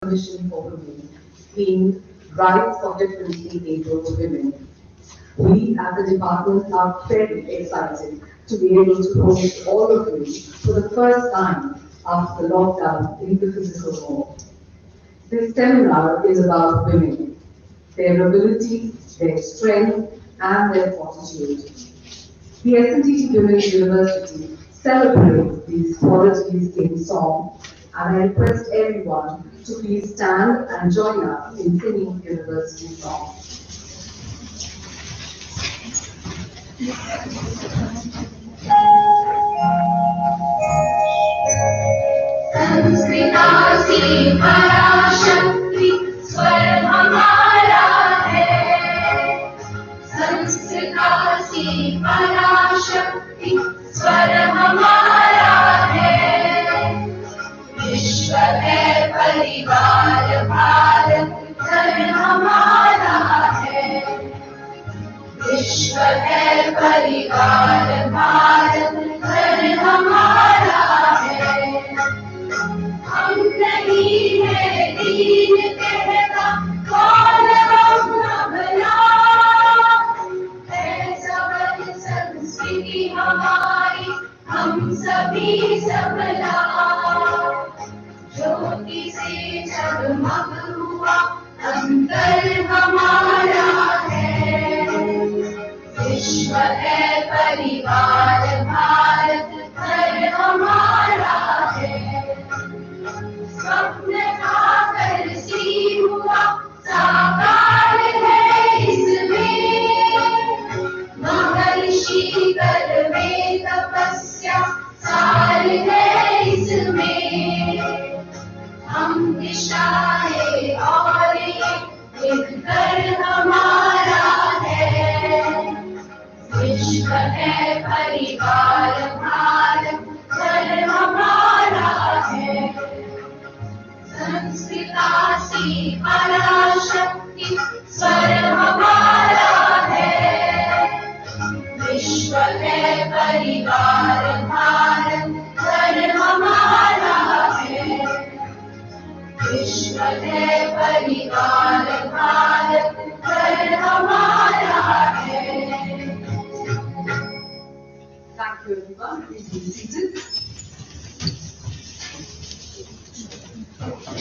Commission for Women, themed Rights of Differently Abled Women. We at the department are very excited to be able to host all of you for the first time after the lockdown in the physical world. This seminar is about women, their ability, their strength, and their fortitude. The SNTT Women's University celebrates these qualities in song, and I request everyone to please stand and join us in singing university song. संस्कृतासी पराशक्ति स्वर हमारा है संस्कृतासी पराशक्ति स्वर हमारा है विश्व है परिवार भारत घर हमारा है विश्व है परिवार भारत घर हमारा है हम नहीं है दीन कहता कौन हम भला है सबल संस्कृति हमारी हम सभी सबला ज्योति से जगमग हुआ अंतर हमारा है विश्व है परिवार भारत घर हमारा है स्वप्न आकर सी हुआ साकार है इसमें महर्षि कर में तपस्या सार है इसमें हम दिशाएं और एक घर हमारा है विश्व है परिवार भारत घर हमारा है संस्कृतासी पराशक्ति स्वर हमारा है विश्व है परिवार भारत घर हमारा है विश्व है परिवार भारत घर हमारा है Thank you everyone. Please be seated.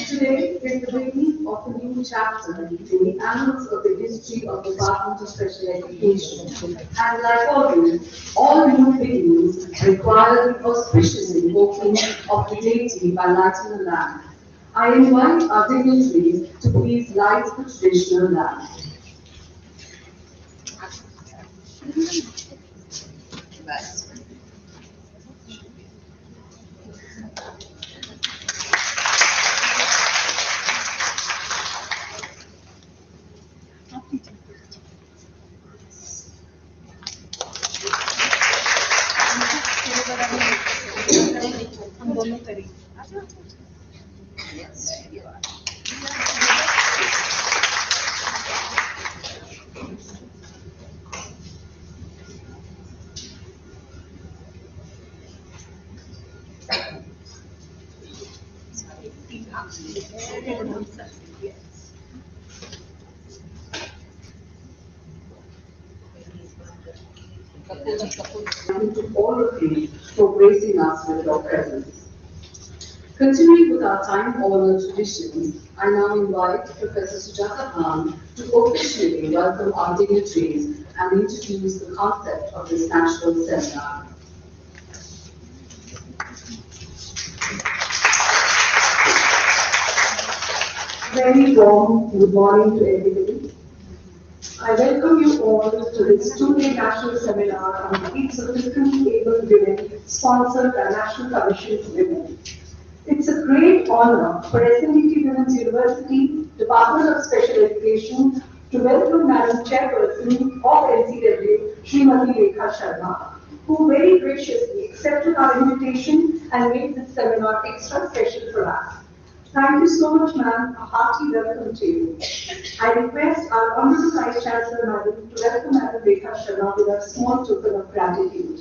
Today is the beginning of a new chapter in the annals of the history of the Department of Special Education. And like always, all new beginnings require the auspicious invoking of the deity by lighting a lamp. I invite our dignitaries to please light the traditional lamp. Thank you to all of you for gracing us with your presence. Continuing with our time-honored traditions, I now invite Professor Sujata Khan to officially welcome our dignitaries and introduce the concept of this national seminar. Very warm good morning to everybody. I welcome you all to this two-day national seminar on the needs of differently abled women sponsored by National Commission for Women. It's a great honor for SNTT Women's University, Department of Special Education, to welcome Madam Chairperson of NCW, Srimati Rekha Sharma, who very graciously accepted our invitation and made this seminar extra special for us. Thank you so much, ma'am. A hearty welcome to you. I request our Honorable Vice Chancellor, Madam, to welcome Madam Rekha Sharma with a small token of gratitude.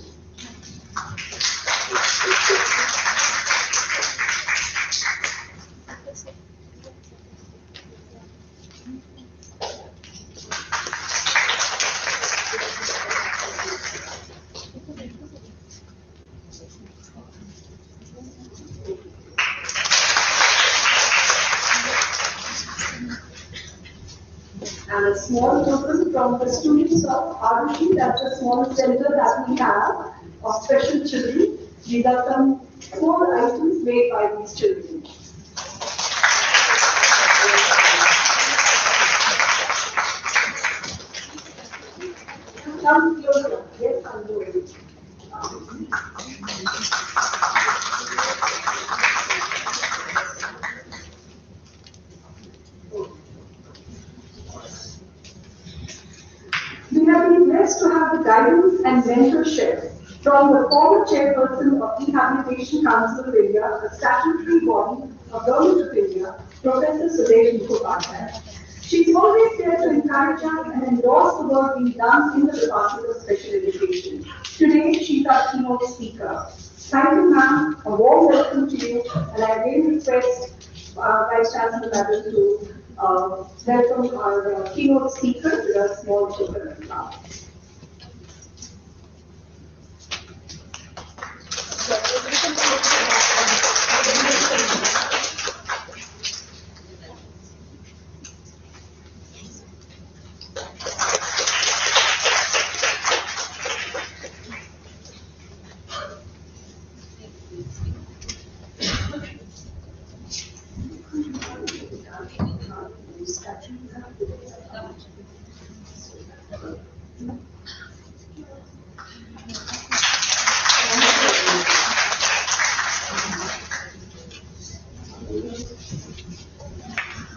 And a small token from the students of Arushi, that's a small center that we have of special children. These are some small items made by these children. Come closer. Yes, I'm doing it. We have been blessed to have the guidance and mentorship from the former chairperson of Rehabilitation Council of India, a statutory body of Government of India, Professor Sudesh Mukhopadhyay. She is always there to encourage us and endorse the work being done in the Department of Special Education. Today, she is our keynote speaker. Thank you, ma'am. A warm welcome to you, and I again request Vice Chancellor Madam to welcome our keynote speaker with a small token of love.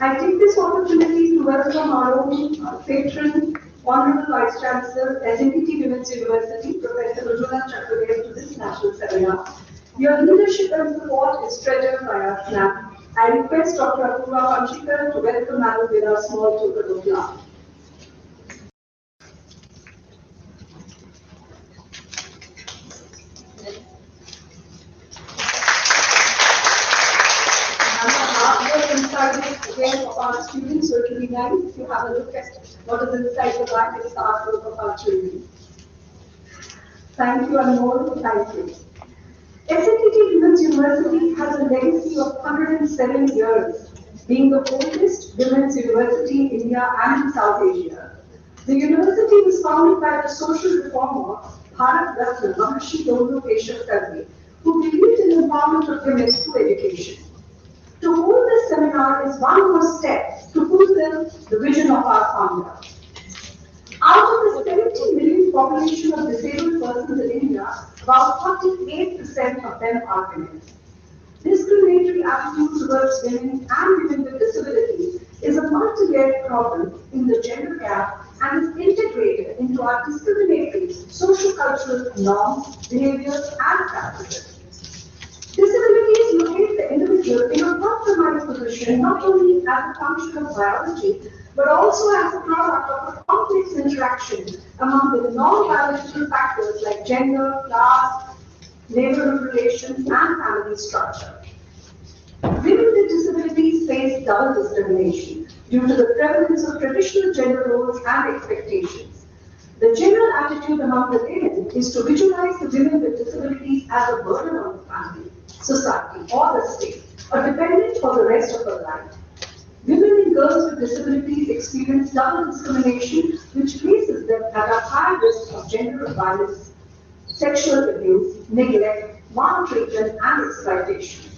I take this opportunity to welcome our own patron, Honorable Vice Chancellor, SNDT Women's University, Professor Ujjwala Chakravarty, to this national seminar. Your leadership and support is treasured by us, ma'am. I request Dr. Apurva Panchikar to welcome Madam with a small token of love. Again of our students, so it will be nice if you have a look at what is inside the bag. It's the artwork of our children. Thank you, Anmol. Thank you. SNDT Women's University has a legacy of 107 years, being the oldest women's university in India and in South Asia. The university was founded by the social reformer Bharat Ratna Maharishi Dondo Keshav Karve, who believed in the empowerment of women through education. To hold this seminar is one more step to fulfill the vision of our founder. Out of the 70 million population of disabled persons in India, about 48% of them are women. Discriminatory attitude towards women and women with disabilities is a multi-layered problem in the gender gap and is integrated into our discriminatory social-cultural norms, behaviors, and practices. Disabilities locate the individual in a compromised position not only as a function of biology, but also as a product of a complex interaction among the non-biological factors like gender, class, neighborhood relations, and family structure. Women with disabilities face double discrimination due to the prevalence of traditional gender roles and expectations. The general attitude among the women is to visualize the women with disabilities as a burden on the family, society, or the state, a dependent for the rest of her life. Women and girls with disabilities experience double discrimination, which places them at a high risk of gender violence, sexual abuse, neglect, maltreatment, and exploitation.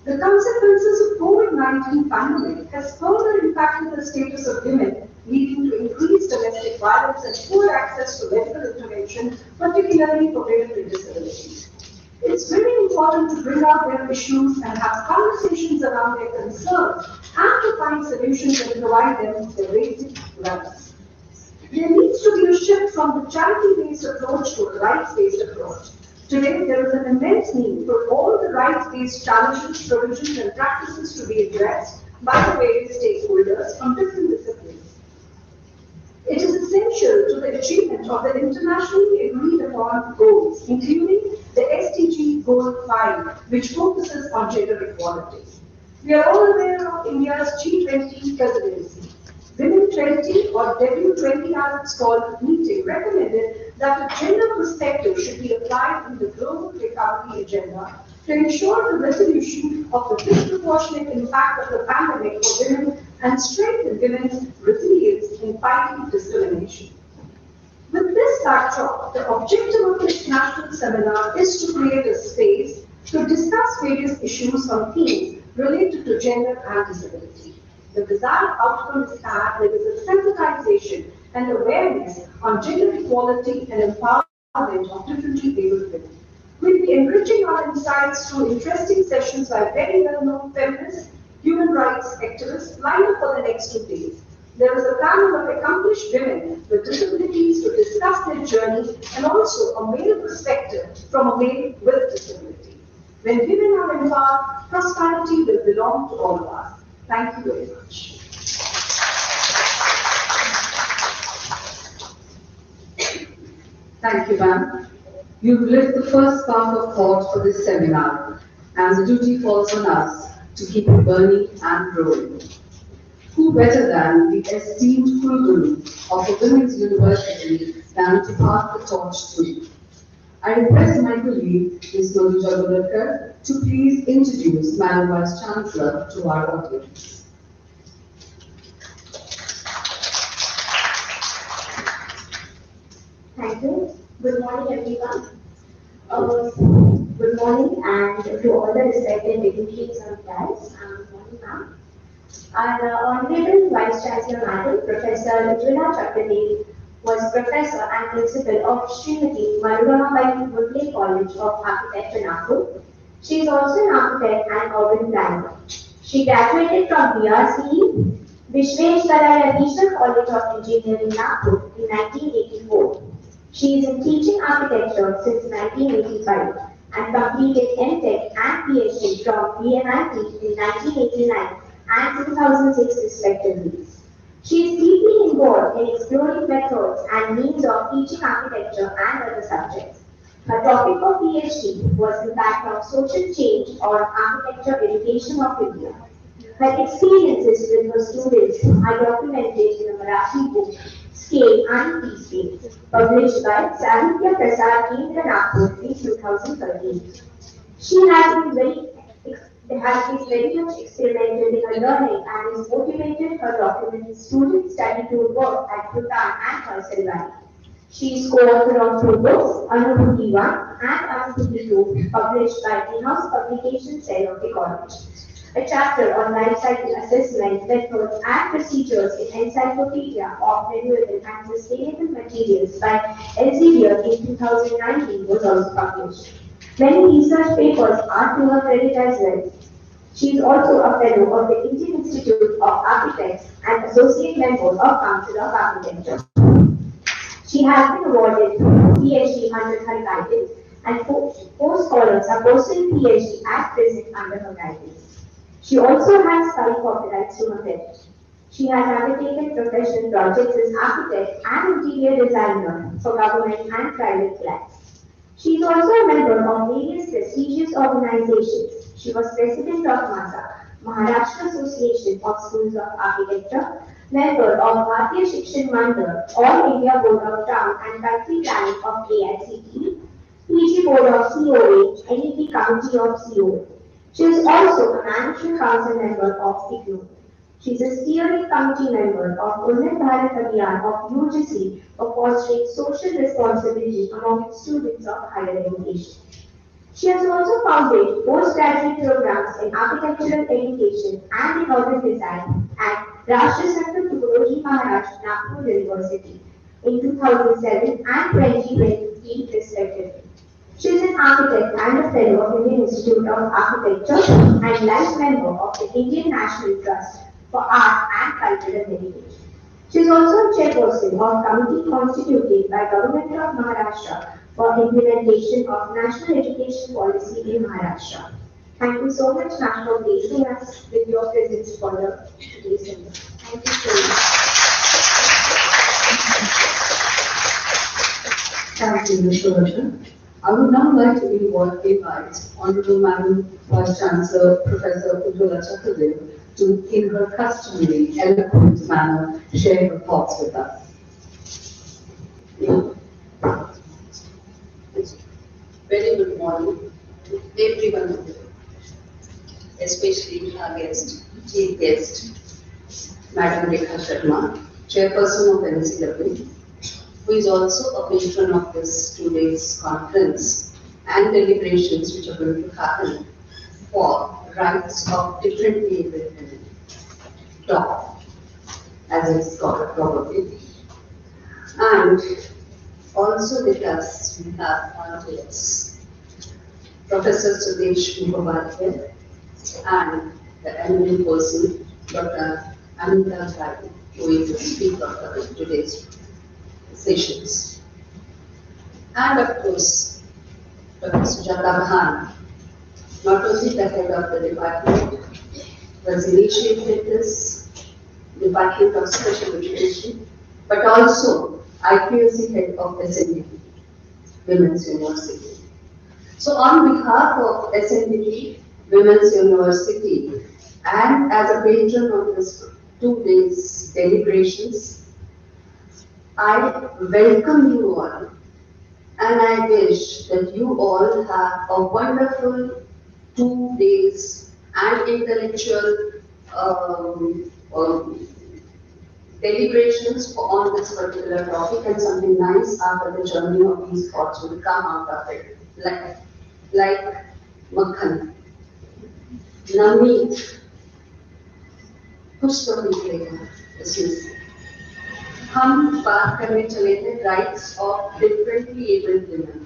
The consequences of COVID-19 pandemic has further impacted the status of women, leading to increased domestic violence and poor access to medical intervention, particularly for women with disabilities. It's very important to bring out their issues and have conversations around their concerns and to find solutions that provide them their basic rights. There needs to be a shift from the charity-based approach to a rights-based approach. Today, there is an immense need for all the rights-based challenges, provisions, and practices to be addressed by the various stakeholders from different disciplines. It is essential to the achievement of the internationally agreed upon goals, including the SDG Goal 5, which focuses on gender equality. We are all aware of India's G20 presidency. Women 20 or W20 as it's called meeting recommended that a gender perspective should be applied in the global recovery agenda to ensure the resolution of the disproportionate impact of the pandemic for women and strengthen women's resilience in fighting discrimination. With this backdrop, the objective of this national seminar is to create a space to discuss various issues or themes related to gender and disability. The desired outcome is that there is a sensitization and awareness on gender equality and empowerment of differently abled women. We'll be enriching our insights through interesting sessions by very well-known feminists, human rights activists lined up for the next 2 days. There is a panel of accomplished women with disabilities to discuss their journey and also a male perspective from a male with disability. When women are empowered, prosperity will belong to all of us. Thank you very much. Thank you, ma'am. You've lit the first spark of thought for this seminar, and the duty falls on us to keep it burning and growing. Who better than the esteemed Kulguru of a women's university than to pass the torch to? I request my colleague, Ms. Madhu Jagulkar, to please introduce Madam Vice Chancellor to our audience. Thank you. Good morning, everyone. Good morning, and to all the respected dignitaries and guests. Good morning, ma'am. Our Honorable Vice Chancellor, Madam Professor Ujjwala Chakradevi, was Professor and Principal of Srimati Manorama Mudley College of Architecture, Nagpur. She is also an architect and urban planner. She graduated from BRCE, Vishveshwaraya Regional College of Engineering, Nagpur in 1984. She is in teaching architecture since 1985 and completed MTech and PhD from VNIT in 1989 and 2006 respectively. She is deeply involved in exploring methods and means of teaching architecture and other subjects. Her topic of PhD was Impact of Social Change on Architecture Education of India. Her experiences with her students are documented in a Marathi book, Scale and Peace, published by Sahitya Prasad Kendra, Nagpur in 2013. She has been very much experimental in her learning and is motivated her documenting student study tour work at Bhutan and Kausal Valley. She is co-author of 2 books, Anubhuti 1 and Anubhuti 2, published by in-house publication cell of the college. A chapter on life cycle assessment, methods and procedures in Encyclopedia of Renewable and Sustainable Materials by Elsevier in 2019 was also published. Many research papers are to her credit as well. She is also a fellow of the Indian Institute of Architects and associate member of Council of Architecture. She has been awarded PhD under her guidance, and 4 scholars are pursuing PhD at present under her guidance. She also has 5 copyrights to her credit. She has undertaken professional projects as architect and interior designer for government and private clients. She is also a member of various prestigious organizations. She was president of MASA, Maharashtra Association of Schools of Architecture, member of Bharatiya Shikshan Mandal, All India Board of Town and Country Planning of AICTE, PG Board of COA, NEP Committee of COA. She is also a management council member of IGNOU. She is a steering committee member of Unnat Bharat Abhiyan of UGC for fostering social responsibility among students of higher education. She has also founded postgraduate programs in architectural education and in urban design at Rashtriya Center Tukaroji Maharaj, Nagpur University in 2007 and 2015 respectively. She is an architect and a fellow of Indian Institute of Architecture and life member of the Indian National Trust for Art and Cultural Heritage. She is also a chairperson of committee constituted by Government of Maharashtra for implementation of National Education Policy in Maharashtra. Thank you so much, ma'am, for gracing us with your presence for the today's seminar. Thank you so much. Thank you, Ms. Sudarshan. I would now like to invite Honorable Madam Vice Chancellor Professor Ujjwala Chakradevi to, in her customary eloquent manner, share her thoughts with us. Very good morning to everyone, especially our guest, chief guest, Madam Rekha Sharma, chairperson of NCW, who is also a patron of this 2 days conference and deliberations which are going to happen for rights of differently abled women, DOC, as it's called probably. And also with us, we have our guests, Professor Sudesh Mukhopadhyay and the eminent person, Dr. Anita Ghai, who is the speaker of today's sessions. And of course, Dr. Sujata Bhan, not only the head of the department, was initiated this Department of Special Education, but also IPOC head of SNDP, Women's University. So on behalf of SNDP, Women's University, and as a patron of this 2 days deliberations, I welcome you all, and I wish that you all have a wonderful 2 days and intellectual deliberations on this particular topic, and something nice after the journey of these thoughts will come out of it, like makhan, navneet, कुछ तो निकलेगा इसमें से। हम बात करने चले थे rights of differently abled women.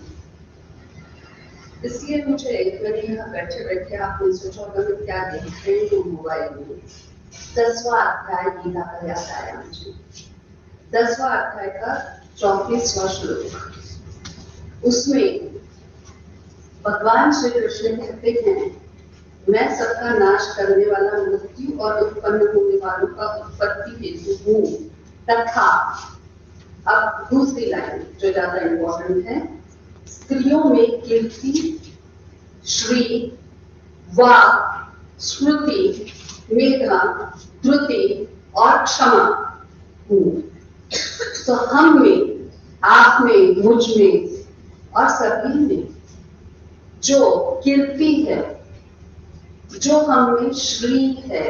इसलिए मुझे मैंने यहाँ बैठे बैठे आपने सोचा होगा मैं क्या देख रही हूँ मोबाइल में, 10वां अध्याय गीता का याद आया मुझे। 10वां अध्याय का 34वां श्लोक, उसमें भगवान श्री कृष्ण कहते हैं, मैं सबका नाश करने वाला मृत्यु और उत्पन्न होने वालों का उत्पत्ति हेतु हूँ, तथा अब दूसरी लाइन जो ज्यादा इंपॉर्टेंट है, स्त्रियों में कीर्ति, श्री, वाक, स्मृति, मेधा, धृति और क्षमा हूँ। तो हम में, आप में, मुझ में और सभी में जो कीर्ति है, जो हमें श्री है,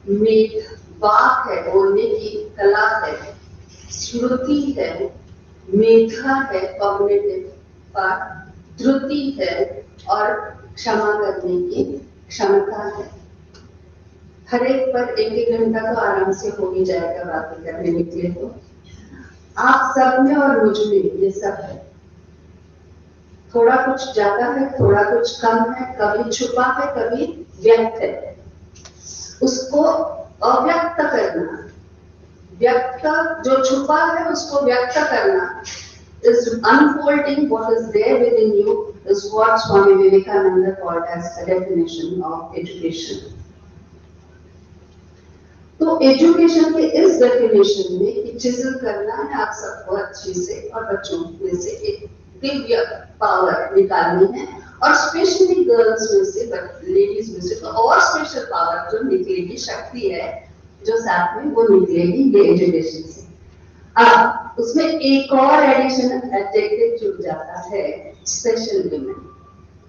मेध, वाक है, बोलने की कला है, स्मृति है, मेधा है, कॉग्निटिव पार्ट, धृति है और क्षमा करने की क्षमता है। हर एक पर 1-1 घंटा तो आराम से हो ही जाएगा बातें करने निकले तो। आप सब में और मुझ में ये सब है, थोड़ा कुछ ज्यादा है, थोड़ा कुछ कम है, कभी छुपा है, कभी व्यक्त है। उसको अव्यक्त करना, व्यक्त जो छुपा है उसको व्यक्त करना, is unfolding what is there within you, is what Swami Vivekananda called as a definition of education. तो एजुकेशन के इस डेफिनेशन में कि चिजल करना है आप सबको अच्छे से और बच्चों में से एक दिव्य पावर निकालनी है, और स्पेशली गर्ल्स में से, लेडीज में से तो और स्पेशल पावर जो निकलेगी, शक्ति है जो साथ में वो निकलेगी ये एजुकेशन से। अब उसमें एक और एडिशन एडजेक्टिव जुड़ जाता है, स्पेशल वुमेन,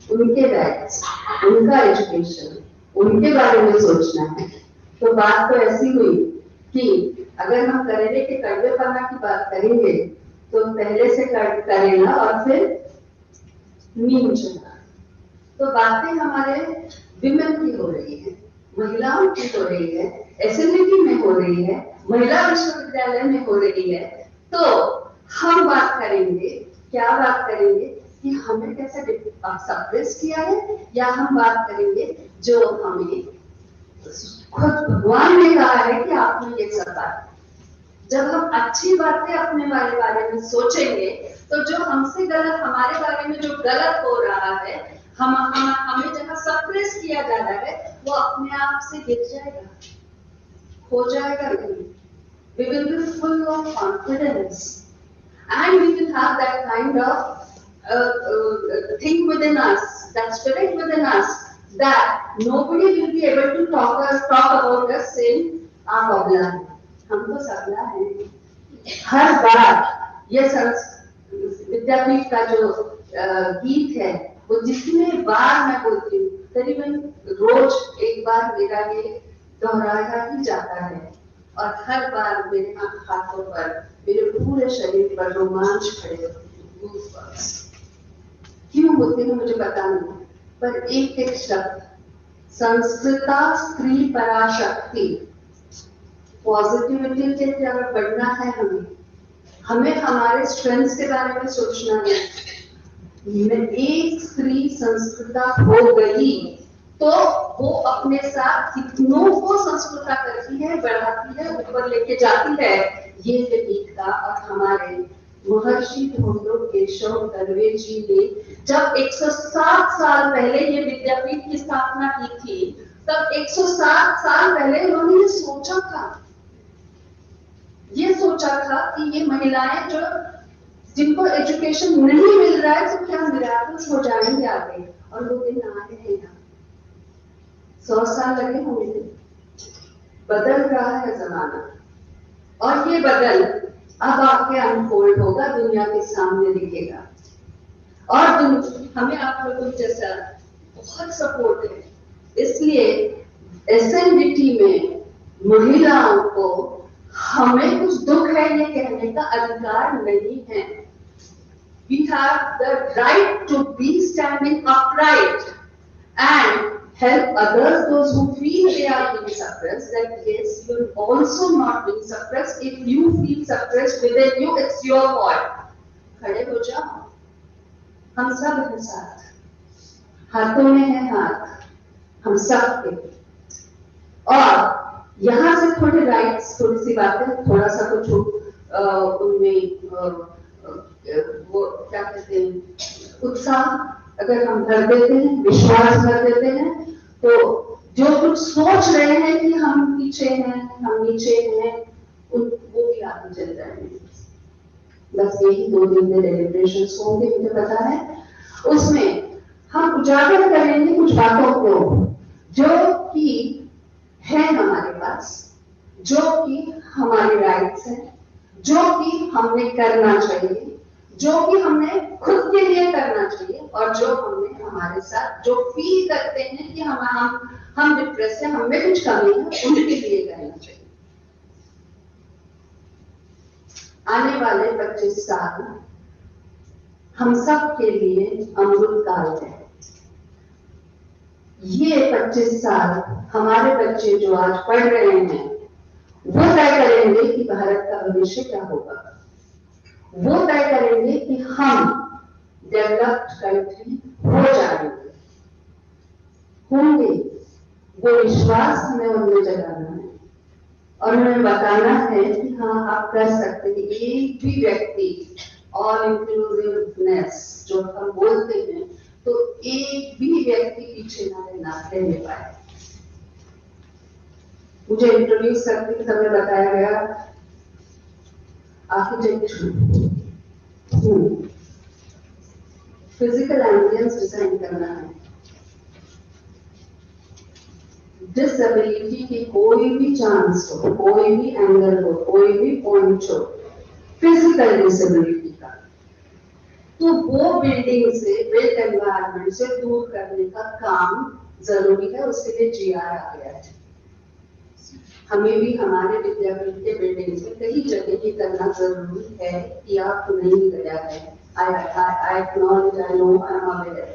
उनके राइट्स, उनका एजुकेशन, उनके बारे में सोचना है। तो बात तो ऐसी हुई कि अगर हम करेले के कड़वेपना की बात करेंगे तो पहले से करेला और फिर नीम चना। तो बातें हमारे विमेन की हो रही है, महिलाओं की हो रही है, एसएनडीटी में हो रही है, महिला विश्वविद्यालय में हो रही है। तो हम बात करेंगे, क्या बात करेंगे कि हमें कैसे सप्रेस किया है, या हम बात करेंगे जो हमें खुद भगवान ने कहा है कि आपने ये सब बात। जब हम अच्छी बातें अपने बारे में सोचेंगे तो जो हमसे गलत, हमारे बारे में जो गलत हो रहा है, हमें जहाँ सप्रेस किया जा रहा है, वो अपने आप से गिर जाएगा, हो जाएगा नहीं। We will be full of confidence and we will have that kind of thing within us, that spirit within us, that nobody will be able to talk about us saying आप अबला है, हम तो सबला है। हर बार ये विद्यापीठ का जो गीत है, वो जितने बार मैं बोलती हूँ, करीबन रोज एक बार मेरा ये दोहराया ही जाता है और हर बार मेरे हाथों पर, मेरे पूरे शरीर पर रोमांच खड़े होते हैं, goosebumps। क्यों होते हैं मुझे पता नहीं, पर एक एक शब्द संस्कृता स्त्री पराशक्ति, पॉजिटिविटी के तरफ बढ़ना है हमें। हमें हमारे स्ट्रेंथ्स के बारे में सोचना है। एक स्त्री संस्कृता हो गई तो वो अपने साथ कितनों को संस्कृता करती है, बढ़ाती है, ऊपर लेके जाती है। ये विविधता। और हमारे महर्षि धोंडो केशव कर्वे जी ने जब 107 साल पहले ये विद्यापीठ की स्थापना की थी, तब 107 साल पहले उन्होंने ये सोचा था कि ये महिलाएं जो जिनको एजुकेशन नहीं मिल रहा है तो क्या मिराकल्स हो जाएंगे आगे, और वो दिन आ रहे हैं। 100 साल लगे होंगे। बदल रहा है जमाना, और ये बदल अब आके अनफोल्ड होगा, दुनिया के सामने दिखेगा। और हमें आप लोगों जैसा बहुत सपोर्ट है, इसलिए एसएनडीटी में महिलाओं को हमें कुछ दुख है ये कहने का अधिकार नहीं है। We have the right to be standing upright and help others, those who feel they are being suppressed, that yes, you are also not being suppressed. If you feel suppressed within you, it's your fault. खड़े हो जाओ, हम सब हैं साथ, हाथों में है हाथ हम सब के। और यहाँ से थोड़े राइट्स, थोड़ी सी बातें, थोड़ा सा कुछ उनमें वो क्या कहते हैं, उत्साह अगर हम भर देते हैं, विश्वास भर देते हैं, तो जो कुछ सोच रहे हैं कि हम पीछे हैं, हम नीचे हैं, वो भी आगे चल जाएंगे। बस यही 2 दिन में डेलिब्रेशंस होंगे, मुझे पता है। उसमें हम उजागर करेंगे कुछ बातों को जो कि है हमारे पास, जो कि हमारे राइट्स हैं, जो कि हमने करना चाहिए, जो कि हमने खुद के लिए करना चाहिए, और जो हमने हमारे साथ जो फील करते हैं कि हम डिप्रेस हैं, हमें कुछ कमी है, उनके लिए करना चाहिए। आने वाले 25 साल हम सब के लिए अमृत काल है। ये 25 साल हमारे बच्चे जो आज पढ़ रहे हैं वो तय करेंगे कि भारत का भविष्य क्या होगा। वो तय करेंगे कि हम डेवलप्ड कंट्री हो जाएंगे, होंगे। वो विश्वास हमें उनमें जगाना है और उन्हें बताना है कि हाँ, आप कर सकते हैं। एक भी व्यक्ति, ऑल इंक्लूसिवनेस जो हम बोलते हैं, तो एक भी व्यक्ति पीछे ना रहने पाए। मुझे इंट्रोड्यूस करते समय बताया गया आर्किटेक्ट फिजिकल एम्बियंस डिजाइन करना है। डिसेबिलिटी की कोई भी चांस हो, कोई भी एंगल हो, कोई भी पॉइंट हो, फिजिकल डिसेबिलिटी का, तो वो बिल्डिंग से, बिल्ट एनवायरनमेंट से दूर करने का काम जरूरी है। उसके लिए जीआर आ गया है। हमें भी हमारे विद्यापीठ के बिल्डिंग्स में कई जगह ये करना जरूरी है, किया तो नहीं गया है। I acknowledge, I know, I am aware.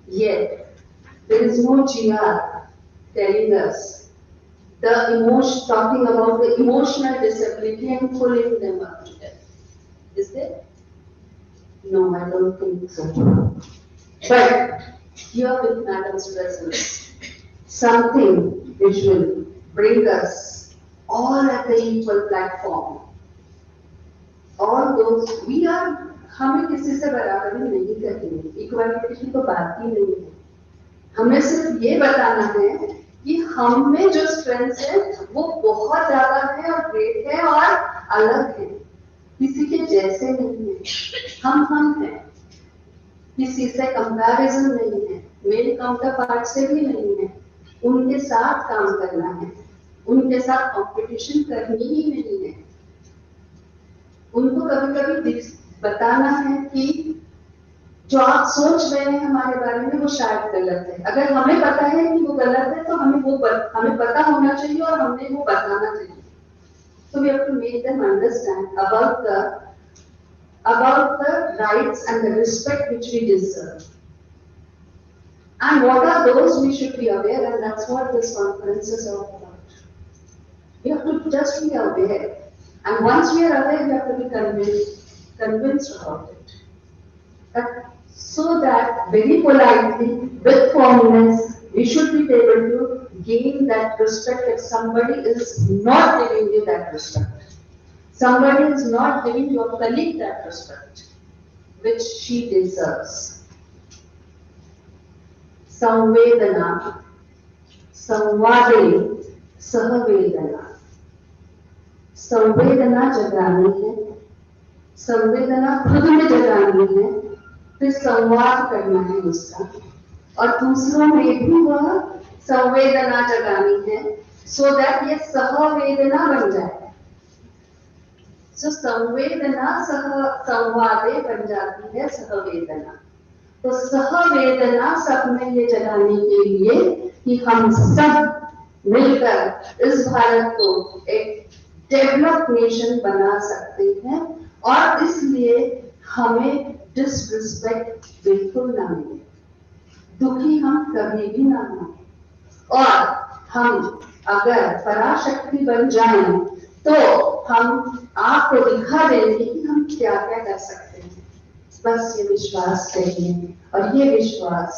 Yet there is no GR telling us talking about the emotional disability and pulling them up to death. Is there? No, I don't think so. But here with Madam's presence, something which will bring us all at the equal platform. All those we are, हमें किसी से बराबरी नहीं करनी, equality की तो बात ही नहीं है। हमें सिर्फ ये बताना है कि हम में जो स्ट्रेंथ है वो बहुत ज्यादा है और ग्रेट है और अलग है, किसी के जैसे नहीं है। हम हैं, किसी से कंपैरिजन नहीं है, मेरे काउंटर पार्ट से भी नहीं है। उनके साथ काम करना है, उनके साथ कंपटीशन करनी ही नहीं है। उनको कभी कभी बताना है कि जो आप सोच रहे हैं हमारे बारे में वो शायद गलत है। अगर हमें पता है कि वो गलत है तो हमें पता होना चाहिए और हमें वो बताना चाहिए। So we have to make them understand about the rights and the respect which we deserve. And what are those we should be aware, and that's what this conference is all about. We have to just be aware. And once we are aware, we have to be convinced about it. So that very politely, with firmness, we should be able to gain that respect if somebody is not giving you that respect. Somebody is not giving your colleague that respect, which she deserves. Samvedana, संवादे सहवेदना. संवेदना जगानी है, संवेदना खुद में जगानी है, फिर संवाद करना है उसका, और दूसरों में भी वह संवेदना जगानी है, so that ये सहवेदना बन जाए. So संवेदना संवादे बन जाती है सहवेदना. तो सहवेदना सब में ये जगाने के लिए कि हम सब मिलकर इस भारत को एक डेवलप नेशन बना सकते हैं, और इसलिए हमें डिसरिस्पेक्ट बिल्कुल ना मिले, दुखी हम कभी भी ना हो, और हम अगर पराशक्ति बन जाएं तो हम आपको दिखा देंगे कि हम क्या क्या कर सकते हैं. बस ये विश्वास चाहिए, और ये विश्वास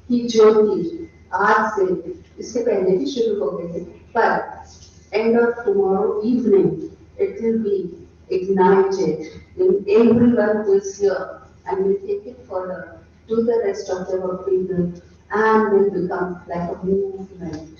की ज्योति आज से, इससे पहले भी शुरू हो गए थे, पर end of tomorrow evening it will be ignited in everyone who is here, and will take it further to the rest of the people, and will become like a movement,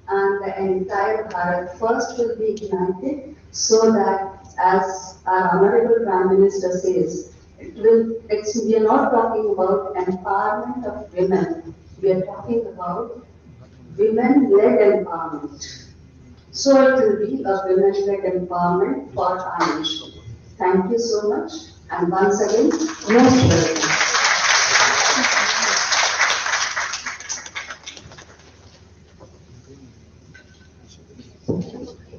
and the entire Bharat first will be ignited, so that, as our Honorable Prime Minister says, we are not talking about empowerment of women, we are talking about women-led empowerment. So it will be a women-led empowerment for our nation. Thank you so much, and once again, most welcome.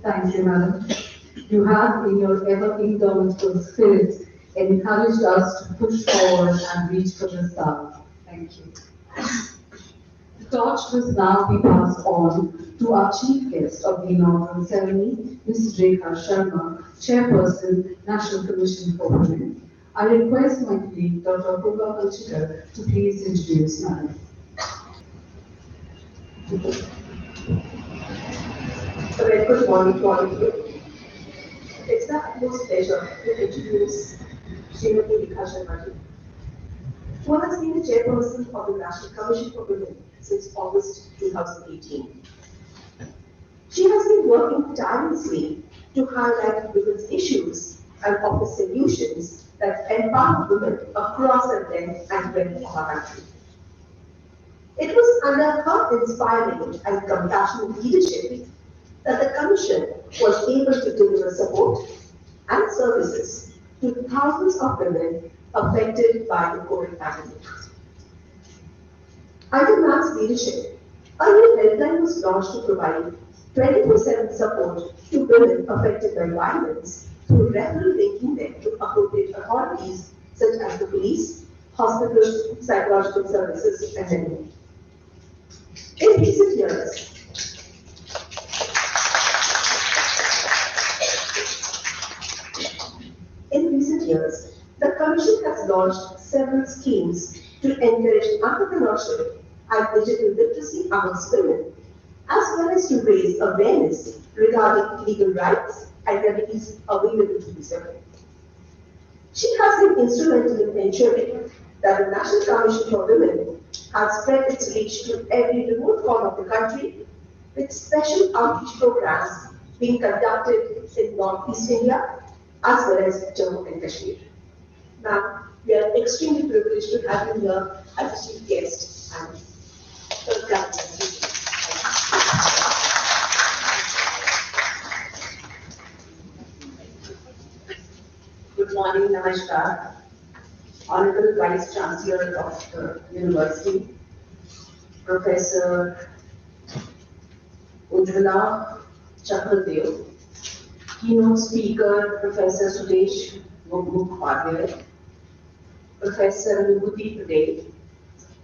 Thank you, madam. You have, in your ever indomitable spirit, encouraged us to push forward and reach for the sun. Thank you. The torch must now be passed on to our chief guest of the inaugural ceremony, Ms. Rekha Sharma, Chairperson, National Commission for Women. I request my colleague, Dr. Purva Kalchikar, to please introduce Madam. A very good morning to all of you. It's the utmost pleasure to introduce Srimati Rekha Sharma ji, who has been the chairperson of the National Commission for Women since August 2018. She has been working tirelessly to highlight women's issues and offer solutions that empower women across the length and breadth of our country. It was under her inspiring and compassionate leadership that the Commission was able to deliver support and services to thousands of women affected by the COVID pandemic. Under Ma'am's leadership, a new helpline was launched to provide 24/7 support to women affected by violence through referral linking them to appropriate authorities such as the police, hospitals, psychological services, and many more. In recent years, the Commission has launched several schemes to encourage entrepreneurship and digital literacy amongst women, as well as to raise awareness regarding legal rights and remedies available to these women. She has been instrumental in ensuring that the National Commission for Women has spread its reach to every remote corner of the country, with special outreach programs being conducted in Northeast India as well as Jammu and Kashmir. Ma'am, we are extremely privileged to have you here as a chief guest and welcome. Good morning, Namaskar. Honorable Vice Chancellor of the University, Professor Ujjwala Chakradev, keynote speaker, Professor Sudesh Mukhopadhyay, Professor Vibhuti Patel,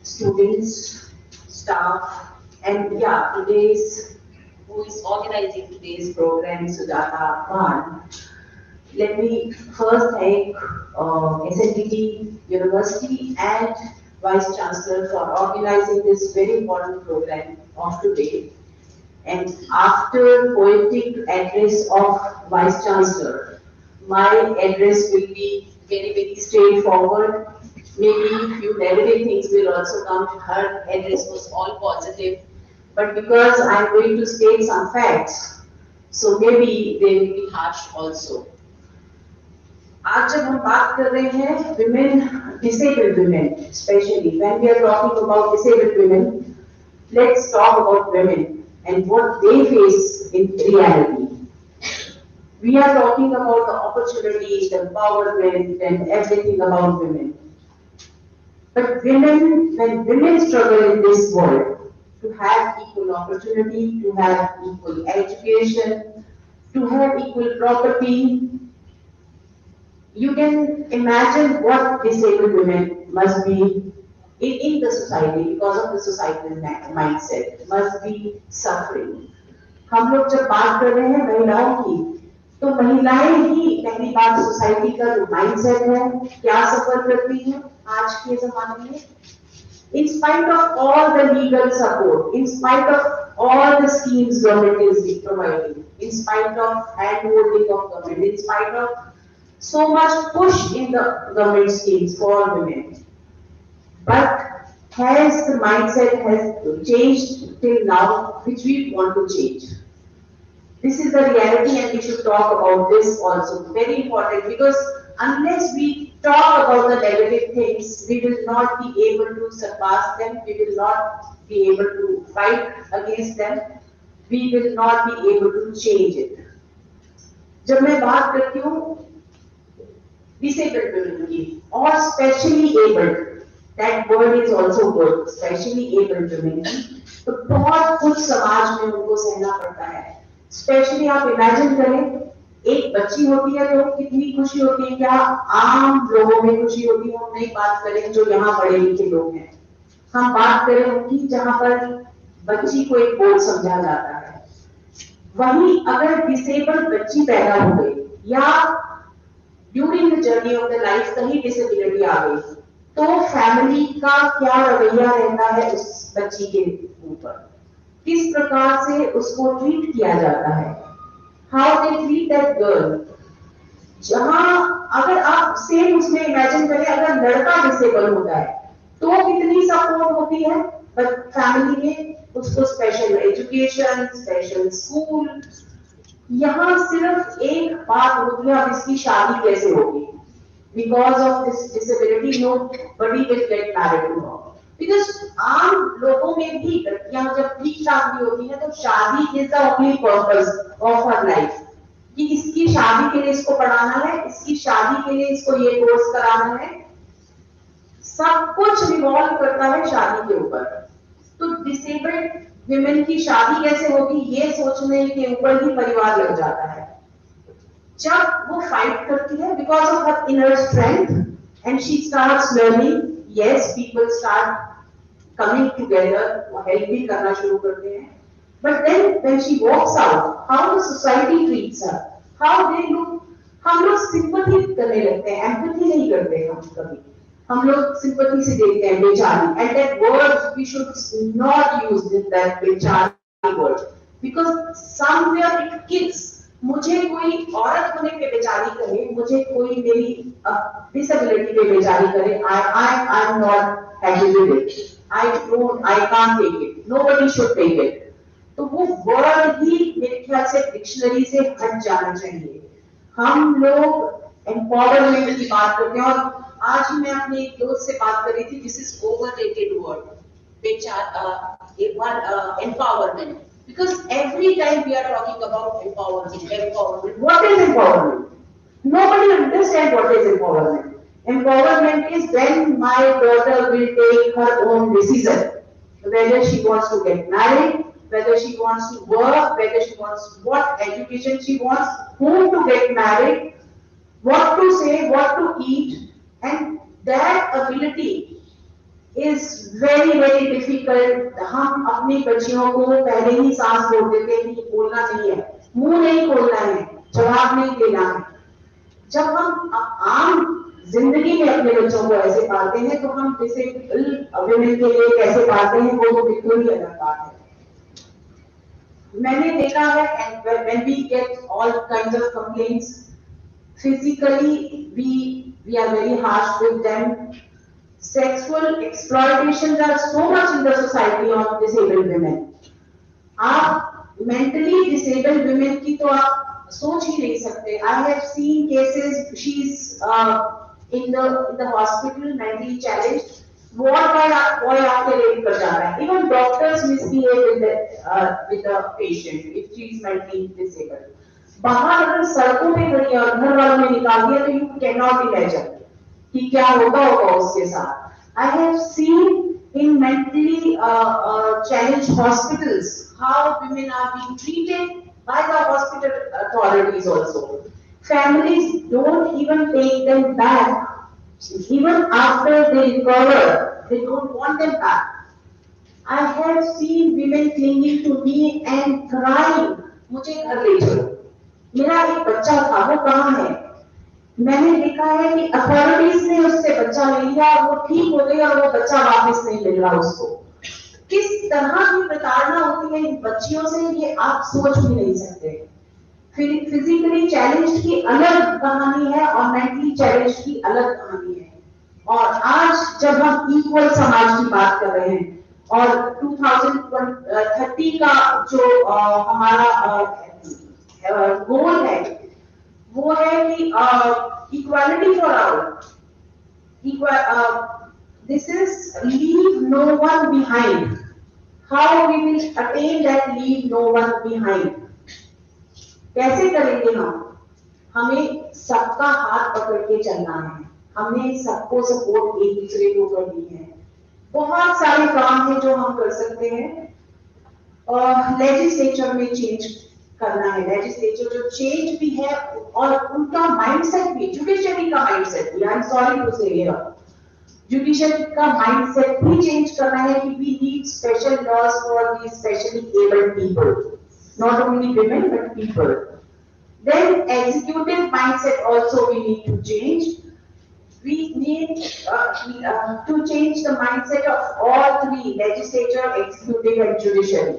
students, staff, and yeah, who is organizing today's program, Sujata Khan. Let me first thank SNDT University and Vice Chancellor for organizing this very important program of today. And after poetic address of Vice Chancellor, my address will be very, very straightforward. Maybe few negative things will also come. Her address was all positive. But because I'm going to state some facts, so maybe they will be harsh also. आज जब हम बात कर रहे हैं women, disabled women, especially when we are talking about disabled women, let's talk about women and what they face in reality. We are talking about the opportunities, the empowerment, and everything about women. But women, when women struggle in this world to have equal opportunity, to have equal education, to have equal property, you can imagine what disabled women must be in the society because of the societal mindset, must be suffering. हम लोग जब बात कर रहे हैं महिलाओं की, तो महिलाएं ही पहली बात सोसाइटी का जो माइंडसेट है, क्या सफर करती हैं आज के जमाने में. In spite of all the legal support, in spite of all the schemes government is providing, in spite of hand-holding of government, in spite of so much push in the government schemes for women. But has the mindset has changed till now, which we want to change? This is the reality and we should talk about this also. Very important, because unless we talk about the negative things, we will not be able to surpass them, we will not be able to fight against them, we will not be able to change it. जब मैं बात करती हूँ disabled women की और specially abled, that word is also good, specially abled women की, तो बहुत कुछ समाज में उनको सहना पड़ता है. स्पेशली आप इमेजिन करें, एक बच्ची होती है तो कितनी खुशी होती है, क्या आम लोगों में खुशी होती है. हम नहीं बात करें जो यहाँ पढ़े लिखे लोग हैं, हम बात करें उनकी जहाँ पर बच्ची को एक बोझ समझा जाता है. वहीं अगर डिसेबल्ड बच्ची पैदा हो गई या during the journey of the life कहीं डिसेबिलिटी आ गई, तो फैमिली का क्या रवैया रहता है उस बच्ची के ऊपर, किस प्रकार से उसको ट्रीट किया जाता है, how they treat that girl. जहां अगर आप सेम उसमें इमेजिन करें, अगर लड़का डिसेबल होता है तो कितनी सपोर्ट होती है फैमिली में, उसको स्पेशल एजुकेशन, स्पेशल स्कूल. यहाँ सिर्फ एक बात होती है, अब इसकी शादी कैसे होगी, because of this disability nobody will get married to her. Because आम लोगों में भी लड़कियां जब ठीक शादी होती है तो शादी is the only purpose of her life, कि इसकी शादी के लिए इसको पढ़ाना है, इसकी शादी के लिए इसको ये कोर्स कराना है, सब कुछ रिवॉल्व करता है शादी के ऊपर. तो डिसेबल्ड विमेन की शादी कैसे होगी ये सोचने के ऊपर ही परिवार लग जाता है. जब वो फाइट करती है because of her inner strength and she starts learning, yes, people start coming together, help भी करना शुरू करते हैं. But then when she walks out, how the society treats her, how they look, हम लोग sympathy करने लगते हैं, empathy नहीं करते हम कभी. हम लोग sympathy से देखते हैं बेचारी, and that word we should not use that बेचारी word, because somewhere it kills. मुझे कोई औरत होने पे बेचारी करे, मुझे कोई मेरी डिसेबिलिटी पे बेचारी करे, I am not happy with it. I can't take it. Nobody should take it. तो वो वर्ड ही मेरे ख्याल से डिक्शनरी से हट जाना चाहिए. हम लोग एम्पावरमेंट की बात करते हैं, और आज ही मैं अपने एक दोस्त से बात कर रही थी, this is overrated word, empowerment. Because every time we are talking about empowerment, what is empowerment? Nobody understands what is empowerment. Empowerment is when my daughter will take her own decision, whether she wants to get married, whether she wants to work, whether she wants what education she wants, whom to get married, what to say, what to eat, and that ability is very difficult. हम अपनी बच्चियों को पहले ही सांस बोल देते हैं कि बोलना नहीं है, मुंह नहीं खोलना है, जवाब नहीं देना है। जब हम आम जिंदगी में अपने बच्चों को ऐसे पालते हैं तो हम डिसेबल वुमेन के लिए कैसे पालते हैं वो तो बिल्कुल ही अलग बात है। मैंने देखा है when we get all kinds of complaints, physically we are very harsh with them. Sexual exploitations are so much in the society of disabled women. आप mentally disabled women की तो आप सोच ही नहीं सकते। I have seen cases, she's in the hospital mentally challenged, ward boy आके rape कर जा रहा है। Even doctors misbehave with the patient if she is mentally disabled. बाहर अगर सड़कों पे खड़ी और घर वालों ने निकाल दिया तो you cannot imagine कि क्या होगा उसके साथ। I have seen in mentally challenged hospitals how women are being treated by the hospital authorities also. Families don't even take them back. Even after they recover, they don't want them back. I have seen women clinging to me and crying, मुझे घर ले चलो, मेरा एक बच्चा था वो कहाँ है। मैंने देखा है कि अथॉरिटीज ने उससे बच्चा ले लिया और वो ठीक हो गई और वो बच्चा वापस नहीं मिल रहा उसको। किस तरह की प्रताड़ना होती है इन बच्चियों से ये आप सोच भी नहीं सकते। फिजिकली चैलेंज्ड की अलग कहानी है और मेंटली चैलेंज्ड की अलग कहानी है। और आज जब हम इक्वल समाज की बात कर रहे हैं और 2030 का जो हमारा गोल है वो है कि equality for all. This is leave no one behind. How we will attain that leave no one behind? कैसे करेंगे हम? हमें सबका हाथ पकड़ के चलना है, हमें सबको सपोर्ट एक दूसरे को करनी है। बहुत सारे काम हैं जो हम कर सकते हैं और लेजिस्लेचर में चेंज करना है। लेजिस्लेचर जो चेंज भी है और उनका माइंडसेट भी, जुडिशरी का माइंडसेट भी, I am sorry to say here, judiciary का माइंडसेट भी चेंज करना है कि we need special laws for the specially abled people, not only women but people. Then executive mindset also we need to change. We need to change the mindset of all three: legislature, executive and judiciary.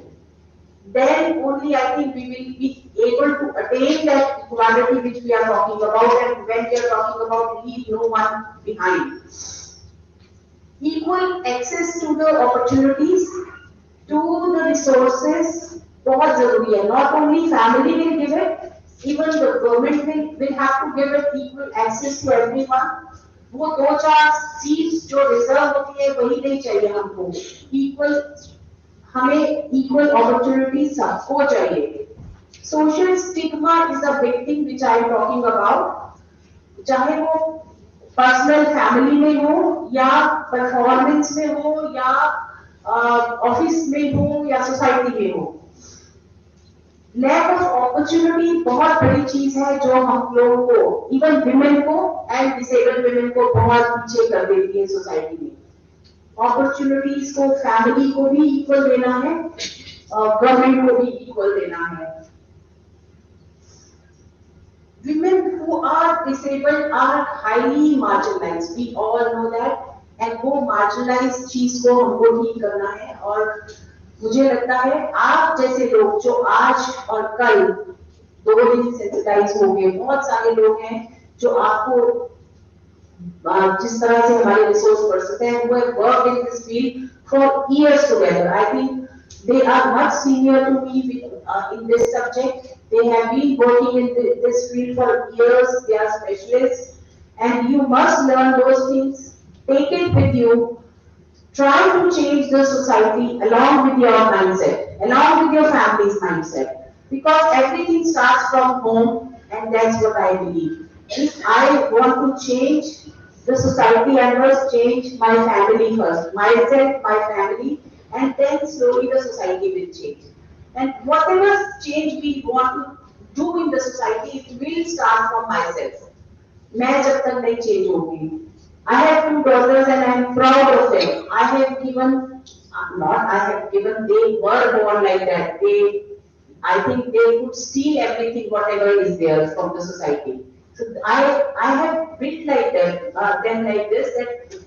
Then only I think we will be able to attain that equality which we are talking about, and when we are talking about leave no one behind. Equal access to the opportunities, to the resources बहुत जरूरी है। Not only family will give it, even the government will have to give it equal access to everyone. वो 2-4 seats जो reserve होती है वही नहीं चाहिए हमको। Equal, हमें equal opportunity सबको चाहिए। Social stigma is a big thing which I am talking about. चाहे वो पर्सनल फैमिली में हो या परफॉर्मेंस में हो या ऑफिस में हो या सोसाइटी में हो। लैक ऑफ अपॉर्चुनिटी बहुत बड़ी चीज है जो हम लोगों को, इवन विमेन को एंड डिसेबल्ड विमेन को बहुत पीछे कर देती है सोसाइटी में। अपॉर्चुनिटीज को फैमिली को भी इक्वल देना है, गवर्नमेंट को भी इक्वल देना है। Women who are disabled are highly marginalized. We all know that. And वो marginalized चीज को हमको ठीक करना है। और मुझे लगता है आप जैसे लोग जो आज और कल 2 दिन सेंसिटाइज हो गए, बहुत सारे लोग हैं जो आपको जिस तरह से हमारे रिसोर्स पर्सन हैं, who have worked in this field for years together. I think they are much senior to me in this subject. They have been working in this field for years. They are specialists, and you must learn those things. Take it with you. Try to change the society along with your mindset, along with your family's mindset, because everything starts from home, and that's what I believe. If I want to change the society, I must change my family first, myself, my family, and then slowly the society will change. And whatever change we want to do in the society, it will start from myself. मैं जब तक नहीं change होगी. I have 2 daughters and I am proud of them. I have given, not I have given, they were born like that. I think they could steal everything, whatever is there from the society. So I have built like that, them like this, that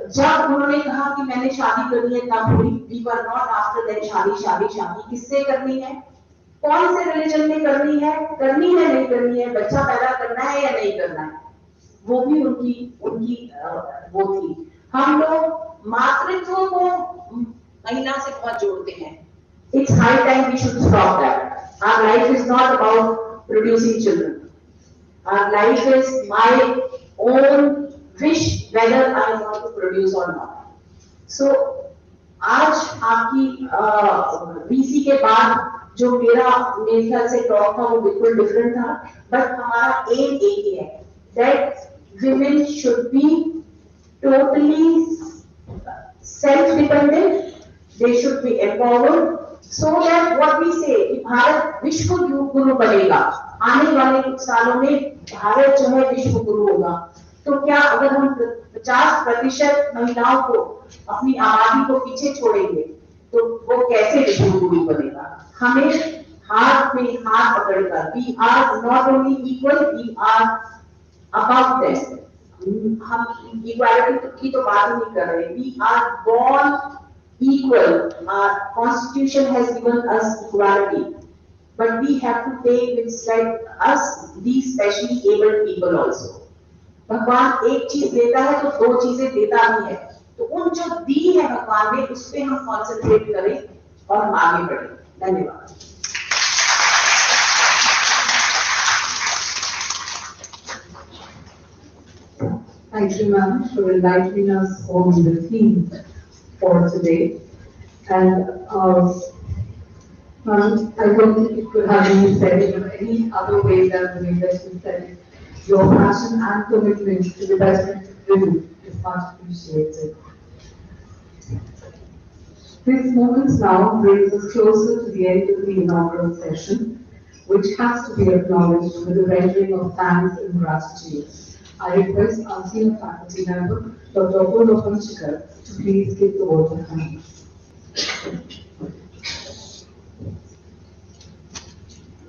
जब उन्होंने कहा कि मैंने शादी करनी है तब हुई, we were not after that शादी किससे करनी है, कौन से रिलीजन में करनी है नहीं करनी है, बच्चा पैदा करना है या नहीं करना है, वो भी उनकी वो थी. हम लोग मातृत्व को महिला से बहुत जोड़ते हैं. It's high time we should stop that. Our life is not about producing children. Our life is my own wish whether I want to produce or not. So आज आपकी बीसी के बाद जो मेरे ख्याल से टॉक था वो बिल्कुल डिफरेंट था, बट हमारा एम एक ही है, that women should be totally self-dependent, they should be empowered, so that what we say कि भारत विश्व गुरु बनेगा, आने वाले कुछ सालों में भारत जो है विश्व गुरु होगा. तो क्या अगर हम 50% महिलाओं को अपनी आबादी को पीछे छोड़ेंगे तो वो कैसे विश्व गुरु बनेगा? हमें हाथ में हाथ पकड़कर, we are not only equal, we are above them. हम इक्वालिटी की तो बात नहीं कर रहे. We are born equal. Our constitution has given us equality, but we have to take with like us, these specially abled people also. भगवान एक चीज देता है तो 2 चीजें देता भी है, तो उन जो दी है भगवान ने उस पे हम कॉन्सेंट्रेट करें और हम आगे बढ़ें. धन्यवाद. Thank you, ma'am, for enlightening us on the theme for today. And ma'am, I don't think it could have been said in any other way than the way that you said it. Your passion and commitment to the betterment of women is much appreciated. This moment now brings us closer to the end of the inaugural session, which has to be acknowledged with a rendering of thanks and gratitude. I request our senior faculty member, Dr. Apurva Panchikar, to please give the vote of thanks.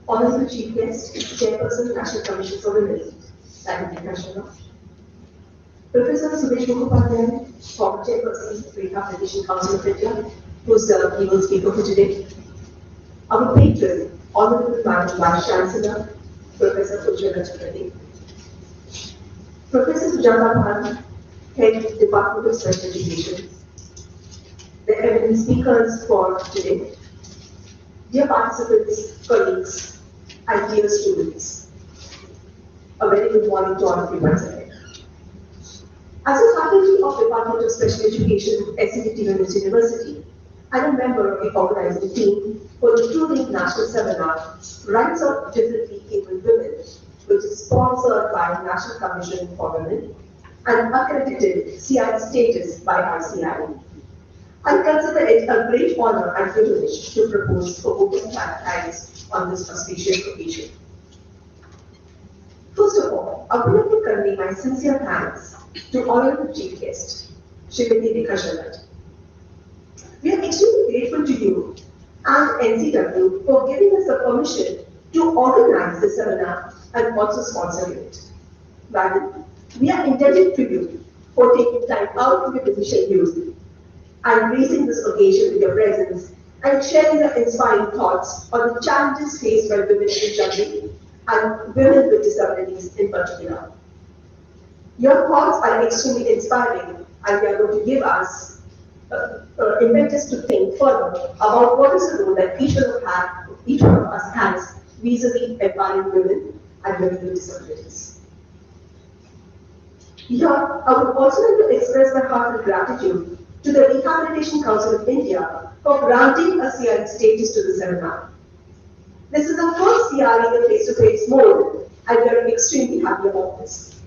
Honorable Chief Guest, Chairperson, National Commission for Women, Faculty Commissioner. Professor Sudesh Mukhopadhyay, former Chairperson, Rehabilitation Council of India, who's the keynote speaker for today. Our patron, Honorable Madam Vice Chancellor, Professor Ujjwala Chakraborty. Professor Sujata Bhan, Head Department of Special Education. The eminent speakers for today. Dear participants, colleagues, and dear students, a very good morning to all of you once again. As a faculty of Department of Special Education, SCT Women's University, and a member of the organizing team for the 2-day national seminar, Rights of Differently Abled Women, which is sponsored by National Commission for Women and accredited CI status by RCI. I consider it a great honor and privilege to propose for open thanks on this auspicious occasion. First of all, I would like to convey my sincere thanks to Honorable Chief Guest, Srimati Rekha Sharma. We are extremely grateful to you and NCW for giving us the permission to organize the seminar and also sponsor it. Madam, we are indebted to you for taking time out of your position youth and gracing this occasion with your presence and sharing the inspiring thoughts on the challenges faced by women in general and women with disabilities in particular. Your thoughts are extremely inspiring and they are going to give us impetus to think further about what is the role that each one of us has vis-a-vis empowering women and women with disabilities. Here, I would also like to express my heartfelt gratitude to the Rehabilitation Council of India for granting a CRE status to the seminar. This is the first CRE in a face-to-face mode, and we are extremely happy about this.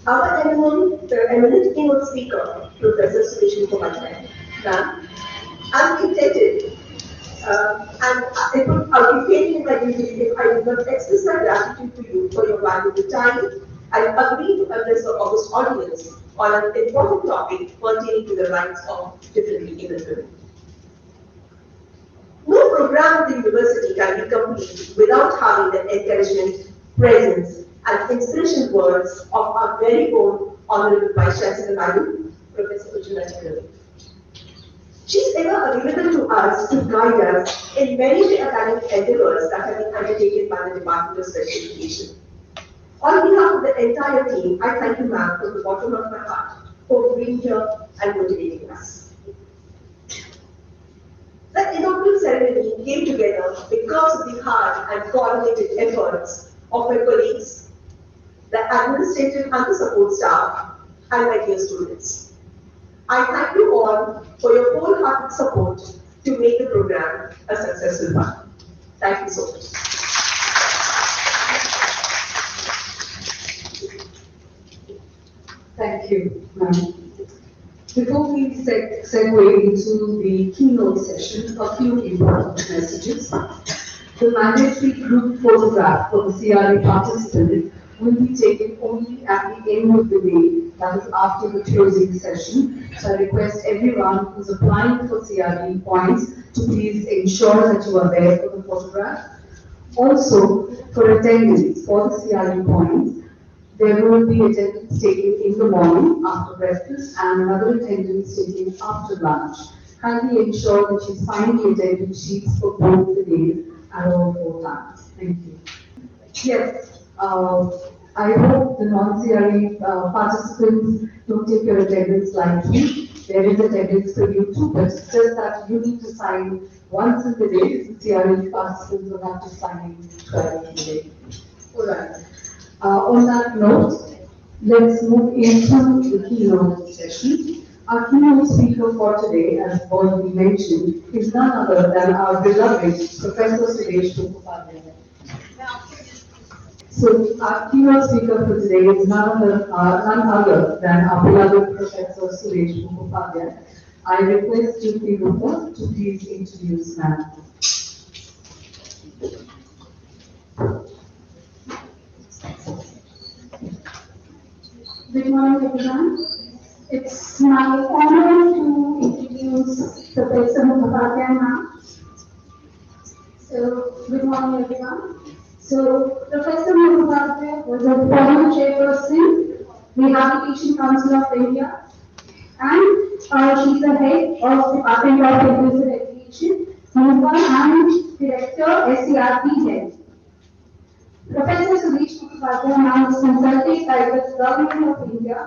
Our eminent eminent keynote speaker, Professor Suresh Mukhopadhyay. Ma'am, I'm indebted, and it would be failing my duty if I did not express my gratitude to you for your valuable time and agree to address the august audience on an important topic pertaining to the rights of differently abled women. No program of the university can be complete without having the encouragement, presence, and inspirational words of our very own Honorable Vice Chancellor Madam, Professor Ujjwala Chakravarti. She is ever available to us to guide us in many of the academic endeavors that have been undertaken by the Department of Special Education. On behalf of the entire team, I thank you, ma'am, from the bottom of my heart for being here and motivating us. The inaugural ceremony came together because of the hard and coordinated efforts of my colleagues, the administrative and the support staff, and my dear students. I thank you all for your wholehearted support to make the program a successful one. Thank you so much. Thank you, ma'am. Before we segue into the keynote session, a few important messages. The mandatory group photograph for the CRE participant will be taken only at the end of the day, that is after the closing session. So I request everyone who's applying for CRE points to please ensure that you are there for the photograph. Also, for attendance for the CRE points, there will be attendance taken in the morning after breakfast and another attendance taken after lunch. Kindly ensure that you sign the attendance sheets for both the days at all 4 times. Thank you. Yes, I hope the non-CRE participants don't take your attendance lightly. There is attendance for you too, but it's just that you need to sign once in the day. The CRE participants will have to sign twice in the day. All right. On that note, let's move into the keynote session. Our keynote speaker for today, as already mentioned, is none other than our beloved Professor Suresh Mukhopadhyay. So our keynote speaker for today is none other than our beloved Professor Suresh Mukhopadhyay. I request Jyoti Rupa to please introduce ma'am. Good morning, everyone. It's my honor to introduce Professor Mukhopadhyay ma'am. So, good morning, everyone. So, Professor Mukhopadhyay was a former chairperson, Rehabilitation Council of India, and she's the head of Department of Inclusive Education, NUPA, and Director, SCRP Head. Professor Suresh Mukhopadhyay now is consulted by the Government of India,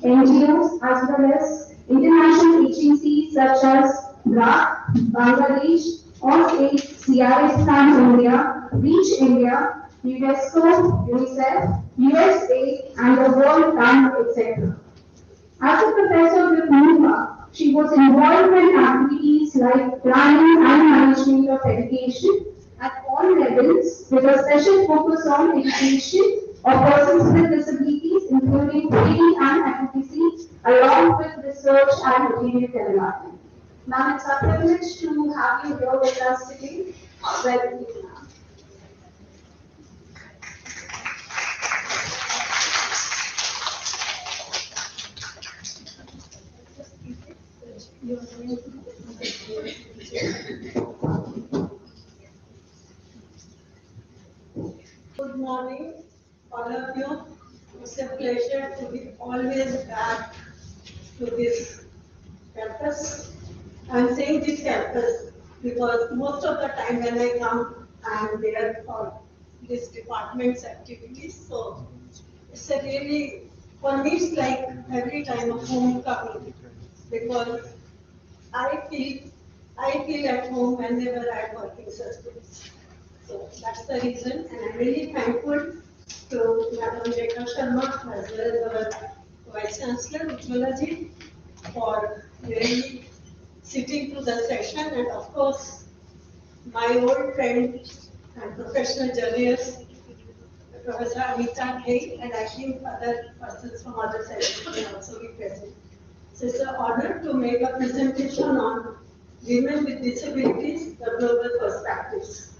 NGOs, as well as international agencies such as BRAC, Bangladesh, All-Aid, CRS India, Reach India, UNESCO, UNICEF, USA, and the World Bank, etc. As a professor with NUPA, she was involved in activities like planning and management of education at all levels, with a special focus on education of persons with disabilities, including training and advocacy, along with research and material development. Ma'am, it's our privilege to have you here with us today. Welcome, ma'am. Good morning, all of you. It's a pleasure to be always back to this campus. I'm saying this campus because most of the time when I come, I'm there for this department's activities. So it's a really, for me, it's like every time a homecoming because I feel at home whenever I'm working such things. So that's the reason, and I'm really thankful to Madam Rekha Sharma as well as our Vice Chancellor Ujjwala ji for really sitting through the session, and of course my old friend and professional journalist Professor Amita Hay, and I think other persons from other sections will also be present. So it's an honor to make a presentation on women with disabilities, the global perspectives.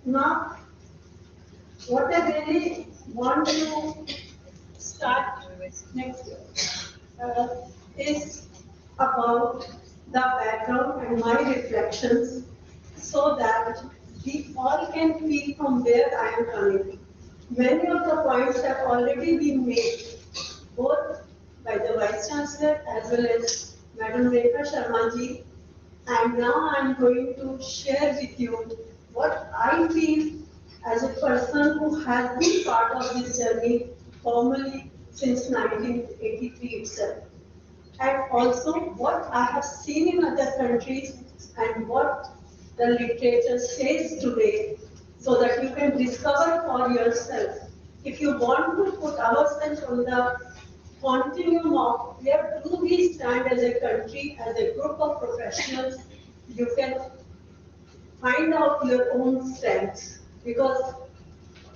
Now, what I really want to start next is about the background and my reflections so that we all can feel from where I am coming. Many of the points have already been made, both by the Vice Chancellor as well as Madam Rekha Sharma ji, and now I am going to share with you what I feel as a person who has been part of this journey formally since 1983 itself, and also what I have seen in other countries and what the literature says today, so that you can discover for yourself. If you want to put ourselves on the continuum of where do we stand as a country, as a group of professionals, you can find out your own strengths, because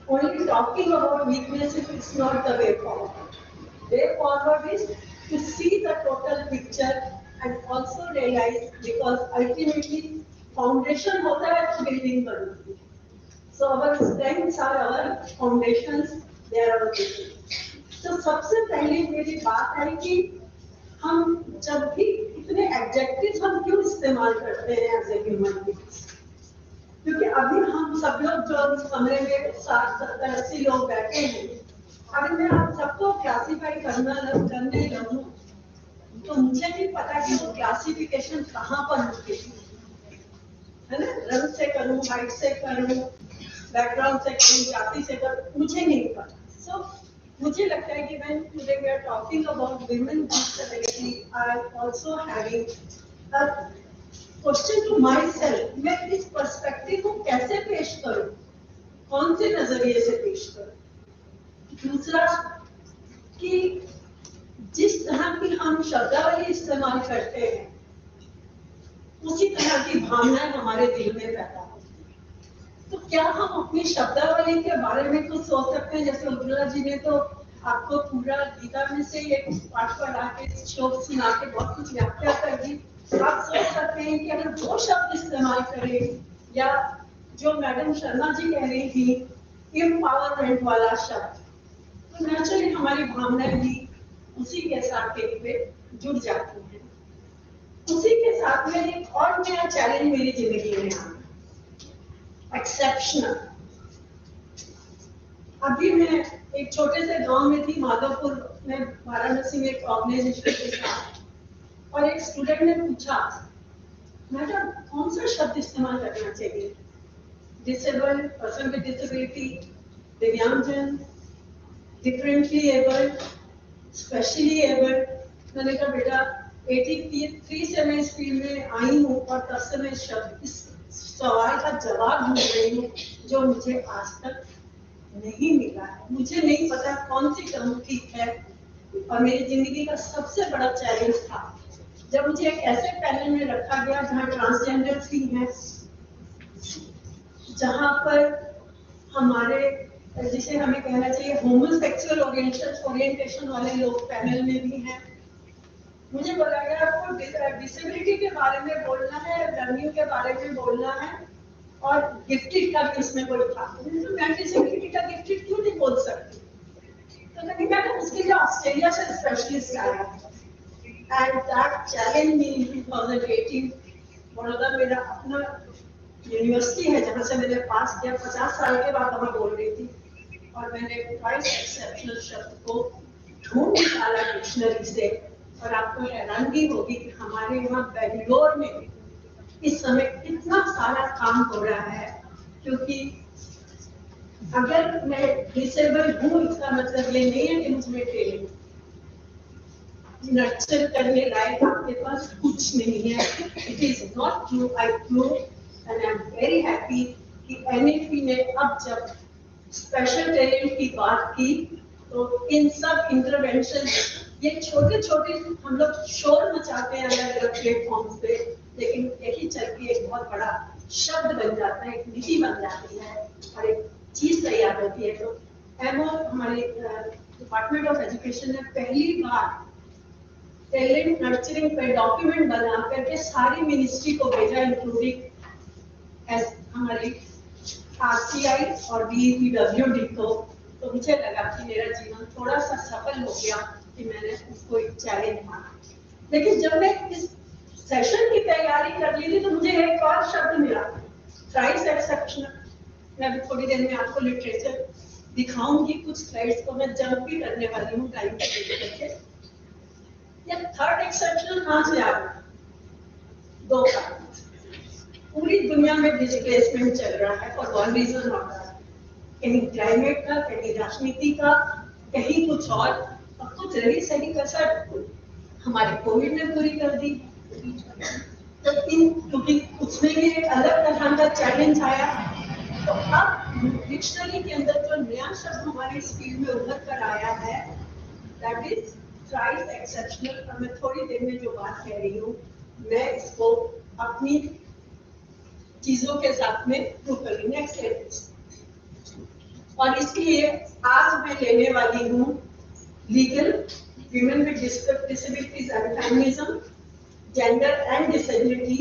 only talking about weaknesses is not the way forward. Way forward is to see the total picture and also realize, because ultimately foundation होता है तो building बनती है. So our strengths are our foundations, they are our building. तो सबसे पहले मेरी बात है कि हम जब भी इतने एडजेक्टिव्स हम क्यों इस्तेमाल करते हैं एज ए ह्यूमन बीइंग्स, क्योंकि अभी हम सब लोग जो इस कमरे में 60-70-80 लोग बैठे हैं, अगर मैं आप सबको क्लासीफाई करने लगूं तो मुझे नहीं पता कि वो क्लासिफिकेशन कहाँ पर होती है ना, रंग से करूं, हाइट से करूं, बैकग्राउंड से करूं, जाति से करूं, मुझे नहीं पता. So मुझे लगता है कि when today we are talking about women with disability, I am also having a question to myself, मैं इस पर्सपेक्टिव को कैसे पेश करूं, कौन से नजरिए से पेश करूं. दूसरा कि जिस तरह की हम शब्दावली इस्तेमाल करते हैं, उसी तरह की भावनाएं हमारे दिल में पैदा होती हैं. तो क्या हम अपनी शब्दावली के बारे में कुछ सोच सकते हैं? जैसे उज्ज्वला जी ने तो आपको पूरा गीता में से एक पाठ पढ़ा के, श्लोक सुना के बहुत कुछ व्याख्या कर दी. आप सोच सकते हैं कि अगर वो शब्द इस्तेमाल करें, या जो मैडम शर्मा जी कह रही थी एम्पावरमेंट वाला शब्द, तो नेचुरली हमारी भावनाएं भी उसी के साथ पे जुड़ जाती हैं. उसी के साथ में एक और नया चैलेंज मेरी जिंदगी में आया, एक्सेप्शनल. अभी मैं एक छोटे से गांव में थी, माधवपुर में, वाराणसी में, एक ऑर्गेनाइजेशन के साथ, और एक स्टूडेंट ने पूछा, मैडम कौन सा शब्द इस्तेमाल करना चाहिए, डिसेबल्ड, पर्सन विद डिसेबिलिटी, दिव्यांगजन, डिफरेंटली एबल्ड, स्पेशली एबल्ड. मैंने कहा बेटा 83 से मैं इस फील्ड में आई हूँ और तब से मैं इस सवाल का जवाब ढूंढ रही हूँ जो मुझे आज तक नहीं मिला है. मुझे नहीं पता कौन सी टर्म ठीक है. और मेरी जिंदगी का सबसे बड़ा चैलेंज था जब मुझे एक ऐसे पैनल में रखा गया जहाँ ट्रांसजेंडर्स भी हैं, जहाँ पर हमारे, जिसे हमें कहना चाहिए होमोसेक्सुअल ओरिएंटेशन वाले लोग पैनल में भी हैं. मुझे बोला गया आपको डिसेबिलिटी के बारे में बोलना है, लर्निंग के बारे में बोलना है, और गिफ्टेड का भी इसमें कोई था. तो मैं डिसेबिलिटी का गिफ्टेड क्यों नहीं बोल सकती? तो मैंने उसके लिए ऑस्ट्रेलिया से स्पेशलिस्ट आया, एंड दैट चैलेंज मी इन 2018. बड़ौदा मेरा अपना यूनिवर्सिटी है जहाँ से मैंने पास किया. 50 साल के बाद वहाँ बोल रही थी, और मैंने क्वाइट एक्सेप्शनल शब्द को ढूंढ निकाला डिक्शनरी से. और आपको हैरानगी होगी कि हमारे यहाँ बेंगलोर में इस समय इतना सारा काम हो रहा है, क्योंकि अगर मैं डिसेबल हूँ इसका मतलब ये नहीं है कि मुझमें ट्रेनिंग नर्चर करने लायक आपके पास कुछ नहीं है. It is not true. I prove and I am very happy कि एनएफपी ने अब जब स्पेशल टैलेंट की बात की, तो इन सब इंटरवेंशन, ये छोटे छोटे हम लोग शोर मचाते हैं अलग अलग प्लेटफॉर्म्स पे, लेकिन यही चल के एक बहुत बड़ा शब्द बन जाता है, एक नीति बन जाती है, और एक चीज तैयार होती है. तो एमओ हमारे डिपार्टमेंट ऑफ एजुकेशन ने पहली बार टैलेंट नर्चरिंग पे डॉक्यूमेंट बना करके सारी मिनिस्ट्री को भेजा, इंक्लूडिंग हमारी आरसीआई और DEPWD को। तो मुझे लगा कि मेरा जीवन थोड़ा सा सफल हो गया कि मैंने उसको एक चैलेंज माना। लेकिन जब मैं इस सेशन की तैयारी कर ली थी तो मुझे एक और शब्द मिला, थ्राइस एक्सेप्शनल। मैं अभी थोड़ी देर में आपको लिटरेचर दिखाऊंगी, कुछ स्लाइड्स को मैं जंप भी करने वाली हूँ टाइम के। ये थर्ड एक्सेप्शनल कहाँ से आ रहा है? दो कारण। पूरी दुनिया में डिस्प्लेसमेंट चल रहा है और वन रीजन और कहीं क्लाइमेट का, कहीं राजनीति का, कहीं कुछ और कुछ रही सही कसर हमारे कोविड ने पूरी कर दी। तो क्योंकि उसमें भी एक अलग तरह का चैलेंज आया, तो अब डिक्शनरी के अंदर जो नया शब्द हमारे इस फील्ड में उभर कर आया है, दैट इज थ्राइस एक्सेप्शनल। और मैं थोड़ी देर में जो बात कह रही हूँ, मैं इसको अपनी चीजों के साथ में प्रूव करूंगी। Next slide. और इसलिए आज मैं लेने वाली हूँ legal, women with disabilities and feminism, gender and disability.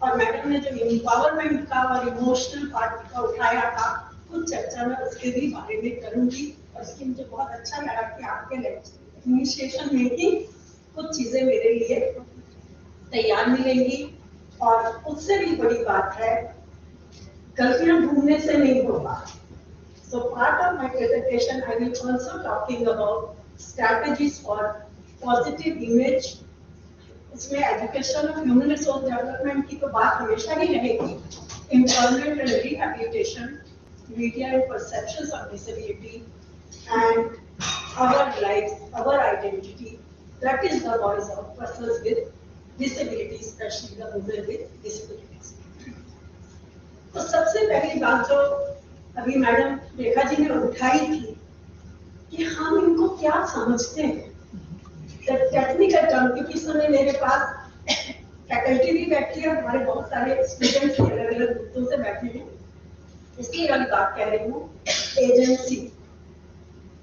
और मैडम ने जो एम्पावरमेंट का और इमोशनल पार्ट का उठाया था, कुछ चर्चा मैं उसके भी बारे में करूंगी। और इसकी मुझे बहुत अच्छा लगा कि आपके इनिशिएशन में ही कुछ चीजें मेरे लिए तैयार मिलेंगी। और उससे भी बड़ी बात है, गलतियां ढूंढने से नहीं होगा। So part of my presentation, I will also talking about strategies for positive image. इसमें एजुकेशन और ह्यूमन रिसोर्स डेवलपमेंट की तो बात हमेशा ही रहेगी। Employment and rehabilitation, media and perceptions of disability, and our life, our identity, that is the voice of persons with disability, specially the women with disabilities. तो सबसे पहली बात जो अभी मैडम रेखा जी ने उठाई थी कि हम इनको क्या समझते हैं, टेक्निकल टर्म, क्योंकि इस समय मेरे पास फैकल्टी भी बैठी है, हमारे बहुत सारे स्टूडेंट्स अलग अलग ग्रुपों से बैठे हैं, इसलिए वाली बात कह रही हूँ। एजेंसी,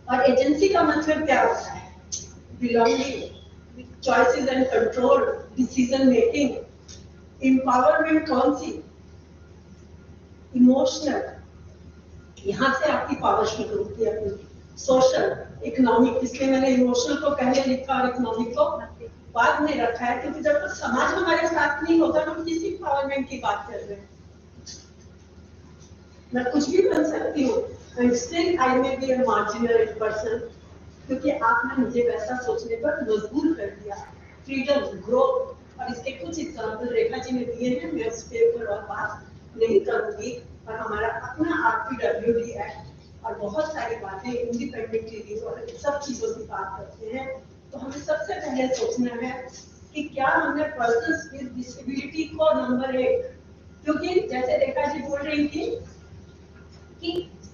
और एजेंसी का मतलब क्या होता है? Belonging, choices and control, decision making. Empowerment कौन सी? इमोशनल, यहाँ से आपकी पावर शुरू होती है अपनी। सोशल, इकोनॉमिक, इसलिए मैंने इमोशनल को पहले लिखा और इकोनॉमिक को बाद में रखा है, क्योंकि जब तक समाज हमारे साथ नहीं होता हम किसी एम्पावरमेंट की बात कर रहे हैं। मैं कुछ भी बन सकती हूँ, and still I may be a marginal person, क्योंकि आपने मुझे वैसा सोचने पर मजबूर कर दिया। फ्रीडम, ग्रोथ, और इसके कुछ एग्जाम्पल रेखा जी ने दिए हैं, मैं उस पर और बात नहीं करूंगी। और हमारा अपना RPWD एक्ट और बहुत सारी बातें इंडिपेंडेंट रिव्यू और सब चीजों की बात करते हैं। तो हमें सबसे पहले सोचना है कि क्या हमने पर्सन्स विद डिसेबिलिटी को नंबर 1, क्योंकि जैसे रेखा जी बोल रही थी कि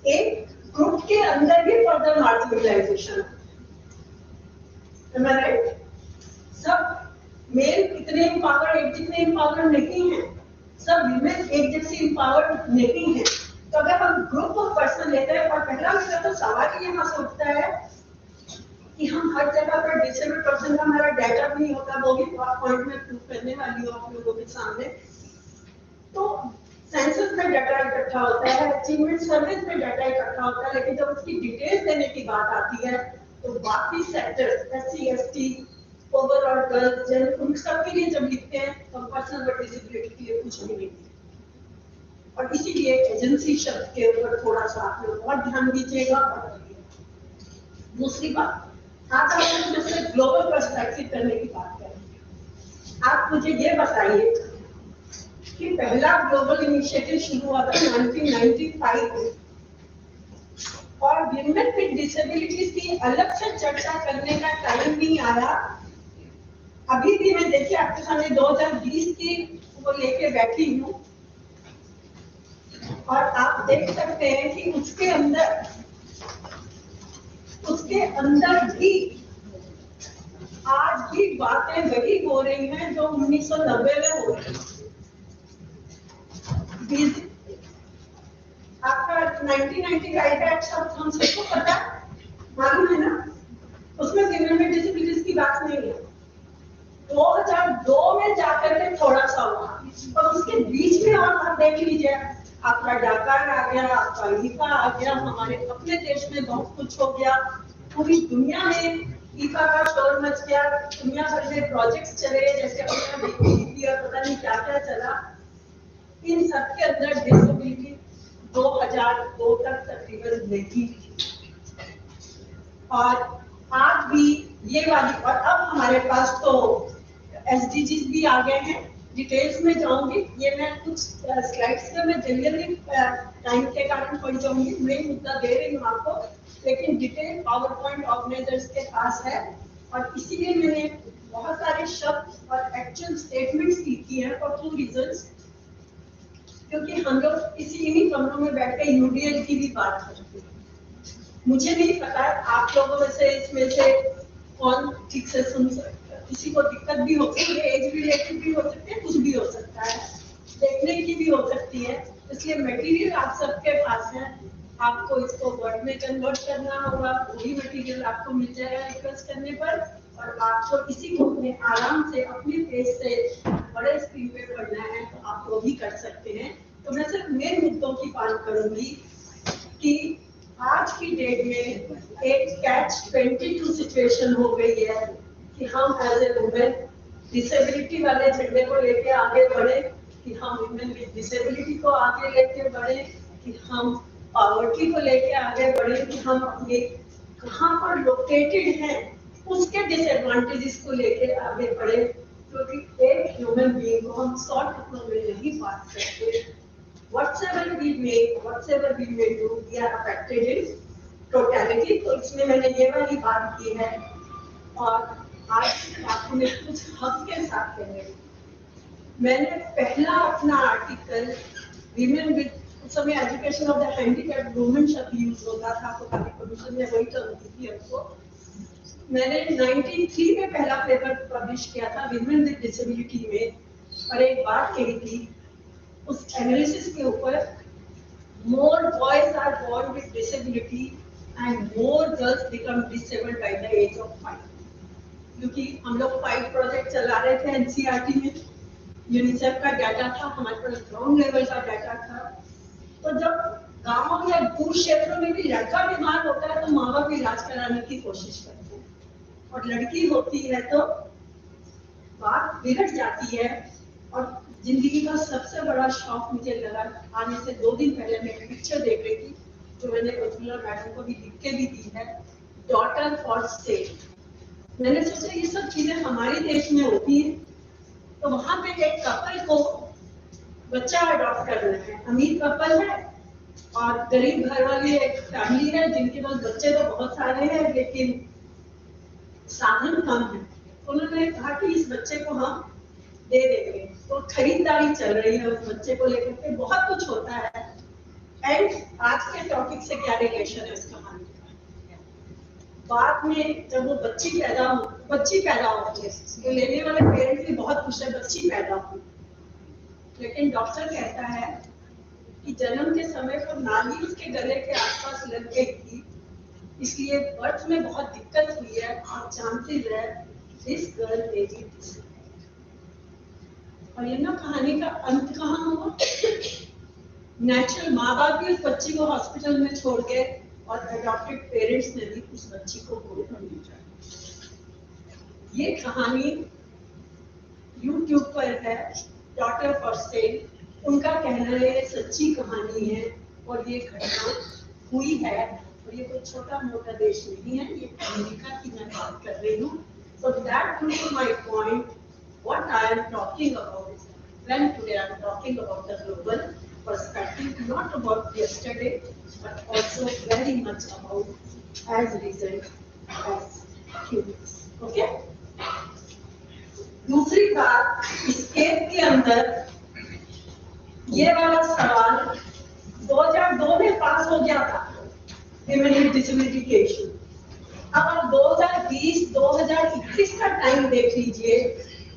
एक ग्रुप के अंदर भी फर्दर मार्जिनलाइजेशन, राइट? सब मेल इतने एम्पावर, एक जितने एम्पावर नहीं है, सब विमेन एक जैसी एम्पावर्ड नहीं है। तो अगर हम ग्रुप ऑफ पर्सन लेते हैं, और पहला मेरा तो सवाल ही यहाँ से उठता है कि हम हर जगह पर डिसेबल्ड पर्सन का हमारा डाटा भी नहीं होता, वो भी पॉइंट में प्रूव करने वाली हूँ आप लोगों के सामने। तो सेंसस में डाटा इकट्ठा होता है, अचीवमेंट सर्विस में डाटा इकट्ठा होता है, लेकिन जब उसकी डिटेल्स देने की बात आती है तो बाकी sectors, SC, ST, overall girls, gender, उन सब के लिए जब लिखते हैं तो पर्सन विद डिसेबिलिटी के लिए कुछ भी नहीं। और इसीलिए एजेंसी शब्द के ऊपर थोड़ा सा आप लोग और ध्यान दीजिएगा। दूसरी बात, आज हम जैसे ग्लोबल पर्सपेक्टिव करने की बात करें। आप मुझे ये बताइए कि पहला ग्लोबल इनिशिएटिव शुरू हुआ था 1995 में, और विमेन विद डिसेबिलिटीज की अलग से चर्चा करने का टाइम नहीं आया। अभी भी मैं देखिए आपके सामने 2020 की वो लेके बैठी हूँ, और आप देख सकते हैं कि उसके अंदर भी आज भी बातें वही हो रही हैं जो 1990 में हो रही। आपका 1990 एक्ट सब हम सबको पता मालूम है ना, उसमें विमेन में डिसेबिलिटीज की बात नहीं है। 2002 में जाकर के थोड़ा सा हुआ, और उसके बीच में और आप देख लीजिए, आपका डाका आ गया, आपका ईफा आ गया, हमारे अपने देश में बहुत कुछ हो गया, पूरी दुनिया में ईफा का शोर मच गया, दुनिया भर में प्रोजेक्ट्स चले, जैसे अपना बीपीपी और पता नहीं क्या क्या चला। इन सब के अंदर डिसेबिलिटी 2002 तक तकरीबन नहीं थी, और आज भी ये वाली, और अब हमारे पास तो SDGs भी आ गए हैं। डिटेल्स में जाऊंगी, ये मैं कुछ स्लाइड्स में मैं जनरली टाइम के कारण पढ़ जाऊंगी, मेन मुद्दा दे रही हूँ आपको, लेकिन डिटेल पावर पॉइंट ऑर्गेनाइजर्स के पास है, और इसीलिए मैंने बहुत सारे शब्द और एक्चुअल स्टेटमेंट्स लिखी हैं फॉर 2 रीजंस, क्योंकि हम लोग इन्हीं कमरों में बैठ के UDL की भी बात करते हैं। मुझे नहीं पता आप लोगों में से इसमें से कौन ठीक से सुन सकता है, किसी को दिक्कत भी हो सकती है, एज रिलेटेड भी हो सकती है, कुछ भी हो सकता है, देखने की भी हो सकती है, इसलिए मटेरियल आप सबके पास है, आपको इसको वर्ड में कन्वर्ट करना होगा, वही मटेरियल आपको मिल जाएगा रिक्वेस्ट करने पर, और आपको इसी को अपने आराम से अपने पेज से बड़े स्क्रीन पे पढ़ना है तो आप वो भी कर सकते हैं। तो मैं सिर्फ मेन मुद्दों की बात करूंगी कि आज की डेट में एक catch-22 सिचुएशन हो गई है कि हम एज ए वुमेन डिसेबिलिटी वाले झंडे को लेके आगे बढ़े, कि हम वुमेन विद डिसेबिलिटी को आगे लेके बढ़े, कि हम पॉवर्टी को लेके आगे बढ़े, कि हम अपने कहाँ पर लोकेटेड हैं उसके डिसएडवांटेजेस को लेके आगे बढ़े, क्योंकि एक ह्यूमन बीइंग को हम 100 टुकड़ों में नहीं बांट सकते। Whatsoever we make, whatsoever we may do, we are affected in totality। तो इसमें मैंने ये वाली बात की है, और आज आपको मैं कुछ हक के साथ कहने, मैंने पहला अपना आर्टिकल विमेन विद, उस समय education of the handicapped women शब्द यूज होता था, तो काफी कमीशन में वही टर्म थी हमको। मैंने 93 में पहला पेपर पब्लिश किया था विमेन विद डिसेबिलिटी में, और एक बात कही थी उस एनालिसिस के ऊपर, more boys are born with disability and more girls become disabled by the age of 5। क्योंकि हम लोग 5 प्रोजेक्ट चला रहे थे NCERT में, यूनिसेफ का डाटा था, हमारे पास ग्राउंड लेवल का डाटा था। तो जब गांव या दूर क्षेत्रों में भी लड़का बीमार होता है तो माँ बाप इलाज कराने की कोशिश करते हैं, और लड़की होती है तो बात बिगड़ जाती है। और जिंदगी का सबसे बड़ा शौक मुझे लगा, आने से 2 दिन पहले मैं एक पिक्चर देख रही थी जो मैंने उज्ज्वला मैडम को भी लिख के भी दी है, डॉटर फॉर सेल। मैंने सोचा ये सब चीजें हमारे देश में होती है, तो वहां पे एक कपल को बच्चा अडॉप्ट करना है, अमीर कपल है और गरीब घर वाली एक फैमिली है जिनके पास बच्चे तो बहुत सारे हैं लेकिन साधन कम है। उन्होंने कहा कि इस बच्चे को हम दे देंगे, तो खरीदारी चल रही है उस बच्चे को लेकर के, बहुत कुछ होता है। एंड आज के टॉपिक से क्या रिलेशन है इस कहानी का? बाद में जब वो बच्ची पैदा होती है तो लेने वाले पेरेंट्स भी बहुत खुश है, बच्ची पैदा हुई, लेकिन डॉक्टर कहता है कि जन्म के समय पर नाली उसके गले के आसपास लग गई थी, इसलिए बर्थ में बहुत दिक्कत हुई है, और चांसेस है this girl may be disabled. और ये ना कहानी का अंत कहाँ हुआ? नेचुरल माँ बाप भी उस बच्ची को हॉस्पिटल में छोड़ गए, और अडॉप्टेड पेरेंट्स ने भी उस बच्ची को गोद में लिया। ये कहानी YouTube पर है, डॉटर फॉर सेल। उनका कहना है ये सच्ची कहानी है और ये घटना हुई है, और ये कोई छोटा मोटा देश नहीं है, ये अमेरिका की मैं बात कर रही हूँ। So that proves my point. What I am talking about is when today I am talking about the global perspective, not about yesterday, but also very much about as recent as humans. Okay? दूसरी बात, इस case के अंदर ये वाला सवाल 2002 में पास हो गया था, विमेन विद डिसेबिलिटी के इशू। अब आप 2020-2021 का टाइम देख लीजिए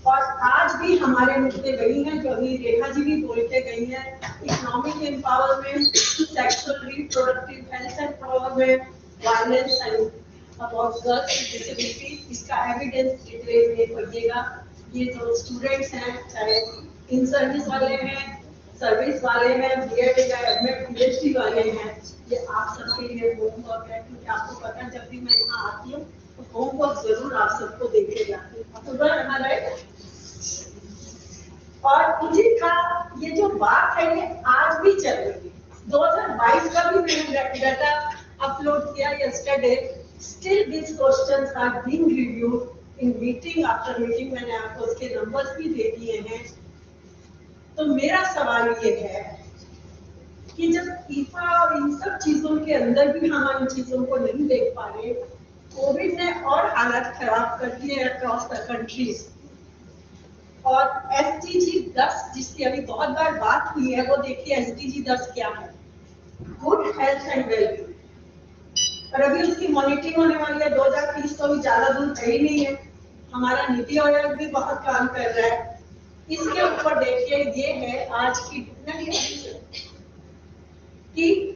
और आज भी हमारे मुद्दे वही हैं जो अभी रेखा जी भी बोल के गई हैं, economic empowerment, sexual reproductive health empowerment, violence and about girls with disability. इसका एविडेंस डिटेल में पढ़िएगा। ये जो स्टूडेंट्स हैं, चाहे इन सर्विस वाले हैं, सर्विस वाले हैं, बीएड या एमएड पीएचडी वाले हैं, ये आप सबके लिए होमवर्क है, क्योंकि आपको पता है जब भी मैं यहाँ आती हूँ तो होमवर्क जरूर आप सबको देके जाती हूँ। और इसी का ये जो बात है ये आज भी चल रही है। 2022 का भी मैंने डाटा अपलोड किया yesterday. Still this questions are being reviewed in meeting after meeting. मैंने आपको उसके नंबर्स भी दे दिए हैं। तो मेरा सवाल ये है कि जब ईफा और इन सब चीजों के अंदर भी हम इन चीजों को नहीं देख पा रहे, कोविड ने और हालत खराब कर दी है अक्रॉस द कंट्रीज। और SDG 10 जिसकी अभी बहुत बार बात हुई है, वो देखिए SDG 10 क्या है, गुड हेल्थ एंड वेलबींग। और अभी उसकी मॉनिटरिंग होने वाली है 2030, तो भी ज्यादा दूर है ही नहीं है। हमारा नीति आयोग भी बहुत काम कर रहा है इसके ऊपर। देखिए ये है आज की कि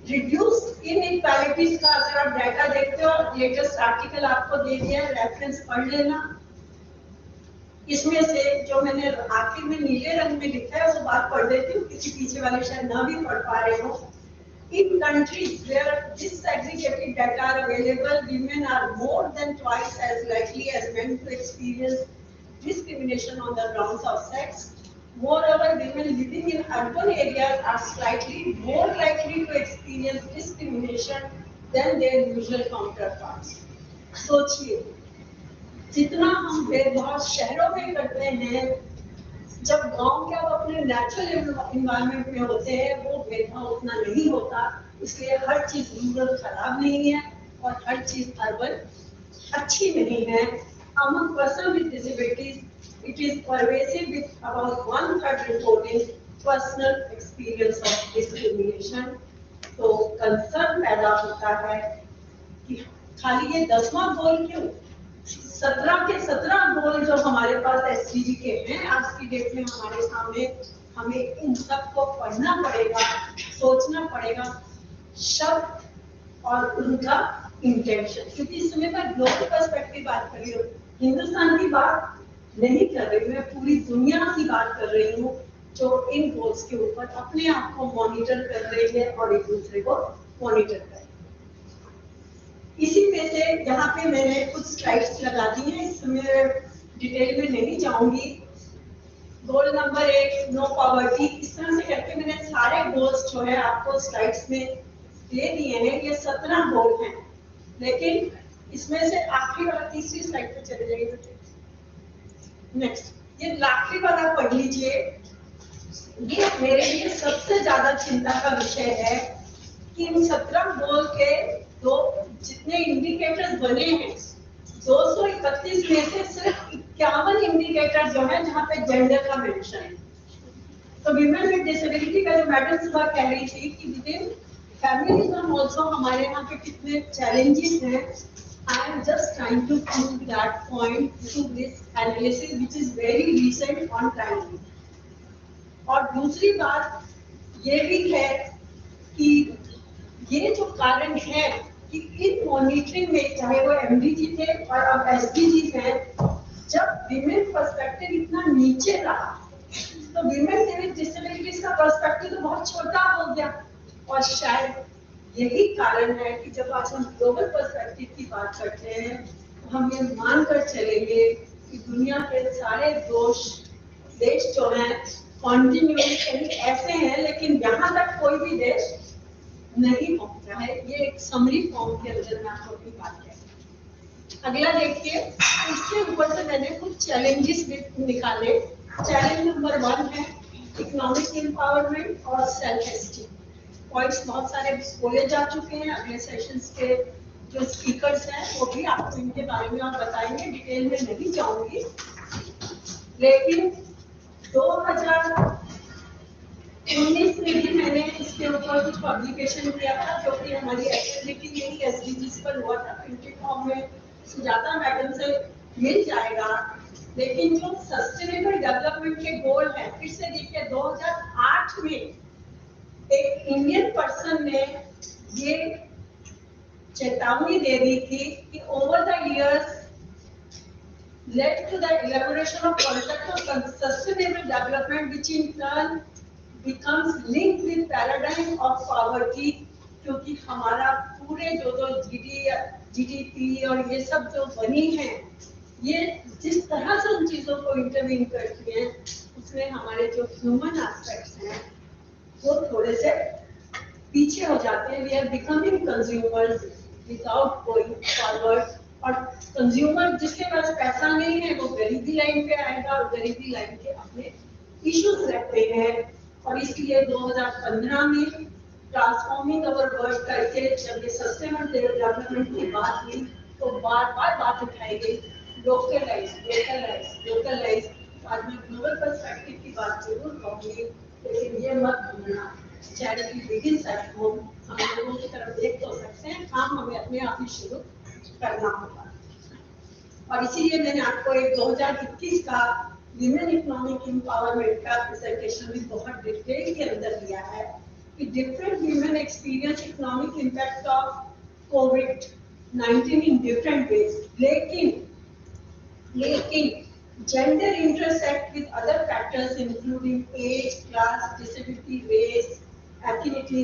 रिड्यूस इनइक्वालिटीज का अगर आप डाटा देखते हो, लेटेस्ट आर्टिकल आपको दे दिया है, रेफरेंस पढ़ लेना। इसमें से जो मैंने आखिर में नीले रंग में लिखा है वो बात पढ़ देती हूँ, किसी पीछे वाले शायद ना भी पढ़ पा रहे हो। In countries where disaggregated data are available, women are more than twice as likely as men to experience discrimination on the grounds of sex. Moreover, women living in urban areas are slightly more likely to experience discrimination than their usual counterparts. सोचिए, जितना हम भेदभाव शहरों में करते हैं, जब गांव के अब अपने नेचुरल एनवायरनमेंट में होते हैं वो भेदभाव उतना नहीं होता। इसलिए हर चीज रूरल खराब नहीं है और हर चीज अर्बन अच्छी नहीं है। Among persons with disabilities, it is pervasive with about 1/3 reporting personal experience of discrimination. तो कंसर्न पैदा होता है कि खाली ये 10वां गोल क्यों, 17 के 17 गोल जो हमारे पास SDG के हैं आज की डेट में हमारे सामने, हमें इन सब को पढ़ना पड़ेगा, सोचना पड़ेगा शब्द और उनका इंटेंशन। क्योंकि इस समय मैं ग्लोबल पर्सपेक्टिव बात कर रही हूँ, हिंदुस्तान की बात नहीं कर रही हूँ, मैं पूरी दुनिया की बात कर रही हूँ जो इन गोल्स के ऊपर अपने आप को मॉनिटर कर रही है और एक दूसरे को मॉनिटर कर रही है। इसी में से यहाँ पे मैंने कुछ स्लाइड्स लगा दी हैं, इसमें डिटेल में नहीं जाऊंगी। गोल नंबर 1 नो पॉवर्टी, इस तरह से करके मैंने सारे गोल्स जो है आपको स्लाइड्स में दे दिए हैं। ये 17 गोल हैं, लेकिन इसमें से आखिरी वाला तीसरी स्लाइड पे चले जाइए बच्चे। नेक्स्ट, ये आखिरी वाला पढ़ लीजिए। ये मेरे लिए सबसे ज्यादा चिंता का विषय है कि इन 17 गोल के तो जितने इंडिकेटर्स बने हैं 231 में से सिर्फ 51 इंडिकेटर जो है जहाँ पे जेंडर का मेंशन है। तो विमेन विद डिसेबिलिटी का जो मैडम सुबह कह रही थी कि विदिन फेमिनिज्म आल्सो हमारे यहाँ पे कितने चैलेंजेस हैं। I am just trying to prove that point through this analysis which is very recent on time. और दूसरी बात ये भी है कि ये जो कारण है कि इन मॉनिटरिंग में चाहे वो MDG थे और अब SDG हैं, जब विमेन पर्सपेक्टिव इतना नीचे रहा तो विमेन विद डिसेबिलिटीज का पर्सपेक्टिव तो बहुत छोटा हो गया। और शायद यही कारण है कि जब आज हम ग्लोबल पर्सपेक्टिव की बात करते हैं तो हम ये मानकर चलेंगे कि दुनिया के सारे देश जो हैं कॉन्टिन्यूसली ऐसे हैं, लेकिन यहाँ तक कोई भी देश नहीं पहुंचा है। ये एक समरी फॉर्म के अंदर मैं आपको अपनी बात कह। अगला देखिए, इसके ऊपर से मैंने कुछ चैलेंजेस निकाले। चैलेंज नंबर 1 है इकोनॉमिक एम्पावरमेंट और सेल्फ एस्टीम। पॉइंट्स बहुत सारे बोले जा चुके हैं, अगले सेशंस के जो स्पीकर्स हैं वो भी आपको इनके बारे में और बताएंगे, डिटेल में नहीं जाऊंगी। लेकिन 2019 में भी मैंने इसके ऊपर कुछ पब्लिकेशन किया था जो कि हमारी एक्टिविटी में SDGs पर हुआ था, प्रिंटेड फॉर्म में सुजाता मैडम से मिल जाएगा। लेकिन जो सस्टेनेबल डेवलपमेंट के गोल है, फिर से देखिए 2008 में एक इंडियन पर्सन ने ये चेतावनी दे दी थी कि over the years led to the elaboration of concept of sustainable development, which in turn becomes linked with paradigm of poverty, क्योंकि हमारा पूरे जो जीडीपी और ये सब जो बनी है, ये जिस तरह से उन चीजों को इंटरवीन करती हैं, उसमें हमारे जो ह्यूमन एस्पेक्ट्स हैं वो थोड़े से पीछे हो जाते हैं. We are becoming consumers without going forward. और कंज्यूमर जिसके पास पैसा नहीं है वो गरीबी लाइन पे आएगा और गरीबी लाइन के अपने इश्यूज रहते हैं. और इसलिए 2015 में ट्रांसफॉर्मिंग अवर वर्ल्ड करके जब ये सस्टेनेबल डेवलपमेंट की बात हुई तो बार बार बात उठाई गई लोकलाइज. आज मैं ग्लोबल पर्सपेक्टिव की बात जरूर कहूँगी, लेकिन ये मत भूलना चैरिटी बिगिंस एट होम. हम लोगों की तरफ देख तो सकते हैं, काम हमें अपने आप ही शुरू करना होगा. और इसीलिए मैंने आपको एक 2021 का विमेन इकोनॉमिक एम्पावरमेंट का प्रेजेंटेशन भी बहुत डिटेल के अंदर दिया है कि different women experience economic impact of कोविड-19 इन डिफरेंट वेज. लेकिन gender intersect with other factors including age, class, disability, race, ethnicity,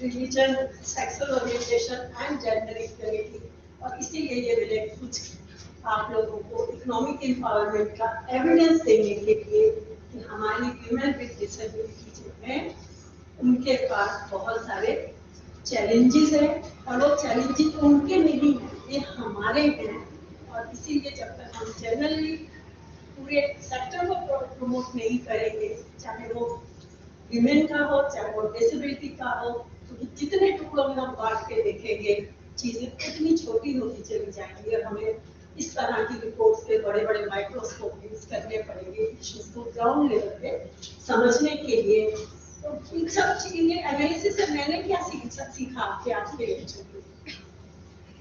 religion, sexual orientation and gender equality. और इसीलिए ये मैंने कुछ आप लोगों को इकोनॉमिक एम्पावरमेंट का एविडेंस देने के लिए कि हमारी विमेन विद डिसेबिलिटी जो है उनके पास बहुत सारे चैलेंजेस हैं, और वो चैलेंजेस उनके नहीं हैं, ये हमारे हैं. और इसीलिए जब तक हम जनरली पूरे सेक्टर को प्रमोट नहीं करेंगे, चाहे वो विमेन का हो चाहे वो डिसेबिलिटी का हो, तो जितने टुकड़ों में हम बांट के देखेंगे चीजें कितनी छोटी होती चली जाएंगी. और हमें इस तरह की रिपोर्ट्स पे बड़े बड़े माइक्रोस्कोप यूज करने पड़ेंगे इश्यूज को ग्राउंड लेवल पे समझने के लिए. तो इन सब चीजें एनालिसिस से मैंने क्या सीखा आपके आज के लेक्चर में.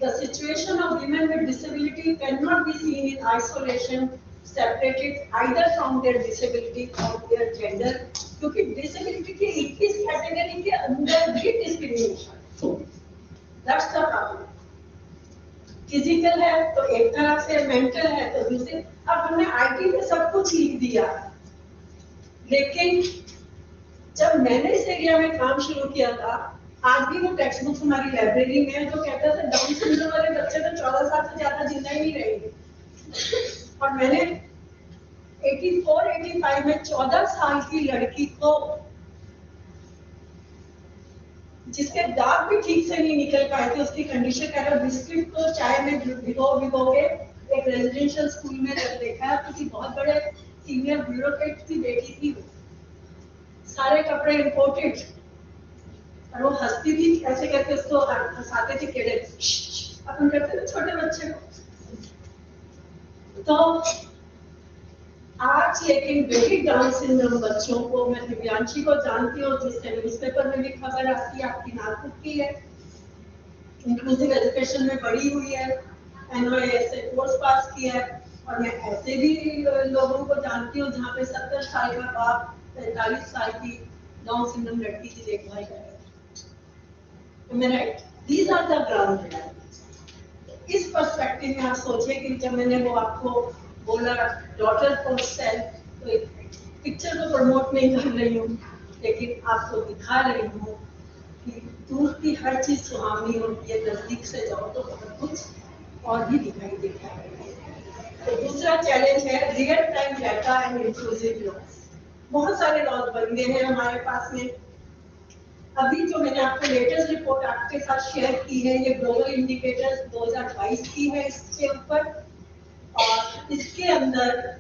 The situation of women with disability cannot be seen in isolation, separated either from their disability or their gender, क्योंकि disability के 21 कैटेगरी के अंदर भी discrimination. That's the problem. Physical है तो एक तरफ से, मेंटल है तो दूसरे. अब हमने आईटी में सब कुछ लिख दिया, लेकिन जब मैंने इस एरिया में काम शुरू किया था, आज भी वो टेक्स्ट बुक्स हमारी लाइब्रेरी में है जो कहता था डाउन सिंड्रोम वाले बच्चे तो 14 साल से ज्यादा जिंदा ही नहीं रहेंगे. और मैंने 84-85 में 14 साल की लड़की को, जिसके दांत भी ठीक से नहीं निकल पाए थे, उसकी कंडीशन कह रहा बिस्किट को चाय में भिगो के एक रेजिडेंशियल स्कूल में रख देखा है. किसी बहुत बड़े सीनियर ब्यूरोक्रेट की बेटी थी, सारे कपड़े इंपोर्टेड, और वो हंसती थी ऐसे करके उसको हंसाते थे केड़े अपन करते थे छोटे बच्चे को. तो आज लेकिन बेटी डाउन सिंड्रोम बच्चों को, मैं दिव्यांशी को जानती हूँ जिससे न्यूज़पेपर में भी खबर आती है, आपकी नागपुर की है, इंक्लूसिव एजुकेशन में पढ़ी हुई है, NOAS से कोर्स पास किया है. और मैं ऐसे भी लोगों को जानती हूँ जहाँ पे 70 साल का बाप 45 साल की डाउन सिंड्रोम लड़की की देखभाल कर रहे हैं. Right, these are the ground realities. इस पर्सपेक्टिव में आप सोचिए कि जब मैंने वो आपको बोला डॉटर फॉर सेल्फ, तो एक पिक्चर को प्रमोट नहीं कर रही हूँ, लेकिन आपको दिखा रही हूँ कि दूर की हर चीज सुहावनी होती है, नजदीक से जाओ तो बहुत कुछ और भी दिखाई देता है. तो दूसरा चैलेंज है real time data and inclusive loss. बहुत सारे लॉस बन गए हैं हमारे पास में. अभी जो मैंने आपको लेटेस्ट रिपोर्ट आपके साथ शेयर की है, ये ग्लोबल इंडिकेटर्स 2022 की है इसके ऊपर. और इसके अंदर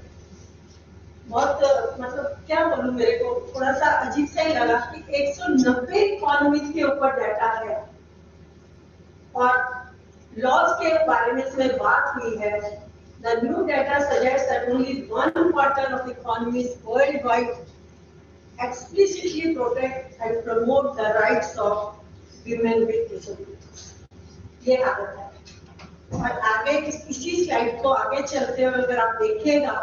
बहुत मतलब क्या बोलूं, मेरे को थोड़ा सा अजीब सा ही लगा कि 190 इकोनॉमीज के ऊपर डाटा है. और लॉस के बारे में इसमें बात हुई है. The new data suggests that only 1/4 of economies worldwide explicitly protect and promote the rights of women with disabilities. ये आदत है. और आगे इसी स्लाइड को आगे चलते हुए अगर आप देखिएगा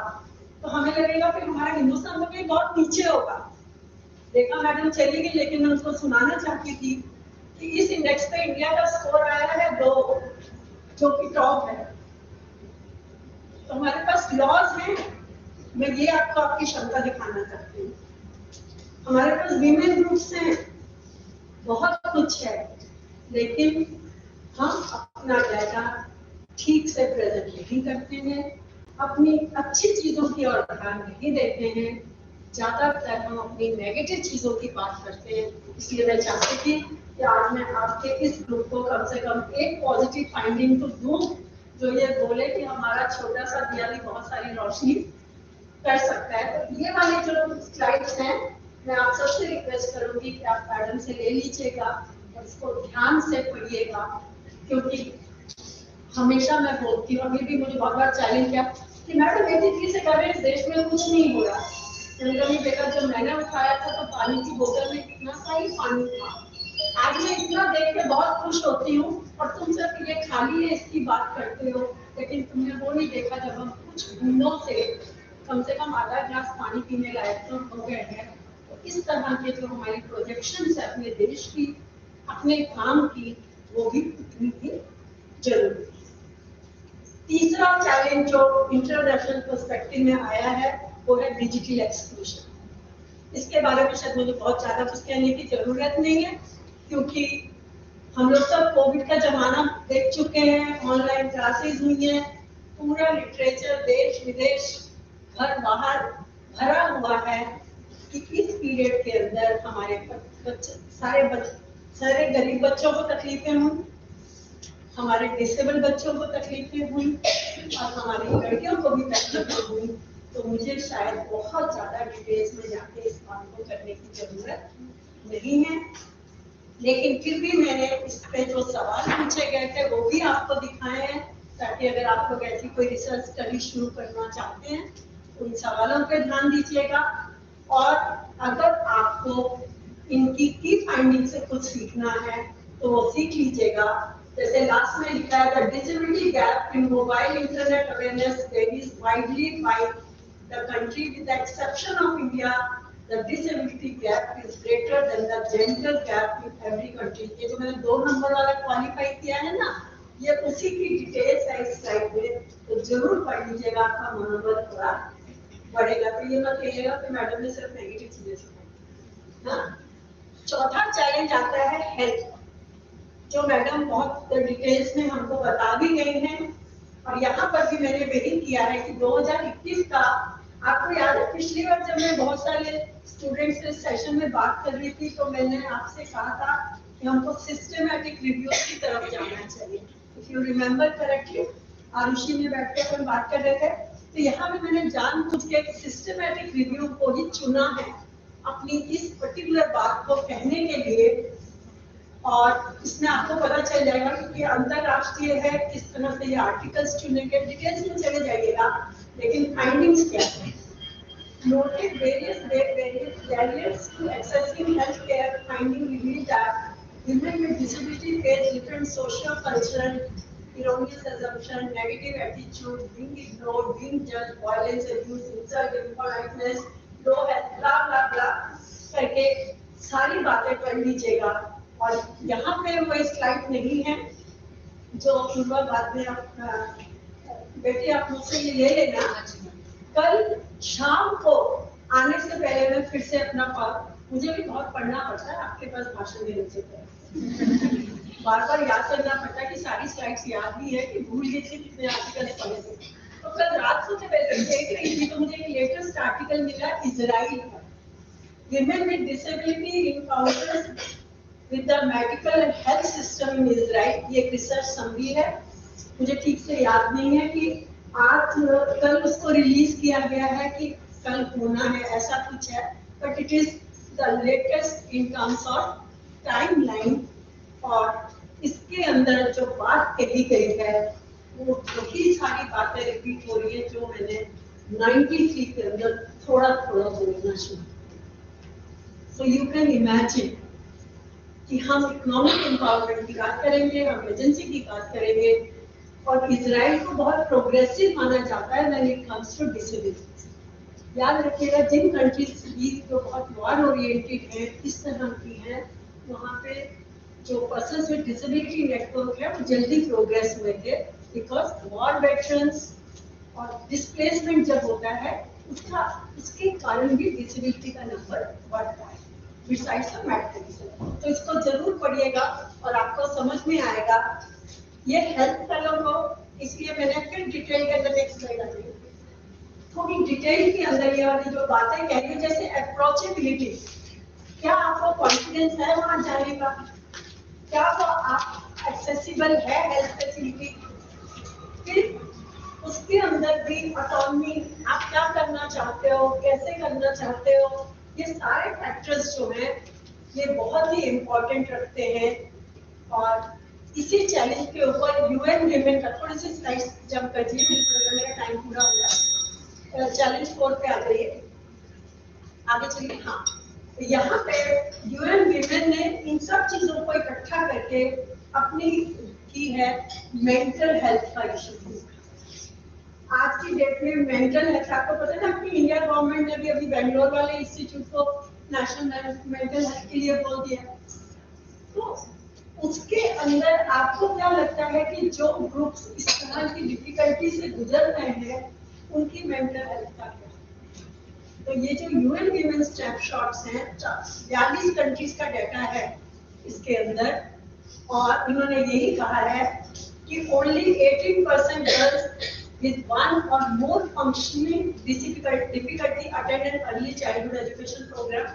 तो हमें लगेगा कि हमारा हिंदुस्तान में कहीं बहुत नीचे होगा। देखा मैडम चली गई, लेकिन मैं उसको सुनाना चाहती थी कि इस इंडेक्स पे इंडिया का स्कोर आया है 2, जो कि टॉप है। तो हमारे पास लॉज हैं, मैं ये आपको आपकी क्षमता दिखाना चाहती हूँ। हमारे पास वीमेन ग्रुप्स हैं, बहुत कुछ है, लेकिन हम अपना डाटा ठीक से प्रेजेंट नहीं करते हैं, अपनी अच्छी चीजों की ओर ध्यान नहीं देते हैं, ज्यादातर हम अपनी नेगेटिव चीजों की बात करते हैं। इसलिए मैं चाहती थी कि आज मैं आपके इस ग्रुप को कम से कम एक पॉजिटिव फाइंडिंग तो दूं, जो ये बोले कि हमारा छोटा सा दिया भी बहुत सारी रोशनी कर सकता है। तो ये वाली जो स्लाइड्स हैं, मैं आप सबसे रिक्वेस्ट करूंगी कि आप मैडम से ले लीजिएगा और इसको ध्यान से पढ़िएगा, क्योंकि हमेशा मैं बोलती हूँ, अभी भी मुझे बहुत बार चैलेंज किया कि मैडम 83 से कर रहे हैं, इस देश में कुछ नहीं हो रहा। कभी देखा जब मैंने उठाया था तो पानी की बोतल में कितना सा ही पानी था। आज मैं इतना देख के बहुत खुश होती हूँ और तुम सिर्फ ये खाली है इसकी बात करते हो, लेकिन तुमने वो नहीं देखा जब हम कुछ बूंदों से कम आधा ग्लास पानी पीने लायक तो हो गए हैं। तो इस तरह के जो हमारी प्रोजेक्शन है अपने देश की, अपने काम की, वो भी उतनी ही जरूरी है। तीसरा चैलेंज जो इंटरनेशनल पर्सपेक्टिव में आया है वो है डिजिटल एक्सक्लूजन। इसके बारे में शायद मुझे बहुत ज्यादा कुछ कहने की जरूरत नहीं है, क्योंकि हम लोग सब कोविड का जमाना देख चुके हैं, ऑनलाइन क्लासेस हुई हैं, पूरा लिटरेचर देश विदेश घर बाहर भरा हुआ है कि इस पीरियड के अंदर हमारे बच्चे सारे गरीब बच्चों को तकलीफें हुई, हमारे डिसेबल बच्चों को तकलीफें हुई और हमारी लड़कियों को भी तकलीफें हुई। तो मुझे शायद बहुत ज्यादा डिटेल्स में जाके इस बात को करने की जरूरत नहीं है, लेकिन फिर भी मैंने इस पे जो सवाल पूछे गए थे वो भी आपको दिखाए हैं, ताकि अगर आप लोग ऐसी कोई रिसर्च स्टडी शुरू करना चाहते हैं तो उन सवालों पर ध्यान दीजिएगा। और अगर आपको इनकी की फाइंडिंग से कुछ सीखना है तो वो सीख लीजिएगा। जैसे लास्ट में लिखा है, the disability gap in mobile internet awareness varies widely by the country with the exception of India. The disability gap is greater than the gender gap in every country. ये जो मैंने 2 नंबर वाला qualify किया है ना, ये उसी की डिटेल्स है इस स्लाइड में, तो जरूर पढ़ लीजिएगा, आपका मनोबल थोड़ा बढ़ेगा। तो ये मत कहिएगा कि मैडम ने सिर्फ नेगेटिव चीजें सिखाई। हाँ, चौथा चैलेंज आता है हेल्थ, जो मैडम बहुत डिटेल्स में हमको बता भी गई हैं, और यहाँ पर भी मैंने वही किया है कि 2021 का आपको याद है, पिछली बार जब मैं बहुत सारे स्टूडेंट्स से सेशन में बात कर रही थी तो मैंने आपसे कहा था कि हमको सिस्टमैटिक रिव्यू की तरफ जाना चाहिए। If you remember correctly, Aarushi में बैठ के अपन बात कर रहे थे, तो यहाँ पे मैंने जानबूझ के सिस्टमैटिक रिव्यू को ही चुना है अपनी इस पर्टिकुलर बात को कहने के लिए। और इसमें आपको पता चल जाएगा कि ये अंतरराष्ट्रीय है, किस तरह से ये आर्टिकल्स चुनेंगे, डिटेल्स में चले जाइएगा, लेकिन फाइंडिंग्स क्या है। Noted various barriers to accessing healthcare, finding revealed that women with disability face different social, cultural, erroneous assumption, negative attitude, being ignored, being judged, violence, abuse, insult, impoliteness, low health, blah blah blah करके सारी बातें पढ़ लीजिएगा। और यहाँ पे वो slide नहीं है जो पूर्वा बाद में आप बेटे आप मुझसे ये ले लेना। कल शाम को आने से पहले मैं फिर से अपना मुझे भी बहुत पढ़ना पड़ता है आपके पास भाषण देने से पहले, बार बार याद करना पड़ता है कि सारी स्लाइड्स याद भी है कि भूल गई थी कितने आर्टिकल पढ़े थे। तो कल रात को जब ऐसे देख रही थी तो मुझे एक लेटेस्ट आर्टिकल मिला इजराइल का, women with disability encounters with the medical and health system in Israel. ये एक रिसर्च समरी है, मुझे ठीक से याद नहीं है कि आज कल उसको रिलीज किया गया है कि कल होना है, ऐसा कुछ है, but it is the latest in terms of timeline. और इसके अंदर जो बात कही गई है वो वही सारी बातें रिपीट हो रही है जो मैंने 93 के अंदर थोड़ा थोड़ा बोलना शुरू। सो यू कैन इमेजिन कि हम इकोनॉमिक एम्पावरमेंट की बात करेंगे, हम एजेंसी की बात करेंगे, और इजराइल को बहुत प्रोग्रेसिव माना जाता है when it comes to disability. याद रखिएगा, जिन कंट्रीज भी जो बहुत वॉर ओरिएंटेड है, इस तरह की हैं, वहाँ पे जो पर्सन्स विद डिसेबिलिटी नेटवर्क है वो जल्दी प्रोग्रेस हुए थे, बिकॉज वॉर वेटरन्स और डिस्प्लेसमेंट जब होता है उसके कारण भी डिसेबिलिटी का नंबर बढ़ता है। बिसाइड्स द मैट्रिक्स, तो इसको जरूर पढ़िएगा और आपको समझ में आएगा। ये हेल्प फेलो को, इसलिए मैंने फिर डिटेल के अंदर नेक्स्ट स्लाइड आ गई, थोड़ी डिटेल के अंदर ये वाली जो बातें कह रही हूँ, जैसे अप्रोचेबिलिटी, क्या आपको कॉन्फिडेंस है वहां जाने का, क्या वो आप एक्सेसिबल है हेल्थ फैसिलिटी, फिर उसके अंदर भी ऑटोनॉमी, आप क्या करना चाहते हो, कैसे करना चाहते हो, ये सारे फैक्टर्स जो हैं ये बहुत ही इम्पोर्टेंट रखते हैं। और इसी चैलेंज के ऊपर यूएन विमेन का, थोड़ी सी स्लाइड्स जंप कर दीजिए, मेरा टाइम पूरा हो गया। चैलेंज 4 पे आ गई, आगे चलिए। हाँ, तो यहाँ पे यूएन विमेन ने इन सब चीजों को इकट्ठा करके अपनी की है मेंटल हेल्थ का इशू। आज की डेट में मेंटल हेल्थ, आपको पता है ना कि इंडिया गवर्नमेंट ने भी अभी बेंगलोर वाले इंस्टीट्यूट को नेशनल मेंटल हेल्थ के लिए बोल दिया। तो उसके अंदर आपको क्या लगता है कि जो ग्रुप्स इस तरह की डिफिकल्टी से गुजर रहे हैं उनकी मेंटल हेल्थ का क्या? तो ये जो यूएन वीमेन स्नैपशॉट्स हैं, 42 कंट्रीज का डाटा है इसके अंदर, और इन्होंने यही कहा है कि only 18% girls with one or more functioning difficulty attend an early childhood education program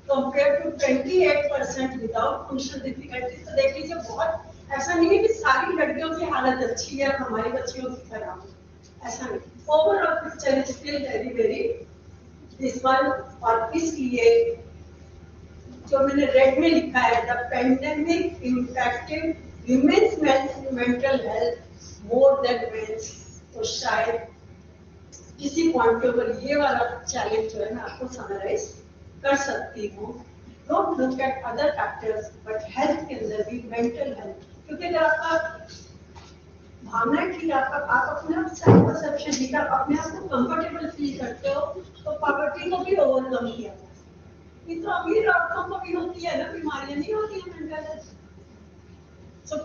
compared to 28% without functional difficulty। तो देख लीजिए, बहुत, ऐसा नहीं है कि सारी लड़कियों की हालत अच्छी है और हमारी बच्चियों की खराब है, ऐसा नहीं। Overall picture is still very very this one. और इसलिए जो मैंने रेड में लिखा है, the pandemic impacted women's mental health more than men's, तो शायद किसी पॉइंट के ऊपर ये वाला चैलेंज जो है मैं आपको समराइज कर सकती हूँ। Don't look at other factors, but health के अंदर भी मेंटल हेल्थ, क्योंकि अगर आपका भावना है कि आप अपने आप सेल्फ परसेप्शन ठीक है, अपने आप को कंफर्टेबल फील करते हो, तो पॉवर्टी को भी ओवरकम किया। ये तो अमीर औरतों को भी होती है ना, बीमारियां नहीं होती है मेंटल हेल्थ। सो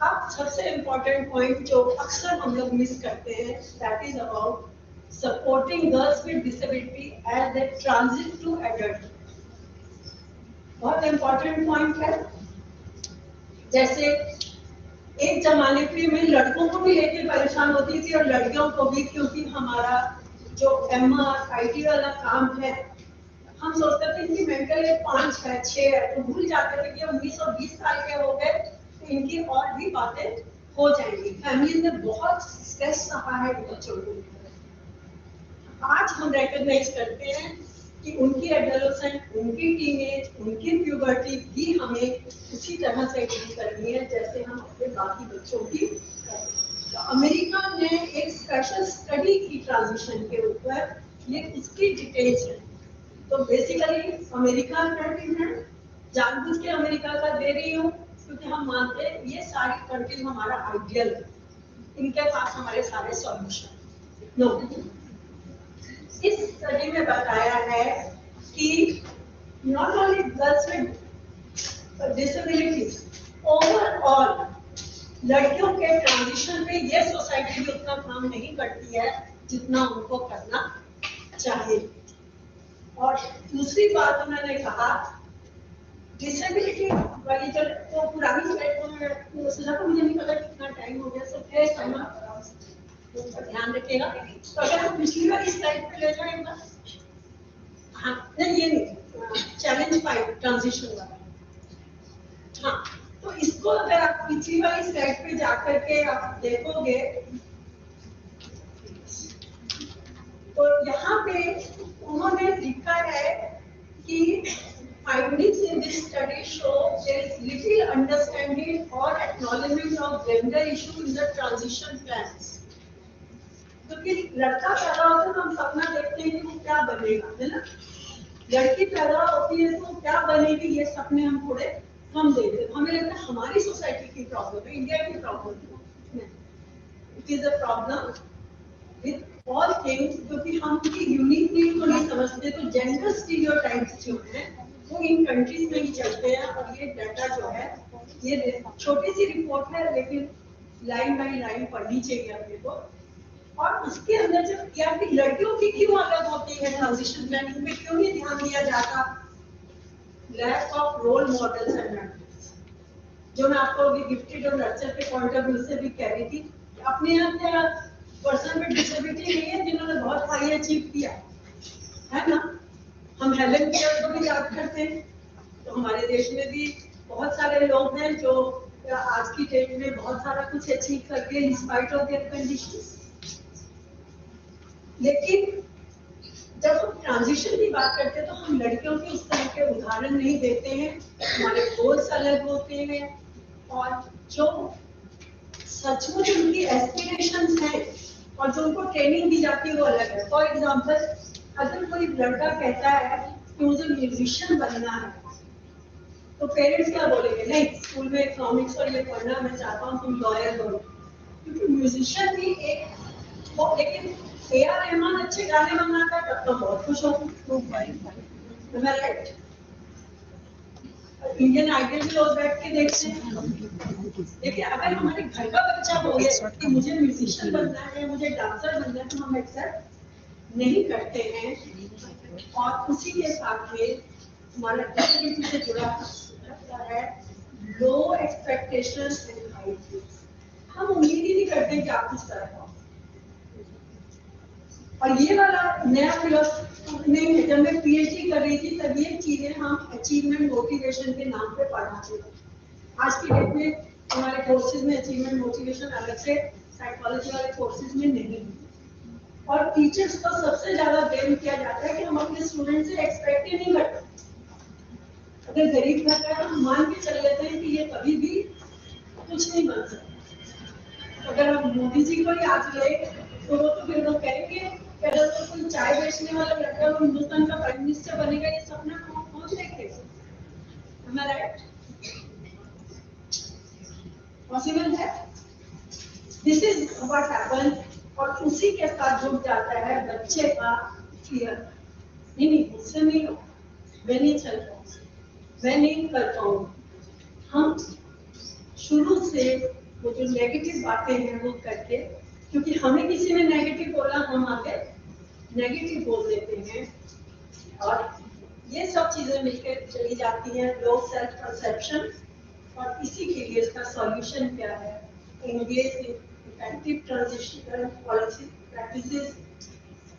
अब सबसे इम्पोर्टेंट पॉइंट जो अक्सर हम लोग मिस करते हैं, that is about supporting girls with disability as they transit to adult. बहुत इम्पोर्टेंट पॉइंट है। जैसे एक जमाने पे मैं लड़कों को भी लेके परेशान होती थी और लड़कियों को भी, क्योंकि हमारा जो MR IT वाला काम है, हम सोचते थे इनकी मेंटल एज 5 है 6 है, तो भूल जाते थे कि 19 और 20 साल के हो गए तो इनकी और भी बातें हो जाएंगी। फैमिली ने बहुत स्ट्रेस सहा है बच्चों को। आज हम रिकॉग्नाइज करते हैं कि उनकी एडोलेसेंट, उनकी टीनेज, उनकी प्यूबर्टी भी हमें उसी तरह से डील करनी है जैसे हम अपने बाकी बच्चों की करते हैं। तो अमेरिका ने एक स्पेशल स्टडी की ट्रांजिशन के ऊपर, ये उसकी डिटेल्स है। तो बेसिकली अमेरिका का जानबूझ के अमेरिका का दे रही हूँ क्योंकि हम मानते हैं ये सारी कंट्रीज हमारा आइडियल है, इनके पास हमारे सारे सॉल्यूशन। नो, इस स्टडी में बताया है कि not only girls with disabilities, overall लड़कियों के ट्रांजिशन में ये सोसाइटी भी उतना काम नहीं करती है जितना उनको करना चाहिए। और दूसरी बात उन्होंने कहा, डिसेबिलिटी वाली जो तो पुरानी स्लाइड को मैं सोचा तो मुझे नहीं पता कितना टाइम हो गया, सब है समय ध्यान रखिएगा। तो अगर हम पिछली वाली स्लाइड पे ले जाएं ना, हाँ नहीं ये नहीं, चैलेंज 5 ट्रांजिशन वाला, हाँ तो इसको अगर आप पिछली वाली स्लाइड पे जाकर के आप देखोगे तो यहाँ पे उन्होंने लिखा है कि findings in this study show there is little understanding or acknowledgement of gender issue in the transition plans। क्योंकि लड़का पैदा होता है तो हम सपना देखते हैं कि वो क्या बनेगा, है ना। लड़की पैदा होती है तो क्या बनेगी ये सपने हम थोड़े कम देते हैं। हमें लगता है हमारी सोसाइटी की प्रॉब्लम है, इंडिया की प्रॉब्लम है। It is a problem with all things, क्योंकि हम उनकी यूनिक नीड को नहीं समझते। तो जेंडर स्टीरियोटाइप्स जो है वो इन कंट्रीज में ही चलते हैं। और ये डाटा जो है, ये छोटी सी रिपोर्ट है लेकिन लाइन बाई लाइन पढ़नी चाहिए अपने को। और उसके अंदर जब क्या कि लड़कियों की क्यों अलग होती है ट्रांजिशन प्लानिंग में, क्यों नहीं ध्यान दिया जाता? Lack of role models and mentors, जो मैं आपको अभी गिफ्टेड और नर्चर के पॉइंट ऑफ व्यू से भी कह रही थी। अपने यहाँ पर्सन में डिसेबिलिटी नहीं है जिन्होंने बहुत हाई अचीव किया है ना। हम हेलेन केयर को भी याद करते हैं। तो हमारे देश में भी बहुत सारे लोग हैं जो आज की डेट में बहुत सारा कुछ अचीव करके in spite of their conditions. लेकिन जब हम ट्रांजिशन की बात करते हैं तो हम लड़कियों के उस तरह के उदाहरण नहीं देते हैं। हमारे गोल्स अलग होते हैं और जो सचमुच उनकी एस्पिरेशंस हैं और जो उनको ट्रेनिंग दी जाती है वो अलग है। फॉर एग्जांपल, अगर कोई लड़का कहता है कि मुझे म्यूजिशियन बनना है, तो पेरेंट्स क्या बोलेंगे? नहीं, स्कूल में इकोनॉमिक्स और ये पढ़ना, मैं चाहता हूँ तुम लॉयर बनो। क्योंकि म्यूजिशियन भी एक वो, लेकिन ए.आर. रहमान अच्छे गाने बनाता है तब तो बहुत खुश होंगे। राइट? इंडियन आइडल भी लोग बैठ के देखते हैं। लेकिन अगर हमारे घर का बच्चा बोले कि मुझे म्यूजिशियन बनना है, मुझे डांसर बनना है, तो हम एक्सेप्ट नहीं करते हैं। और उसी के साथ में हमारा डिसेबिलिटी से जुड़ा है लो एक्सपेक्टेशंस एंड हाई ड्रीम्स। हम उम्मीद ही नहीं करते कि आप कुछ कर पाओ। और ये वाला नया फिलोसफी में जब मैं पीएचडी कर रही थी तब ये चीजें हम अचीवमेंट मोटिवेशन के नाम पे पढ़ाते थे। आज की डेट में हमारे कोर्सेज में अचीवमेंट मोटिवेशन अलग से साइकोलॉजी वाले कोर्सेज में नहीं है। और टीचर्स को सबसे ज्यादा ब्लेम किया जाता है कि हम अपने स्टूडेंट से एक्सपेक्ट ही नहीं करते। अगर गरीब घर का है तो हम मान के चल लेते हैं कि ये कभी भी कुछ नहीं बन सकता। अगर हम मोदी जी को ही आज ले तो वो तो फिर वो कहेंगे कि अगर तो कोई चाय बेचने वाला लड़का वो हिंदुस्तान का प्राइम मिनिस्टर बनेगा, ये सपना कौन देखेगा? Am I right? पॉसिबल है? This is what happen. और उसी के साथ जुड़ जाता है बच्चे का फियर। नहीं, मुझसे नहीं हो, मैं नहीं चल पाऊंगा, मैं नहीं कर पाऊंगा। हम शुरू से वो जो नेगेटिव बातें हैं वो करके, क्योंकि हमें किसी ने नेगेटिव बोला हम आगे नेगेटिव बोल देते हैं। और ये सब चीजें मिलकर चली जाती हैं, लो सेल्फ परसेप्शन। और इसी के लिए इसका सॉल्यूशन क्या है? Engage in effective transition policy practices,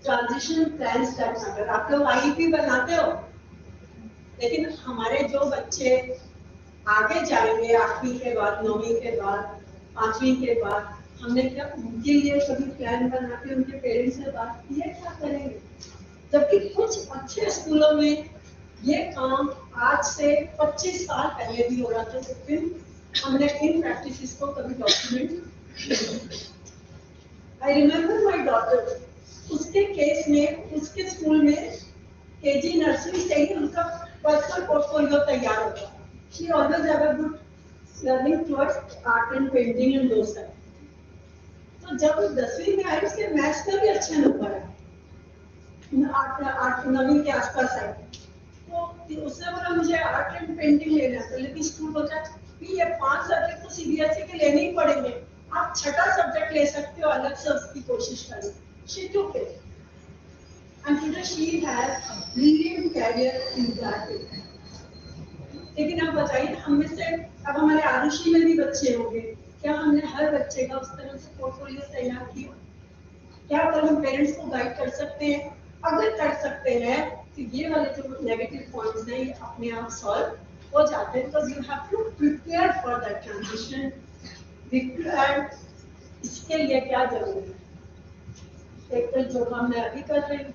transition plans that matter. आप लोग आईईपी बनाते हो, लेकिन हमारे जो बच्चे आगे जाएंगे 8वीं के बाद, 9वीं के बाद, 5वीं के बाद, हमने क्या उनके लिए कभी प्लान बना के उनके पेरेंट्स से बात की है? क्या करेंगे? जबकि कुछ अच्छे स्कूलों में ये काम आज से 25 साल पहले भी हो रहा था, लेकिन हमने इन प्रैक्टिसेस को कभी document. I remember my daughter, उसके केस में उसके स्कूल में केजी नर्सरी से ही उनका पर्सनल पोर्टफोलियो तैयार होता है। She always have a good learning towards art and painting and those type. तो जब वो 10वीं में आई उसके मैथ्स का भी अच्छे नंबर है, 8-9वीं के आसपास आई। तो उसने बोला मुझे आर्ट एंड पेंटिंग लेना है, लेकिन स्कूल बोलता है कि ये 5 सब्जेक्ट तो सीबीएसई के लेने ही पड़ेंगे, आप 6ठा सब्जेक्ट ले सकते हो, अलग से उसकी कोशिश करें। She took it and today she has brilliant career in that area. लेकिन अब बताइए, हम में से अब हमारे आरुषि में भी बच्चे होंगे, क्या हमने हर बच्चे का उस तरह से पोर्टफोलियो तैयार किया? क्या अगर हम पेरेंट्स को गाइड कर सकते हैं? अगर कर सकते हैं तो ये वाले जो नेगेटिव पॉइंट्स हैं ये अपने आप सॉल्व हो जाते हैं। Because you have to prepare for that transition. Prepare इसके लिए क्या जरूरी है? एक तो जो काम मैं अभी कर रही हूँ,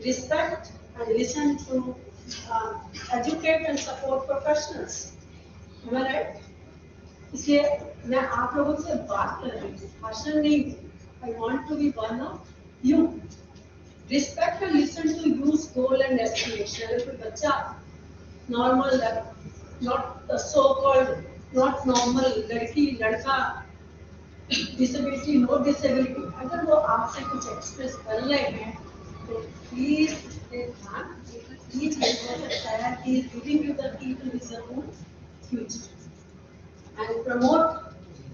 respect and listen to educate and support professionals. Am I right? इसलिए मैं आप लोगों से बात कर रही हूँ, भाषण नहीं। I want to be one of you. Respect and listen to you's goal and aspiration. अगर कोई बच्चा normal not the so-called not normal लड़की लड़का disability no disability अगर वो आपसे कुछ एक्सप्रेस कर रहे हैं तो प्लीज ये चीज हो सकता है कि giving you the key to his own future and promote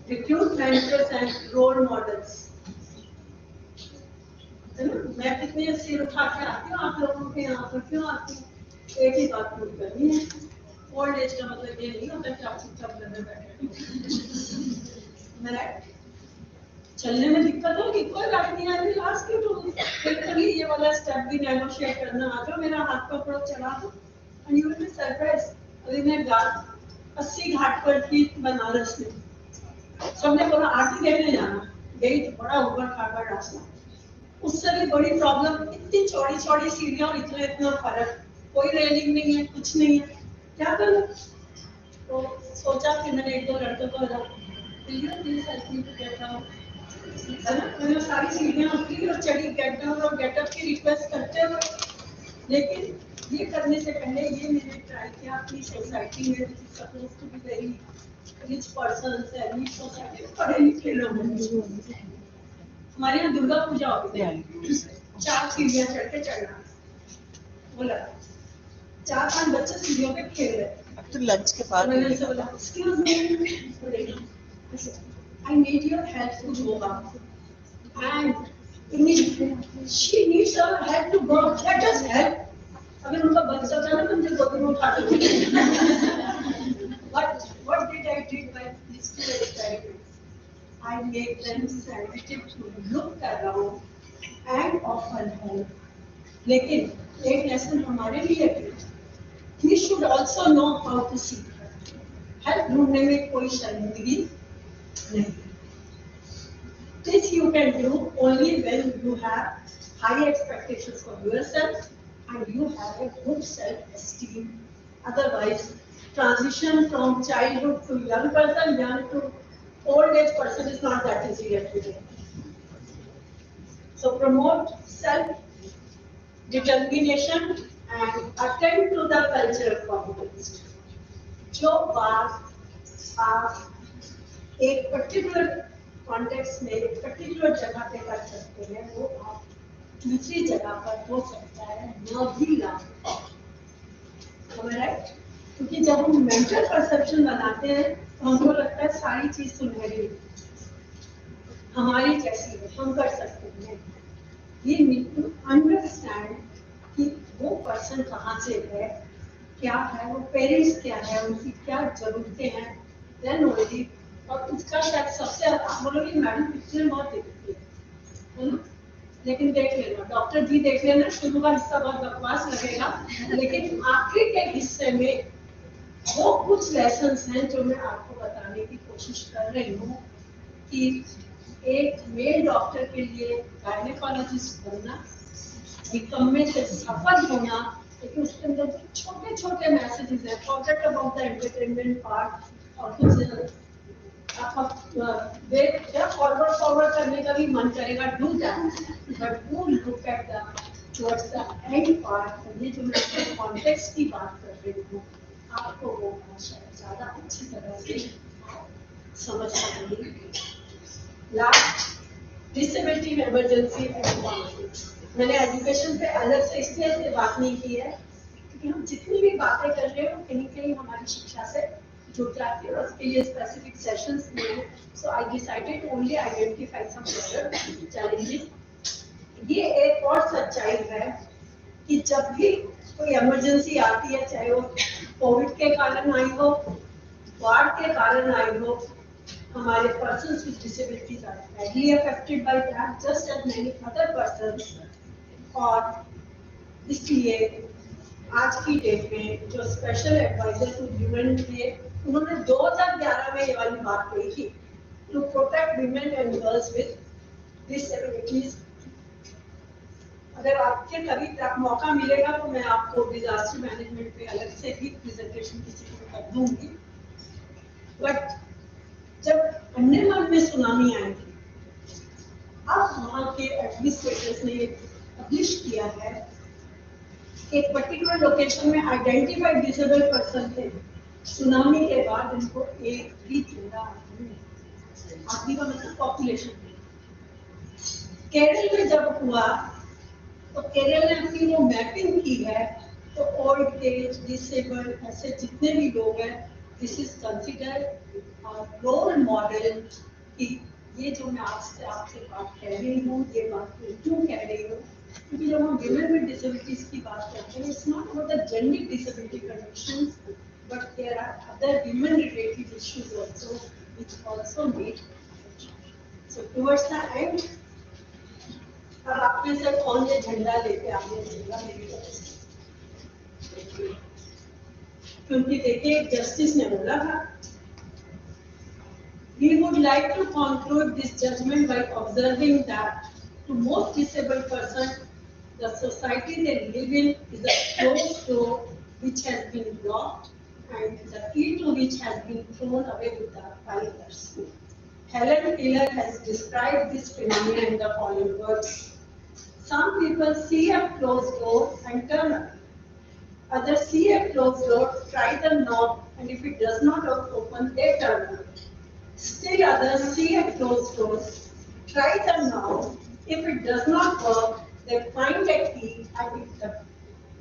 recruit mentors and role models. है ना? मैं कितने सिर उठा के आती हूँ आप लोगों के यहाँ पर क्यों आती हूँ एक ही बात पूरी करनी है ओल्ड एज का मतलब ये नहीं होता कि आप चुपचाप घर में बैठे मेरा चलने में दिक्कत होगी कोई बात नहीं आदमी लास्ट की तो ये वाला स्टेप भी नेगोशिएट करना आ जाओ मेरा हाथ पकड़ो चला दो and you will be surprise अभी मैं 80 घाट पर थी बनारस में सबने बोला आरती देखने जाना गई तो बड़ा ऊपर खाकर रास्ता उससे भी बड़ी प्रॉब्लम इतनी चौड़ी चौड़ी सीढ़ियां और इतना फर्क कोई रेलिंग नहीं है कुछ नहीं है क्या करूं तो सोचा कि मैंने एक दो लड़कों को please help me to get down है ना मैंने सारी सीढ़ियां उतरी और चढ़ी गेट डाउन और गेट अप की रिक्वेस्ट करते हुए लेकिन ये करने से पहले ये मैंने ट्राई किया अपनी सोसाइटी में suppose to be very rich person elite society पढ़े लिखे लोग हमारे यहाँ दुर्गा पूजा होती है 4 सीढ़ियां चढ़ के चढ़ना बोला 4-5 बच्चे सीढ़ियों पे खेल रहे अब तो लंच के बाद मैंने उनसे बोला excuse me I need your help to go up and she needs our help to go let us help अगर उनका बच्चा था ना तो मुझे गोदी में उठा के what did I did by these 2 experiments I made them sensitive to look around and offer help लेकिन एक लेसन हमारे लिए भी we should also know how to seek help ढूंढने में कोई शर्मिंदगी नहीं This you can do only when you have high expectations for yourself and you have a good self-esteem. Otherwise, transition from childhood to young person, young to old age person is not that easy every day. So promote self-determination and attend to the culture of competence. जो बात आप एक particular context में एक particular जगह पे कर सकते हैं वो आप दूसरी जगह पर हो सकता है न भी ना राइट क्योंकि जब हम मेंटल परसेप्शन बनाते हैं तो हमको लगता है सारी चीज सुनहरी हमारी जैसी है हम कर सकते हैं ये नीड टू अंडरस्टैंड कि वो पर्सन कहाँ से है क्या है वो पेरेंट्स क्या है उनकी क्या जरूरतें हैं देन ओनली और उसका शायद सबसे आप बोलोगे मैडम पिक्चर बहुत देखती है ना लेकिन देख लेना डॉक्टर जी देख लेना शुरू का हिस्सा बहुत बकवास लगेगा लेकिन आखिरी के हिस्से में वो कुछ लेसन्स हैं जो मैं आपको बताने की कोशिश कर रही हूँ कि एक मेल डॉक्टर के लिए गायनेकोलॉजिस्ट बनना निकम्मे से सफल होना लेकिन उसके अंदर छोटे छोटे मैसेजेस हैं forget about the entertainment part और कुछ आप देख फॉरवर्ड करने का भी मन करेगा do that but do look at the towards the and part ये जो मैं कॉन्टेक्स्ट की बात कर रही हूँ आपको वो शायद ज्यादा अच्छी तरह से समझ पाएंगे लास्ट डिसेबिलिटी इमरजेंसी एंड मैंने एजुकेशन पे अलग से इसलिए बात नहीं की है क्योंकि हम जितनी भी बातें कर रहे हैं वो कहीं कहीं हमारी शिक्षा से जुड़ जाती है और उसके लिए स्पेसिफिक सेशंस में so I decided to only identify some challenges ये एक और सच्चाई है कि जब भी कोई इमरजेंसी आती है चाहे वो कोविड के कारण आई हो बाढ़ के कारण आई हो हमारे persons with disabilities are badly affected by that just as many other persons और इसलिए आज की डेट में जो स्पेशल एडवाइजर टू ह्यूमन थे उन्होंने 2011 में ये वाली बात कही थी to protect women and girls with disabilities अगर आपके कभी मौका मिलेगा तो मैं आपको डिजास्टर मैनेजमेंट पे अलग से भी प्रेजेंटेशन किसी को कर दूंगी बट जब अंडमान में सुनामी आई थी अब वहाँ के एडमिनिस्ट्रेटर्स ने पब्लिश किया है एक पर्टिकुलर लोकेशन में आइडेंटिफाइड डिसेबल्ड पर्सन थे सुनामी के बाद इनको एक भी जिंदा आदमी नहीं, आदमी का मतलब पॉपुलेशन। केरल में जब हुआ तो केरल ने अपनी जो मैपिंग की है, तो ओल्ड एज, डिसेबल्ड, ऐसे जितने भी लोग हैं, this is consider role model कि ये जो मैं आपसे बात कह रही हूँ, ये बात मैं क्यों कह रही हूँ, क्योंकि जब हम विमेन विद डिसेबिलिटीज की बात करते हैं, it's not about the gender disability conditions, but there are other women related issues also which also need. So towards the end, अब आप में से कौन ये झंडा लेके आगे चलेगा मेरी तरफ से? क्योंकि देखिए जस्टिस ने बोला था, we would like to conclude this judgment by observing that to most disabled person, the society they live in is a closed door which has been locked and the key to which has been thrown away with the violence. Helen Keller has described this phenomenon in the following words. Some people see a closed door and turn away. Others see a closed door, try the knob, and if it does not open, they turn away. Still others see a closed door, try the knob, if it does not work, they find a key, and if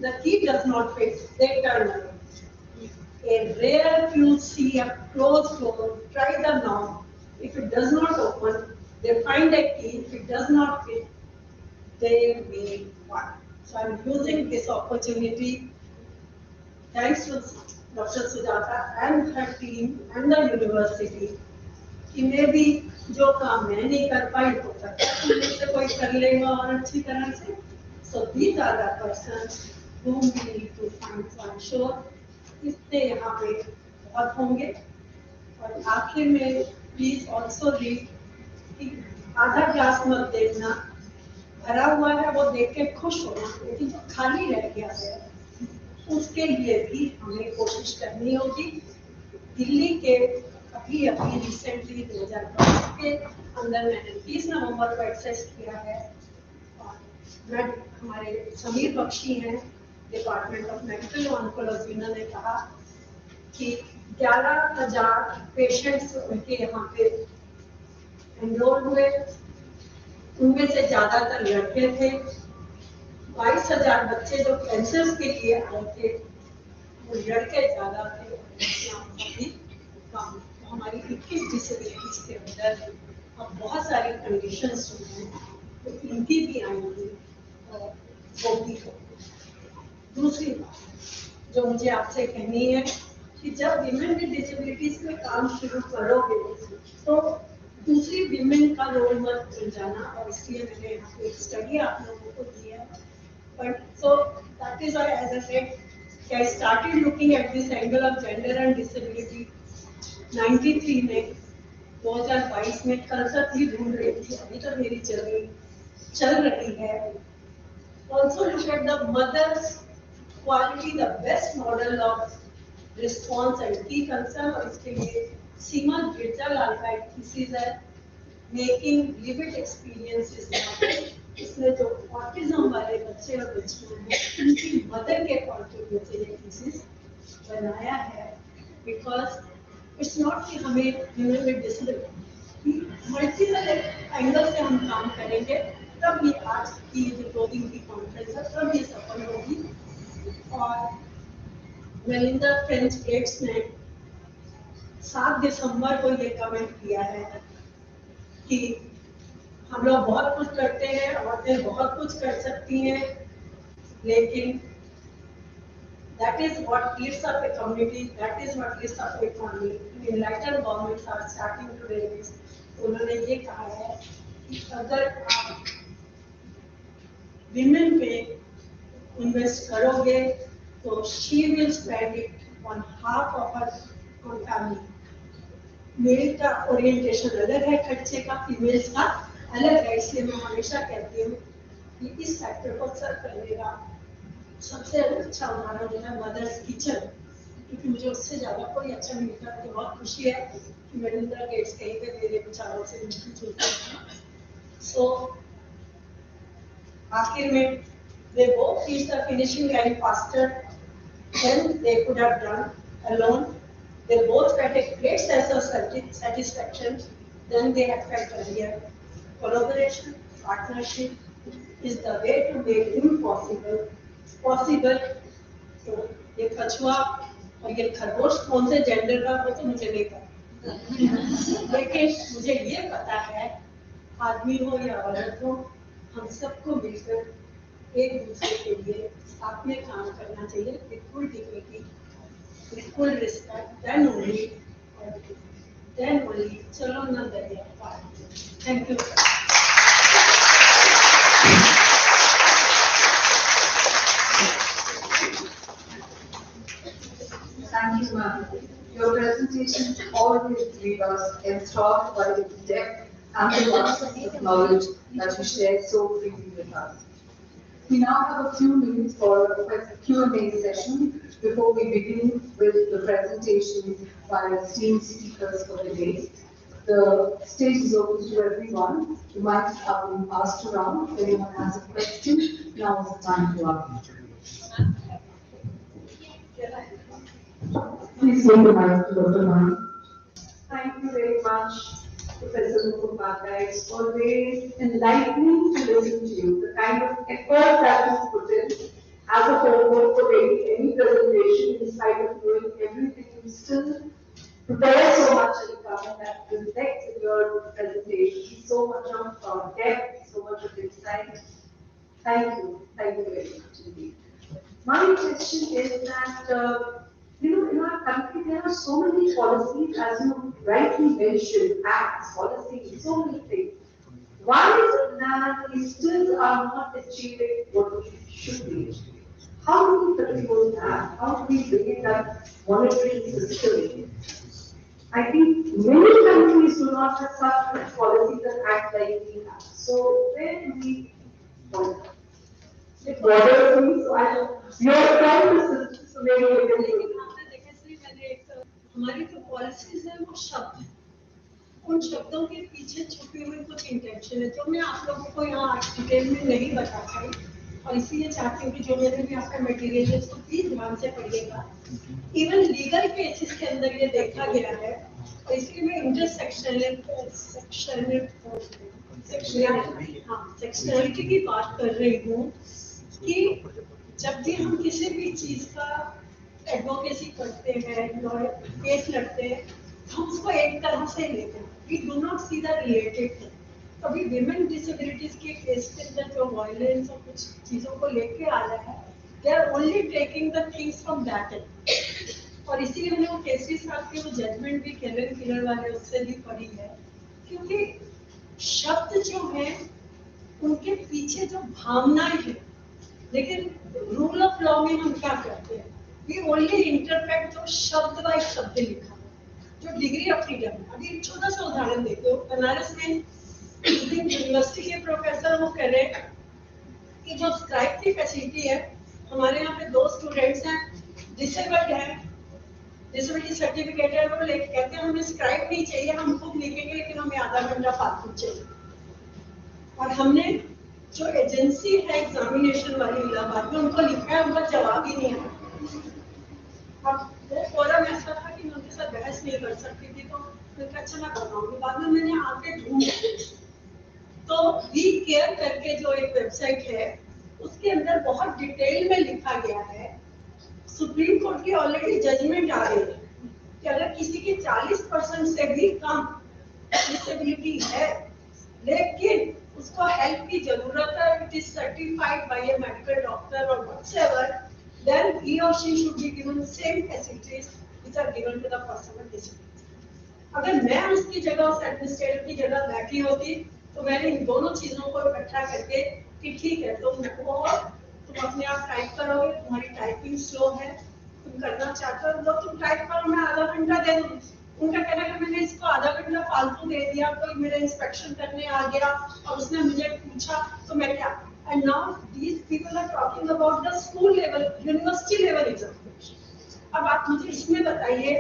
the key does not fit, they turn away. A rare few see a closed door, try the knob, if it does not open, they find a key, if it does not fit, they may one. So I'm using this opportunity, thanks to Dr. Sujata and her team and the university, कि मैं भी जो काम मैं नहीं कर पाई तो करता से कोई कर लेगा और अच्छी तरह से। So these are the persons whom we need to find. So I'm sure इतने यहाँ पे बहुत होंगे। और आखिर में प्लीज ऑल्सो रीड कि आधा ग्लास मत देखना, भरा हुआ है वो देख के खुश होना, लेकिन जो खाली रह गया है उसके लिए भी हमें कोशिश करनी होगी। दिल्ली के अभी रिसेंटली 2022 के अंदर मैंने 30 नवंबर को एक्सेस किया है, और मैं हमारे समीर बख्शी हैं डिपार्टमेंट ऑफ मेडिकल ऑन्कोलॉजी, उन्होंने कहा कि 11,000 पेशेंट्स उनके यहाँ पे एनरोल हुए, उनमें से ज्यादातर लड़के थे। 22,000 बच्चे जो कैंसर के लिए आए थे वो लड़के ज्यादा थे, कम। हमारी 21 डिसेबिलिटीज के अंदर अब बहुत सारी कंडीशंस जो हैं तो इनकी भी आएंगी और वो भी होगी। दूसरी बात जो मुझे आपसे कहनी है कि जब विमेन विद डिसेबिलिटीज में काम शुरू करोगे तो दूसरी विमेन का रोल मत भूल जाना, और इसलिए मैंने यहाँ पे एक स्टडी आप लोगों को दिया है। But so that is why as I said I started looking at this angle of gender and disability 93 में, 2022 में कल तक ही ढूंढ रही थी, अभी तक मेरी जर्नी चल रही है। Also look at the mother's quality, the best model of response and key concern, और इसके लिए सीमा गिरजालाल का एक थीसिस है, मेकिंग लिविड एक्सपीरियंसेस। इसमें जो ऑटिज्म वाले बच्चे और बच्चियां हैं उनकी मदर के पॉइंट ऑफ व्यू से ये थीसिस बनाया है, बिकॉज इट्स नॉट कि हमें women with disability multiple angle से हम काम करेंगे तब ये आज की जो 2 दिन की कॉन्फ्रेंस है तब ये सफल होगी। और मेलिंडा फ्रेंच गेट्स ने 7 दिसंबर को ये कमेंट किया है कि हम लोग बहुत कुछ करते हैं, औरतें बहुत कुछ कर सकती हैं, लेकिन that is what lifts up a community, that is what lifts up a economy. Enlightened governments are starting to realize. उन्होंने ये कहा है कि अगर आप women पे इन्वेस्ट करोगे तो she will spend it on half of her on family. Male का ओरिएंटेशन अलग है खर्चे का, फीमेल्स का अलग है, इसलिए मैं हमेशा कहती हूँ कि इस सेक्टर को सर्व करने का सबसे अच्छा उदाहरण जो है मदर्स किचन, क्योंकि मुझे उससे ज्यादा कोई अच्छा नहीं मिलता। तो बहुत खुशी है कि मेलिंडा गेट्स कहीं पे मेरे विचारों से मिलती जुलती है। सो आखिर में they both reached the finishing line faster than they could have done alone, They both had a great sense of satisfaction. Then they had felt earlier. Collaboration, partnership is the way to make impossible possible. तो ये कछुआ और ये खरगोश कौन से gender का वो तो मुझे नहीं पता, लेकिन मुझे ये पता है आदमी हो या औरत हो, हम सबको मिलकर एक दूसरे के लिए साथ में काम करना चाहिए with full dignity, with full respect, then only चलो ना दरिया पार। Thank you. Thank you, ma'am. Your presentations always leave us enthralled by the depth and the vast of knowledge that you share so freely with us. We now have a few minutes for a Q&A session before we begin with the presentations by our esteemed speakers for the day. The stage is open to everyone. The mics have been passed around. If anyone has a question, now is the time to ask. Please take the mic to Dr. Mani. Thank you very much, Professor Mukhopadhyay. It's always enlightening to listen to you. The kind of effort that you put in as a homework for any presentation, in spite of doing everything, you still prepare so much and come that reflects in your presentation. So much of depth, so much of insight. Thank you very much indeed. My question is that, in our country, there are so many policies, as you rightly mentioned, acts, policies, so many things. Why is it that we still are not achieving what we should be? How do we control that? How do we bring in that monitoring system? I think many countries do not have such good policies and acts like we have. So where do we monitor? It bothers me, so you're trying to so maybe you can do it. हमारी जो policies है वो शब्द है, उन शब्दों के पीछे छुपी हुई कुछ इंटेंशन है जो मैं आप लोगों को यहाँ डिटेल में नहीं बता पाई, और इसीलिए चाहती हूँ कि जो मैंने भी आपका मटेरियल है उसको प्लीज ध्यान से पढ़िएगा। इवन लीगल केसेस के अंदर ये देखा गया है, और इसलिए मैं सेक्शनलिटी की बात कर रही हूँ कि जब भी हम किसी भी चीज का एडवोकेसी करते हैं, केस लड़ते हैं, हम उसको एक तरह से लेते हैं, we do not see the related thing. कभी विमेन डिसेबिलिटीज के केस के अंदर जो वायलेंस और कुछ चीजों को लेके आ रहा है, they are only taking the things from that end. और इसीलिए हमने वो केसरी साहब की वो जजमेंट भी केविन किलर वाले उससे भी पढ़ी है, क्योंकि शब्द जो है उनके पीछे जो भावनाएं हैं, लेकिन रूल ऑफ लॉ में हम क्या करते हैं, वी ओनली इंटरप्रेट जो शब्द बाय शब्द लिखा, जो डिग्री ऑफ फ्रीडम। अभी एक छोटा सा उदाहरण देखो, बनारस में यूनिवर्सिटी के प्रोफेसर वो कह रहे हैं कि जो स्क्राइब की फैसिलिटी है, हमारे यहाँ पे 2 स्टूडेंट्स हैं, डिसेबल्ड हैं, डिसेबिलिटी सर्टिफिकेट है, वो लेके कहते हैं हमें स्क्राइब नहीं चाहिए, हम खुद लिखेंगे लेकिन हमें आधा घंटा फालतू चाहिए। और हमने जो एजेंसी है एग्जामिनेशन वाली इलाहाबाद में, उनको लिखा है, उनका जवाब ही नहीं है। अब वो फोरम ऐसा था कि मैं उनके साथ बहस नहीं कर सकती थी, तो मैं अच्छा मैं बताऊंगी। बाद में मैंने आके ढूंढ, तो वी केयर करके जो एक वेबसाइट है, उसके अंदर बहुत डिटेल में लिखा गया है। सुप्रीम कोर्ट की ऑलरेडी जजमेंट आ गई है कि अगर किसी की 40% से भी कम डिसेबिलिटी है, लेकिन उसको हेल्प की जरूरत है, it is certified by A medical doctor और whatever, then he or she should be given the same facilities which are given to the person with disability. अगर मैं उसकी जगह, उस एडमिनिस्ट्रेटर की जगह बैठी होती, तो मैंने इन दोनों चीजों को इकट्ठा करके कि ठीक है, तुम अपने आप टाइप करोगे, तुम्हारी टाइपिंग स्लो है, तुम करना चाहते हो, तुम टाइप करो, मैं आधा घंटा दे दूँ। उनका कहना है मैंने इसको आधा घंटा फालतू दे दिया, कोई मेरा इंस्पेक्शन करने आ गया और उसने मुझे पूछा, तो मैं क्या। And now these people are talking about the school level, university level examination. अब आप मुझे इसमें बताइए,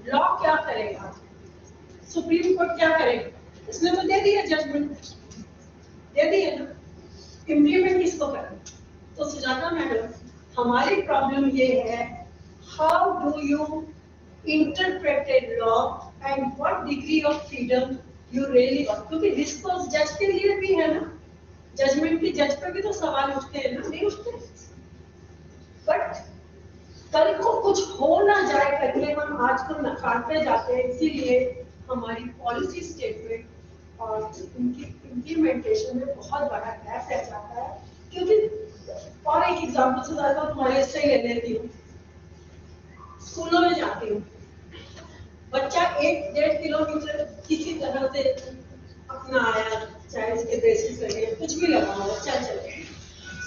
लॉ क्या करेगा, सुप्रीम कोर्ट क्या करेगा? इसने तो दे दिया जजमेंट, दे दिया ना, इम्प्लीमेंट किसको करना? तो सुजाता मैडम, हमारी प्रॉब्लम ये है, how do you interpreted law and what degree of freedom you really want. क्योंकि discourse जज के लिए भी है ना, जजमेंट की जज पे भी तो सवाल उठते हैं ना, नहीं उठते? बट कल को कुछ हो ना जाए करके हम आज को नकारते जाते हैं, इसीलिए हमारी पॉलिसी स्टेटमेंट और इनकी इम्प्लीमेंटेशन में बहुत बड़ा गैप रह जाता है। क्योंकि और एक एग्जाम्पल सुधार तुम्हारे से ले लेती हूँ, स्कूलों में जाती हूँ, बच्चा 1-1.5 किलोमीटर किसी तरह से अपना आया, चाहे उसके बेसिस लगे कुछ भी लगा हुआ, चल चले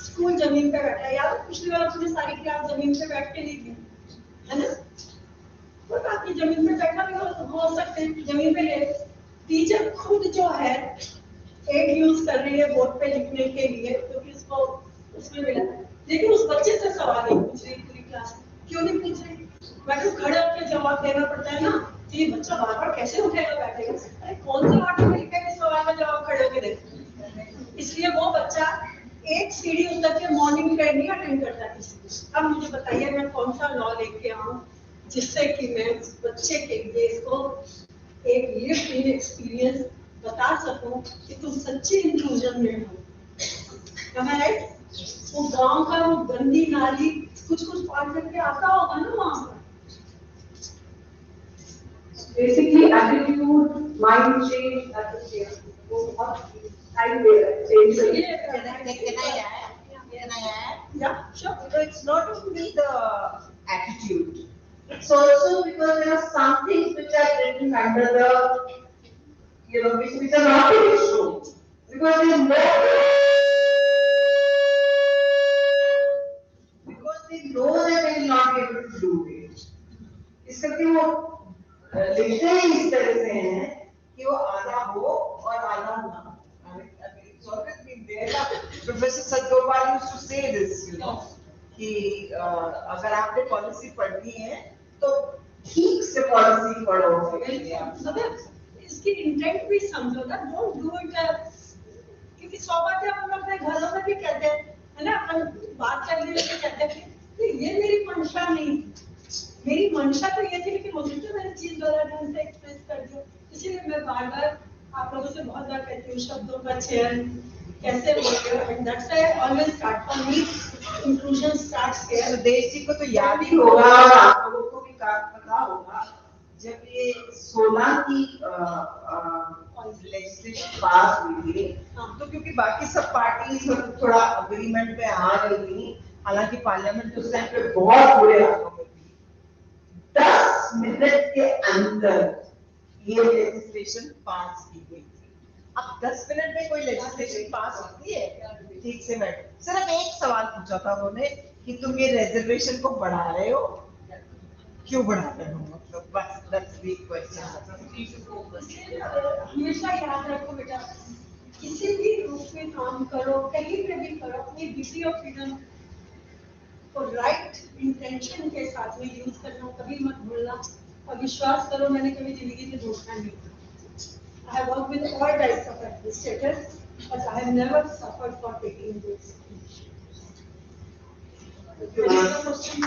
स्कूल जमीन पे बैठा है, या तो पिछली बार अपनी सारी क्लास जमीन पे बैठ के नहीं थी, है ना? कोई बात नहीं, जमीन पे बैठा भी हो सकते हैं, जमीन पे ले। टीचर खुद जो है एड यूज कर रही है बोर्ड पे लिखने के लिए, क्योंकि उसको उसमें मिला है, लेकिन उस बच्चे से सवाल नहीं पूछ रही पूरी क्लास में। क्यों नहीं पूछ रही? मैडम खड़े होकर जवाब देना पड़ता है ना, तो ये बच्चा बार बार कैसे उठेगा बैठेगा? अरे कौन सा आर्टिकल लिखा है कि सवाल का जवाब खड़े होकर दे? इसलिए वो बच्चा एक सीढ़ी उतर के मॉर्निंग प्रेयर नहीं अटेंड करता किसी। अब मुझे बताइए मैं कौन सा लॉ लेके आऊं जिससे कि मैं उस बच्चे के लिए इसको एक लिव्ड इन एक्सपीरियंस बता सकूं कि तुम सच्ची इंक्लूजन में हो। राइट? वो गांव का वो गंदी नाली कुछ पार करके आता होगा ना वहां पर। Basically, attitude, mind change, atmosphere. वो बहुत time ले रहा है change करने के लिए। Yeah, sure. So it's not only the attitude, it's also because there are some things which are written under the, which are not to be shown. Because they know that they will not be able to do it. इस करके वो लिखते ही इस तरह से हैं कि वो आना हो और आना ना। It's always been there. Professor Sadgopal used to say this, कि अगर आपने पॉलिसी पढ़नी है तो ठीक से पॉलिसी पढ़ो। इसकी इंटेंट भी समझो ना, डोंट डू इट, क्योंकि 100 बातें अपन अपने घरों में भी कहते हैं, है ना? अपन बात करने में कहते हैं कि ये मेरी मंशा नहीं, मेरी मंशा तो ये थी, लेकिन मुझे तो मैंने चीज गलत ढंग से एक्सप्रेस कर दिया। इसीलिए मैं बार बार आप लोगों से बहुत बार कहती हूँ शब्दों का चयन कैसे बोलते हो, and that's why I always start for me inclusion starts here. Sudesh ji को तो याद ही होगा और आप लोगों को भी पता होगा, जब ये 16 की लेजिस्लेशन पास हुई थी, तो क्योंकि बाकी सब पार्टीज थोड़ा अग्रीमेंट पे आ रही थी, हालांकि पार्लियामेंट उस टाइम पे बहुत बुरे हाथों में थी। 10 मिनट के अंदर ये लेजिस्लेशन पास की गई थी। अब 10 मिनट में कोई लेजिस्लेशन पास होती है? ठीक से बैठ, सिर्फ एक सवाल पूछा था उन्होंने कि तुम ये रिजर्वेशन को बढ़ा रहे हो, क्यों बढ़ा रहे हो? मतलब बस दैट्स द क्वेश्चन। हमेशा याद रखो बेटा, किसी भी रूप में काम करो, कहीं पे भी करो, अपनी डिग्री ऑफ फ्रीडम को राइट इंटेंशन के साथ में यूज करना कभी मत भूलना। और विश्वास करो, मैंने कभी जिंदगी में धोखा नहीं किया। I have worked with all types of administrators, but I have never suffered for taking this. Any other question?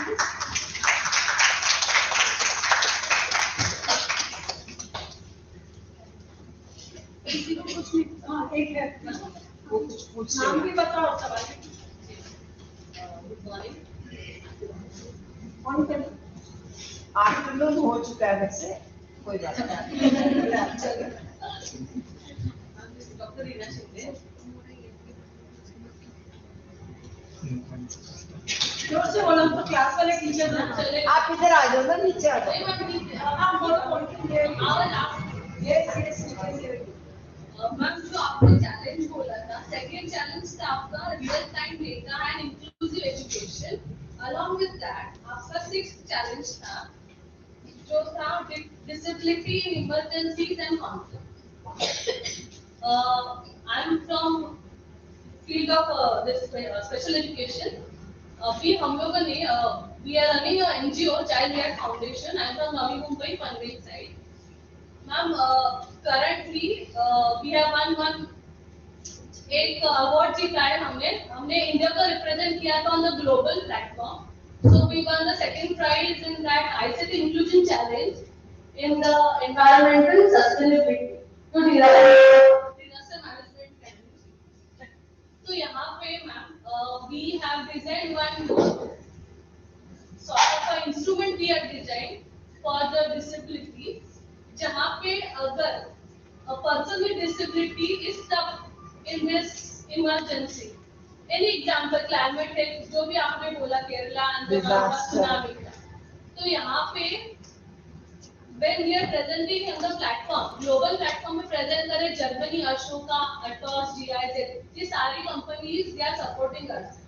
किसी को कुछ नहीं? हाँ, एक है, वो कुछ पूछ नाम भी बताओ सवाल। Good morning. कौन कर? आफ्टरनून हो चुका है वैसे, कोई बात नहीं। डॉक्टर रीना शिंदे। जोर से बोलो तो क्लास वाले टीचर ना। आप इधर आ जाओ ना, नीचे आ जाओ। हाँ बोलो। Yes. मैम जो आपने चैलेंज बोला था, सेकंड चैलेंज था आपका real time data and inclusive education. Along with that आपका 6th चैलेंज था जो था disability in emergencies and conflict. I am from field of this special education. अभी हम लोगों ने we are running a NGO child care foundation. I am from Navi Mumbai Panvel side. Ma'am currently we have won एक award जीता है हमने India को represent किया था on the global platform. So we won the second prize in that ICT inclusion challenge in the environmental sustainability to disaster management challenge. तो यहाँ पे ma'am we have designed one sort of an instrument we have designed for the disability. जहाँ पे अगर a person with disability is stuck in this emergency. Any example, climate change, जो भी आपने बोला केरला अंडमान सुनामी का, तो यहाँ पे when we are presenting on the platform, global platform में present करें जर्मनी, अशोका, अटॉस, GIZ, ये सारी companies they are supporting us.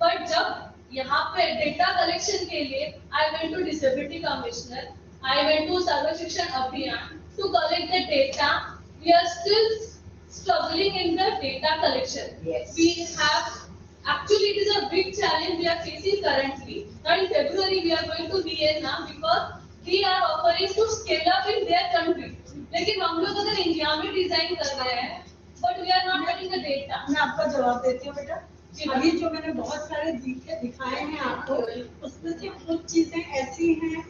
But जब यहाँ पे data collection के लिए I went to Disability Commissioner, I went to सर्व शिक्षण अभियान to collect the data. We are still struggling in the data collection. Yes. We have actually it is a big challenge we are facing currently. Now in February we are going to Vietnam because they are offering to scale up in their country. लेकिन हम लोग अगर India में design कर रहे हैं, but we are not getting the data. मैं आपका जवाब देती हूँ बेटा। अभी जो मैंने बहुत सारे दिखाए हैं आपको, उसमें से कुछ चीजें ऐसी हैं,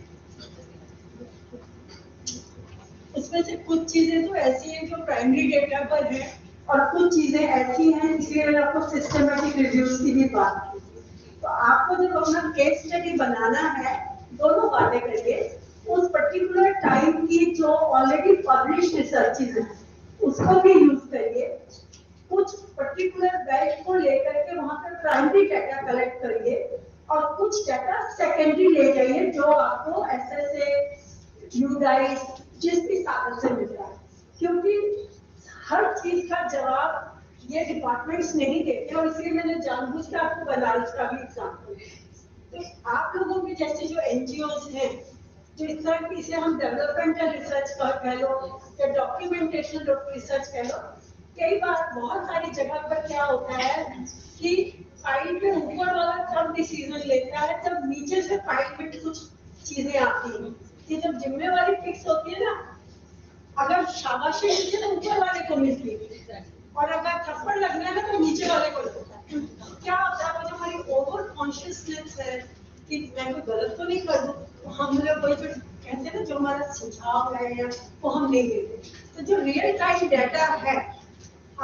उसमें से कुछ चीजें तो ऐसी हैं जो प्राइमरी डेटा पर है और कुछ चीजें ऐसी हैं इसलिए मैंने आपको सिस्टमैटिक रिव्यूज की भी बात की। तो आपको जब अपना केस स्टडी बनाना है, दोनों बातें करिए, उस पर्टिकुलर टाइम की जो ऑलरेडी पब्लिश रिसर्चेज हैं उसको भी यूज करिए, कुछ पर्टिकुलर बैच को लेकर के वहां पर प्राइमरी डाटा कलेक्ट करिए और कुछ डाटा सेकेंडरी ले जाइए जो आपको SSA, यूडाइस जिस भी साधन से मिल रहा है, क्योंकि हर चीज का जवाब ये डिपार्टमेंट्स नहीं देते और इसलिए मैंने जानबूझ के आपको बनारस का भी एग्जाम्पल दिया। तो आप लोगों के जैसे जो NGOs हैं, जो इस तरह की इसे हम डेवलपमेंटल रिसर्च कह लो या डॉक्यूमेंटेशन रिसर्च कह लो, कई बार बहुत सारी जगह पर क्या होता है कि फाइल पे ऊपर वाला तब डिसीजन लेता है जब नीचे से फाइल में कुछ चीजें आती हैं कि जब जिम्मेवारी फिक्स होती है ना, अगर शाबाशी मिलती है तो ऊपर वाले को मिलती है और अगर थप्पड़ लगना है ना तो नीचे वाले को लगता है। क्या होता है, जो हमारी ओवर कॉन्शियसनेस है कि मैं कोई गलत तो नहीं कर दूं, तो हम लोग कोई जो कहते हैं ना जो हमारा सुझाव है वो हम नहीं देते। तो जो रियल टाइम डाटा है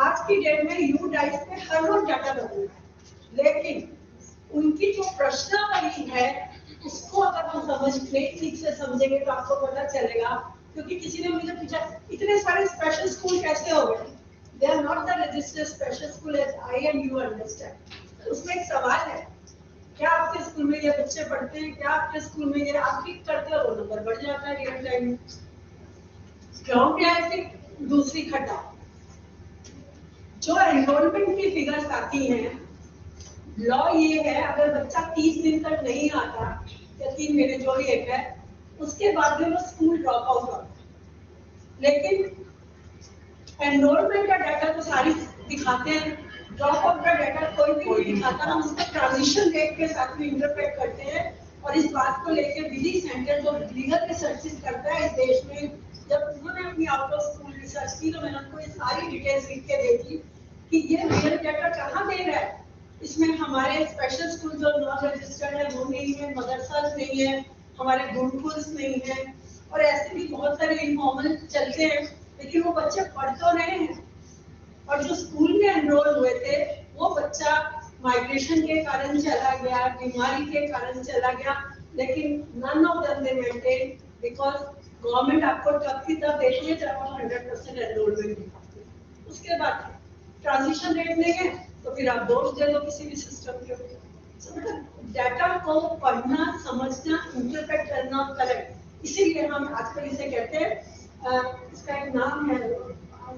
आज की डेट में यूडाइस पे हर रोज डाटा बदल रहा है, लेकिन उनकी जो प्रश्नावली है उसको अगर हम समझते ठीक से समझेंगे तो आपको पता चलेगा। क्योंकि किसी ने मुझे पूछा इतने सारे स्पेशल स्कूल कैसे हो गए, they are not the registered special school as I and you understand. उसमें एक सवाल है, क्या आपके स्कूल में ये बच्चे पढ़ते हैं, क्या आपके स्कूल में ये आप क्लिक करते हो वो नंबर बढ़ जाता है रियल टाइम। क्यों क्या है, दूसरी खड्डा जो एनरोलमेंट की फिगर्स आती हैं, लॉ ये है अगर बच्चा 30 दिन तक नहीं आता या 3 महीने जो भी एक है, उसके बाद में वो स्कूल ड्रॉप आउट होता है। लेकिन एनरोलमेंट का डाटा तो सारी दिखाते हैं, ड्रॉप आउट का डाटा कोई भी नहीं दिखाता। हम उसका ट्रांजिशन रेट के साथ में इंटरप्रेट करते हैं और इस बात को लेकर विधि सेंटर जो लीगल रिसर्च करता है इस देश में, जब उन्होंने अपनी आउट ऑफ स्कूल रिसर्च की तो मैंने उनको ये सारी डिटेल्स लिख के दे दी कि ये रियल डाटा कहाँ दे रहा है। इसमें हमारे स्पेशल स्कूल जो नॉन रजिस्टर्ड है वो नहीं है, मदरसा नहीं है, हमारे गुरुकुल्स नहीं है और ऐसे भी बहुत सारे इनफॉर्मल चलते हैं, लेकिन वो बच्चे पढ़ तो रहे हैं। और जो स्कूल में एनरोल हुए थे वो बच्चा माइग्रेशन के कारण चला गया, बीमारी के कारण चला गया, लेकिन none of them they maintain because government आपको तब की तब देती है जब आप 100% एनरोलमेंट दिखाते हैं। उसके बाद ट्रांजिशन रेट नहीं है तो फिर आप दोष दे दो किसी भी सिस्टम के ऊपर। डाटा को पढ़ना, समझना, इंटरप्रेट करना करेक्ट, इसीलिए हम आजकल इसे कहते हैं, इसका एक नाम है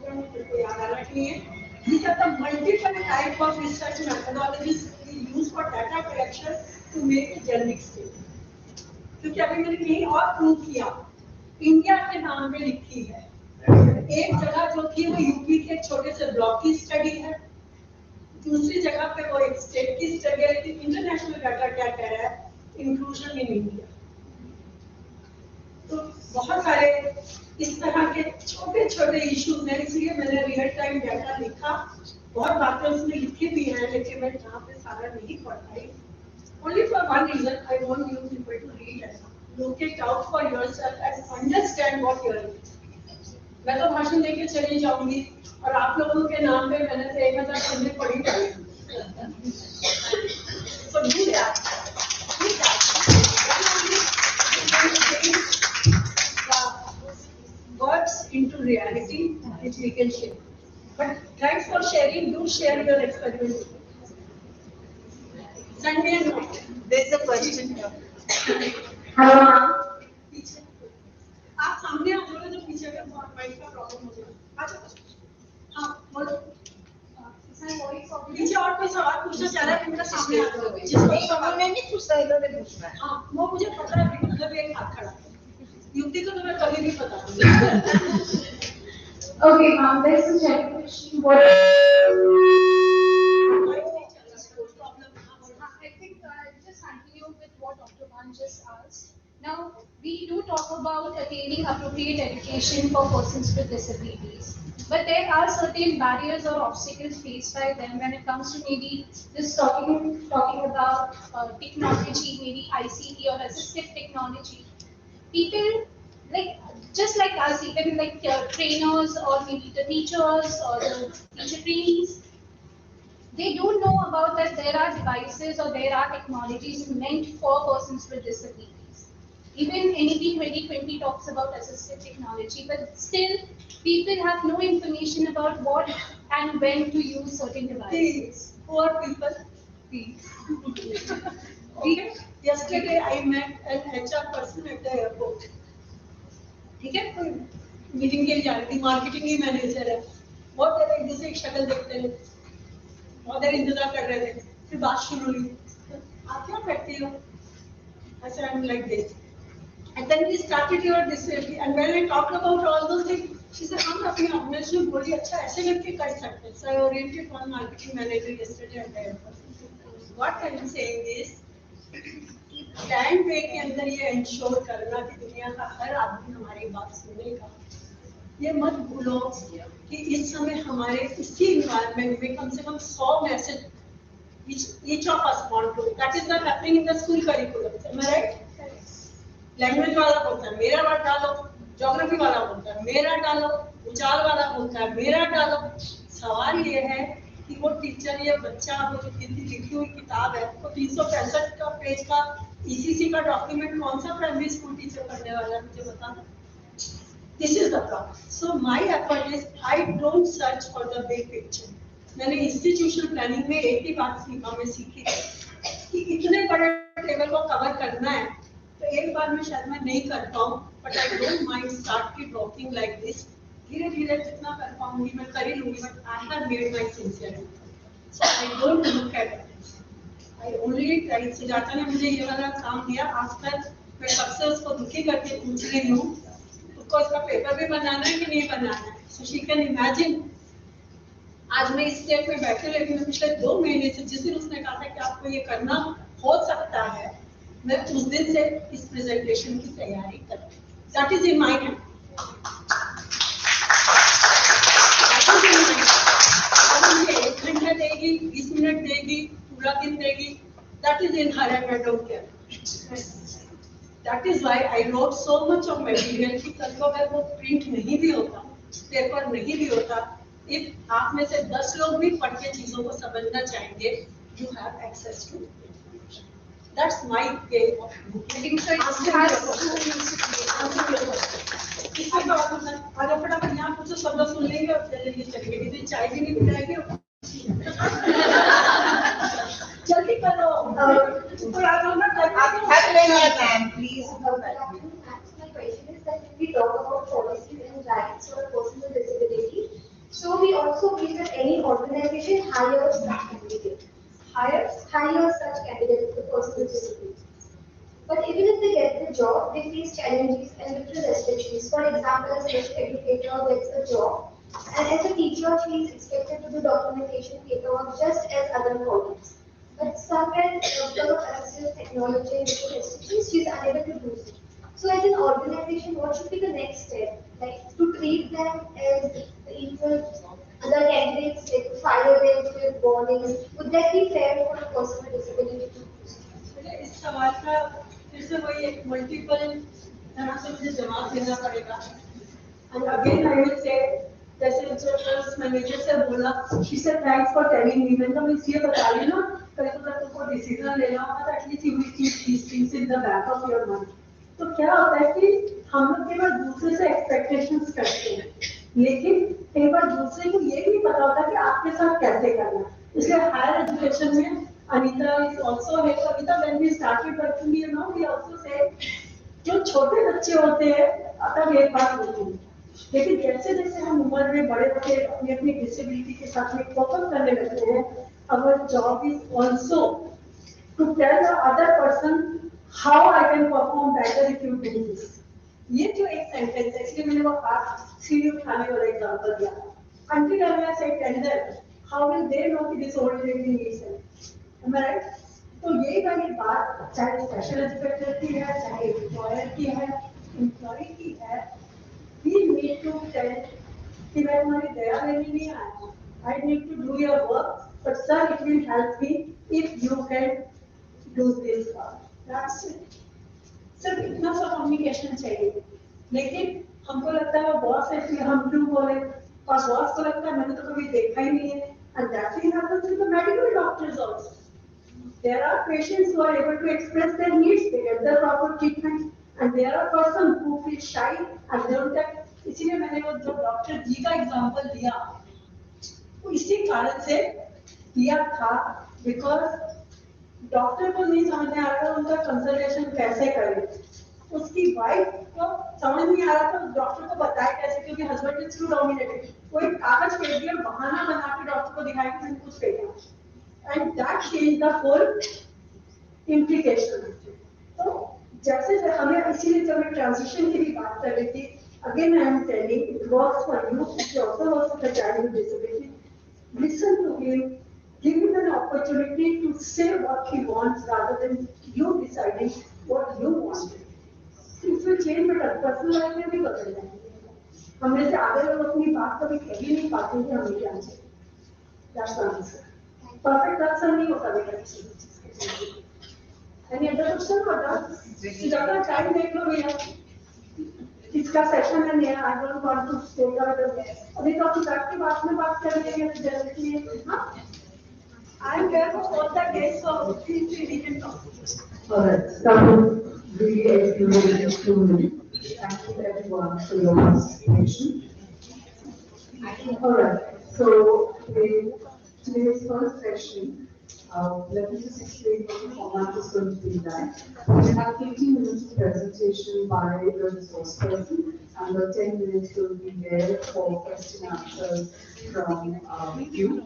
मुझे याद आ रहा नहीं है, these are the multiple type of research methodologies we use for data collection to make a generic statement। क्योंकि अभी मैंने कहीं और प्रूव किया, इंडिया के नाम पे लिखी है, एक जगह जो थी वो यूपी के छोटे से ब्लॉक की स्टडी है, दूसरी जगह पे वो एक स्टेट की स्टडी है, लेकिन इंटरनेशनल डाटा क्या कह रहा है, इंक्लूजन इन इंडिया। तो बहुत सारे इस तरह के छोटे छोटे इश्यूज हैं, इसलिए मैंने रियल टाइम डाटा लिखा, बहुत बातें उसमें लिखी भी हैं, लेकिन मैं यहाँ पे सारा नहीं पढ़ पाई। Only for one reason, I want you people to read look it out for yourself and understand what you are doing. मैं तो भाषण देके चली जाऊंगी और आप लोगों के नाम पे मैंने तो 1000 सुनने पड़ी जाएगी. So do that. Do that. Words into reality which we can share. But thanks for sharing. Do share your experiment. Send me a note. There's a question here. Hello, ma'am. पीछे आप सामने आ जाओगे तो पीछे का माइक का problem हो जाएगा. आ जाओ. हाँ बोलो. पीछे और कोई सवाल पूछना चाह रहा है मेरा सामने आ जाओ. जिसको समझ में नहीं पूछता इधर से पूछना है. हाँ वो मुझे पता है मतलब एक हाथ खड़ा है. युक्ति को तो मैं कभी नहीं पता. Okay, ma'am, there's a general question. What? I think I'll just continue with what Dr. Khan just asked. Now, we do talk about attaining appropriate education for persons with disabilities. But there are certain barriers or obstacles faced by them when it comes to maybe just talking about technology, maybe ICT or assistive technology. People just like us, even like trainers or maybe the teachers or the teacher trainees, they don't know about that there are devices or there are technologies meant for persons with disabilities. Even NEP 2020 talks about assistive technology, but still people have no information about what and when to use certain devices. Poor people. Okay. Yesterday I met an HR person at the airport. ठीक है कोई meeting के लिए जा रही थी. Marketing ही manager है. बहुत देर एक दूसरे की शक्ल देखते हैं. बहुत देर इंतजार कर रहे थे. फिर बात शुरू हुई. आप क्या करती हो? I said I'm like this. And then we started your disability. And when I talked about all those things, she said हम अपनी ऑर्गेनाइजेशन में बोली अच्छा ऐसे करके कर सकते हैं. So I oriented one marketing manager yesterday at the airport. What I'm saying is time पे के अंदर ये इंश्योर करना कि दुनिया का हर आदमी हमारी बात सुनेगा. ये मत भूलो कि इस समय हमारे इसी इन्वायरमेंट में कम से कम 100 message each of us want to. That is not happening in the school curriculum. Am I right? Language वाला बोलता है मेरा वर्ड डालो. ज्योग्राफी वाला बोलता है मेरा डालो. उचाल वाला बोलता है मेरा डालो. सवाल ये है कि वो टीचर या बच्चा वो जो हिंदी लिखी हुई किताब है वो 365 का पेज का ECC का डॉक्यूमेंट कौन सा प्राइमरी स्कूल टीचर करने वाला है मुझे बता दो. This is the problem. So my effort is I don't search for the big picture. मैंने इंस्टीट्यूशनल प्लानिंग में एक ही बात सीखी कि इतने बड़े टेबल को कवर करना है तो एक बार में शायद मैं नहीं कर पाऊँ. But I don't mind start की वॉकिंग लाइक दिस. धीरे धीरे जितना कर पाऊंगी मैं कर ही लूंगी. But I have made my sincerity. So I don't look at this. I only try. Sujata ने मुझे ये वाला काम दिया. आज तक मैं कब से उसको दुखी करके पूछ रही हूँ उसको इसका पेपर भी बनाना है कि नहीं बनाना है. सो शी कैन इमेजिन आज मैं इस स्टेट में बैठे लेकिन मैं पिछले 2 महीने से जिस दिन उसने कहा था कि आपको ये करना हो सकता है मैं उस दिन से इस प्रेजेंटेशन की तैयारी कर रही हूँ. That is in my hand. मुझे 1 घंटा देगी 20 मिनट देगी पूरा दिन देगी. That is in her hand. I don't care. That is why I wrote so much of material कि कल को अगर वो प्रिंट नहीं भी होता पेपर नहीं भी होता इफ आप में से 10 लोग भी पढ़ के चीजों को समझना चाहेंगे you have access to. That's my way of looking. So it has इसके बाद अगर फटाफट यहाँ कुछ शब्द सुन लेंगे और चलेंगे चलेंगे. इसे चाय भी नहीं पिलाएंगे. जल्दी करो. थोड़ा please. My question is that when we talk about policies and rights for a person with disability, so we also believe that any organization hires such candidates. Hires such candidates, the person with disability. But even if they get the job, they face challenges and different restrictions. For example, a special educator gets a job, and as a teacher, she is expected to do documentation paperwork just as other colleagues. But somewhere, because of assistive technology and different restrictions, she is unable to do so. So, as an organization, what should be the next step? Like to treat them as equal other candidates, like fire them with warnings. Would that be fair for a person with disability to do so? इस सवाल का फिर से वही एक multiple तरह से मुझे जवाब देना पड़ेगा। And again I will say, जैसे जो फर्स्ट मैनेजर से बोला, she said thanks for telling me, मैंने कहा इसलिए बता रही ना, कहीं तो तुमको डिसीजन लेना होगा तो at least you will keep these things in the back of your mind। तो क्या होता है कि हम लोग केवल दूसरे से एक्सपेक्टेशंस करते हैं, लेकिन कई बार दूसरे को ये नहीं पता होता कि आपके साथ कैसे करना है। इसलिए हायर एजुकेशन में अनीता इज ऑल्सो है। Kavita when we started working you know we also say जो छोटे बच्चे होते हैं तब एक बात होती है, लेकिन जैसे जैसे हम उम्र में बड़े होते अपनी अपनी डिसेबिलिटी के साथ में कोप अप करने लगते हैं, our job is also to tell the other person how I can perform better if you do this. ये जो एक सेंटेंस है, इसलिए मैंने वो हाथ सीढ़ी उठाने वाला एग्जांपल दिया। Until unless I tell them, how will they know कि this old lady needs help? Am I right? तो यही वाली बात चाहे स्पेशल एजुकेटर की है, चाहे एम्प्लॉयर की है, एम्प्लॉय की है, we need to tell कि मैं तुम्हारी दया लेने नहीं आया हूँ। I need to do your work, but sir, it will help me if you can do this work. That's it. सिर्फ इतना सा कम्युनिकेशन चाहिए, लेकिन हमको लगता है वो बॉस है इसलिए हम क्यों बोले, और बॉस को लगता है मैंने तो कभी देखा ही नहीं है। And that thing happens with the medical doctors also. There are patients who are able to express their needs, they get the proper treatment, and there are persons who feel shy and they don't get. इसीलिए मैंने वो जो doctor जी का example दिया, वो इसी कारण से दिया था, बिकॉज डॉक्टर को नहीं समझ में आ रहा था उनका कंसल्टेशन कैसे करें। उसकी वाइफ को समझ नहीं आ रहा था डॉक्टर को बताए कैसे, क्योंकि हस्बैंड इज टू डोमिनेटेड। वो एक कागज फेंक दिया, बहाना बना के डॉक्टर को दिखाया कि मैंने कुछ फेंका, and that change the whole implication. तो जैसे हमें इसीलिए जब मैं ट्रांजिशन की भी बात कर रही थी, again I am telling it works for you, it also works for the child with disability. Listen to him, give him an opportunity to say what he wants rather than you deciding what you want. If you change better, personal life में भी बदल जाएंगे। हमने से आगे लोग अपनी बात कभी कह ही नहीं पाते कि हमें क्या चाहिए। That's the answer. Perfect answer नहीं होता बेटा किसी भी चीज के लिए। Any other question or that? ज़्यादा टाइम देख लो भैया। इसका सेशन है नया, I don't want to stay there. अभी तो आपकी बैठ की बात करेंगे जैसे कि हाँ। I am there for all the days, so please we can talk. All right, that was really excellent 2 minutes. Thank you everyone for your participation. All right, so today's first session, let me just explain what the format is going to be like. We have 15 minutes of presentation by the resource person, and the 10 minutes will be there for question and answers from you.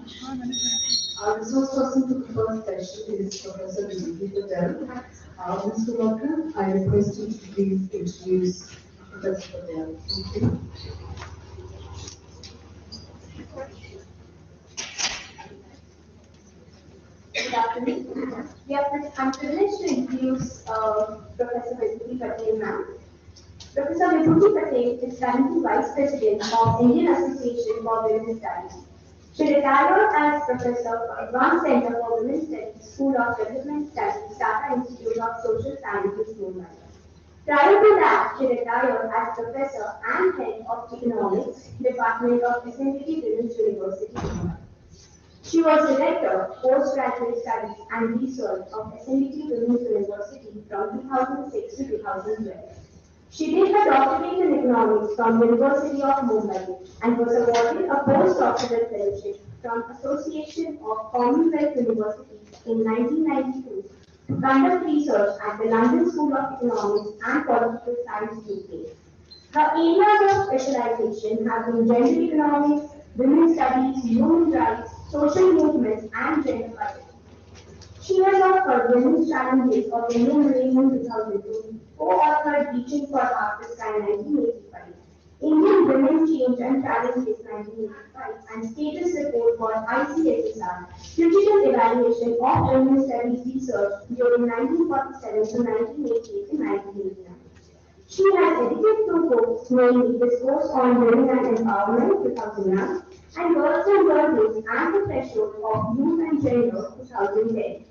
Our resource person for the first session is Professor Vibhuti Patel. Mr. Walker, I request you to please introduce Professor Patel. Thank you. Good afternoon. I'm privileged to introduce Professor Vibhuti Patel ma'am. Professor Vibhuti Patel is currently Vice President of Indian Association for Women's Studies. She retired as Professor for Advanced Center for Women's Studies, School of Development Studies, Tata Institute of Social Sciences, Mumbai. Prior to that, she retired as Professor and Head of Economics, Department of SNDT Women's University, Mumbai. She was Director, Postgraduate Studies and Research of SNDT Women's University from 2006 to 2012. She did her doctorate in economics from University of Mumbai and was awarded a postdoctoral fellowship from Association of Commonwealth Universities in 1992 to conduct research at the London School of Economics and Political Science, UK. Her areas of specialization have been gender economics, women's studies, human rights, social movements, and gender equality. She has authored Women's Challenges of Indian Millennium 2002, co-authored Reaching for Pakistan 1985, Indian Women Change and Challenges 1985, and Status Report for ICSSR, Critical Evaluation of Women's Studies Research during 1947 to 1988 to 1989. She has edited 2 books, namely Discourse on Women and Empowerment 2009 and Girls and Girls and the Threshold of Youth and Gender 2010.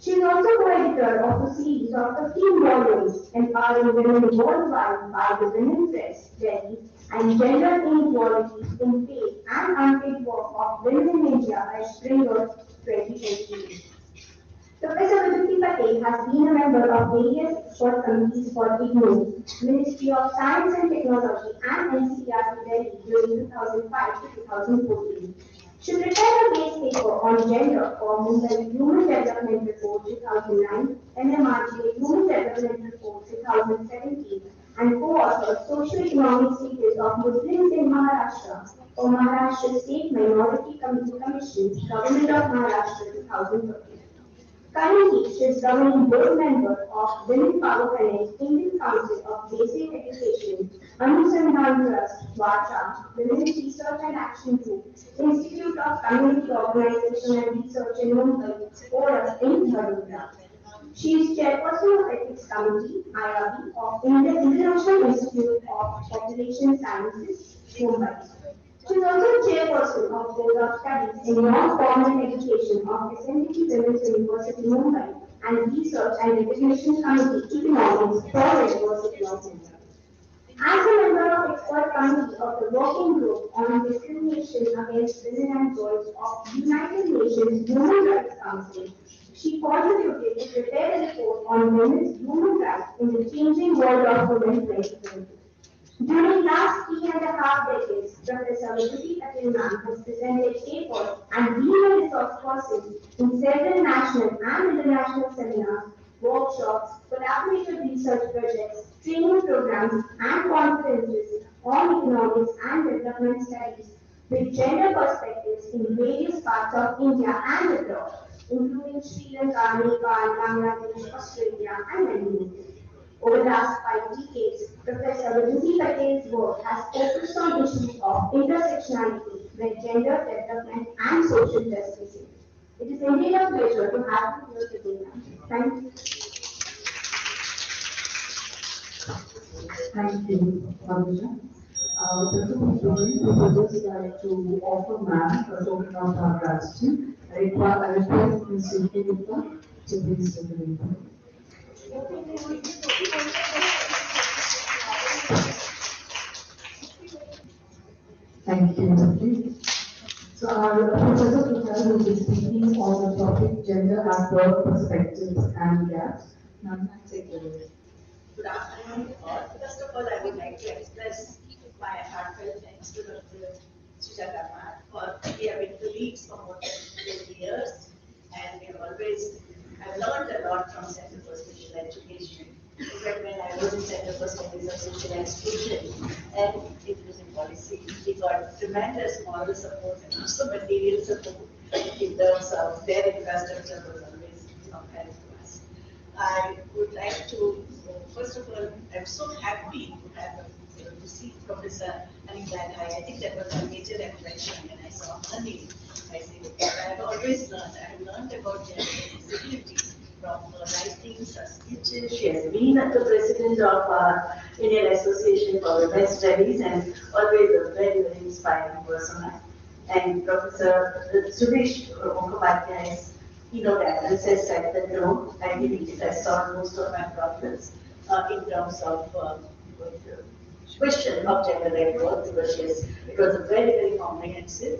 She is also co-editor of a series of 15 volumes empowering women worldwide by the Women's Press, Delhi, and Gender Inequality in Paid and Unpaid Work of Women in India by Springer 2020. Professor Vibhuti Patel has been a member of various expert committees for IGNOU, Ministry of Science and Technology, and NCERT Delhi during 2005 to 2014. She prepared a case paper on gender for Mumbai Human Development Report 2009, MMRGA Human Development Report 2017, and co-authored Socio-Economic Status of Muslims in Maharashtra for Maharashtra State Minority Committee Commission, Government of Maharashtra 2013. Currently, she is governing board member of Women Power Connect Indian Council of Basic Education, Anusandhan Trust, Vacha, Women's Research and Action Group, Institute of Community Organization and Research in Mumbai, or in Vadodara. She is chairperson of Ethics Committee, IRB, of International Institute of Population Sciences, Mumbai. She is also chairperson of Board of Studies in Non-Formal Education of SNDT Women's University, Mumbai, and Research and Recognition Committee, Economics for University of Mumbai. As a member of expert committee of the Working Group on Discrimination Against Women and Girls of United Nations Human Rights Council, she contributed to prepare a report on women's human rights in the changing world of women 2020. During last 3.5 decades, Professor Vibhuti Patel ma'am has presented papers and been a resource person in several national and international seminars, workshops, collaborative research projects, training programs, and conferences on economics and development studies with gender perspectives in various parts of India and abroad, including Sri Lanka, Nepal, Bangladesh, Australia, and many more. Over the last 5 decades, Professor Vibhuti Patel's work has focused on issues of intersectionality with gender development and social justice. It is indeed a pleasure to have you here today. Thank you. Thank you, Madhusha. Before we begin, we would just like to offer ma'am a token of our gratitude. I request Ms. Suki Gupta to please take the lead. Thank you, Suki. So our Professor Patel will be speaking on the topic gender at work perspectives and gaps. Ma'am, take the lead. Good afternoon. First of all, I would like to express my heartfelt thanks to Dr. Sujata Ma'am for we have been colleagues for more than 20 years, and we have always, I've learned a lot from Center for Special Education. Even when I was in Center for Studies of Social Education and Inclusion Policy, we got tremendous moral support and also material support in terms of their infrastructure was always help to us. I would like to, first of all, I'm so happy to have to see Professor Anita. I think that was a major reflection when I saw her name. I said, I have always learned, I have learned about gender disability from her writings, her speeches. She has been the president of Indian Association for Women's Studies and always a very, very inspiring person. And Professor Suresh Mukhopadhyay's keynote address has set the tone. I believe I solved most of my problems in terms of question of gender at work, because yes, it was a very, very comprehensive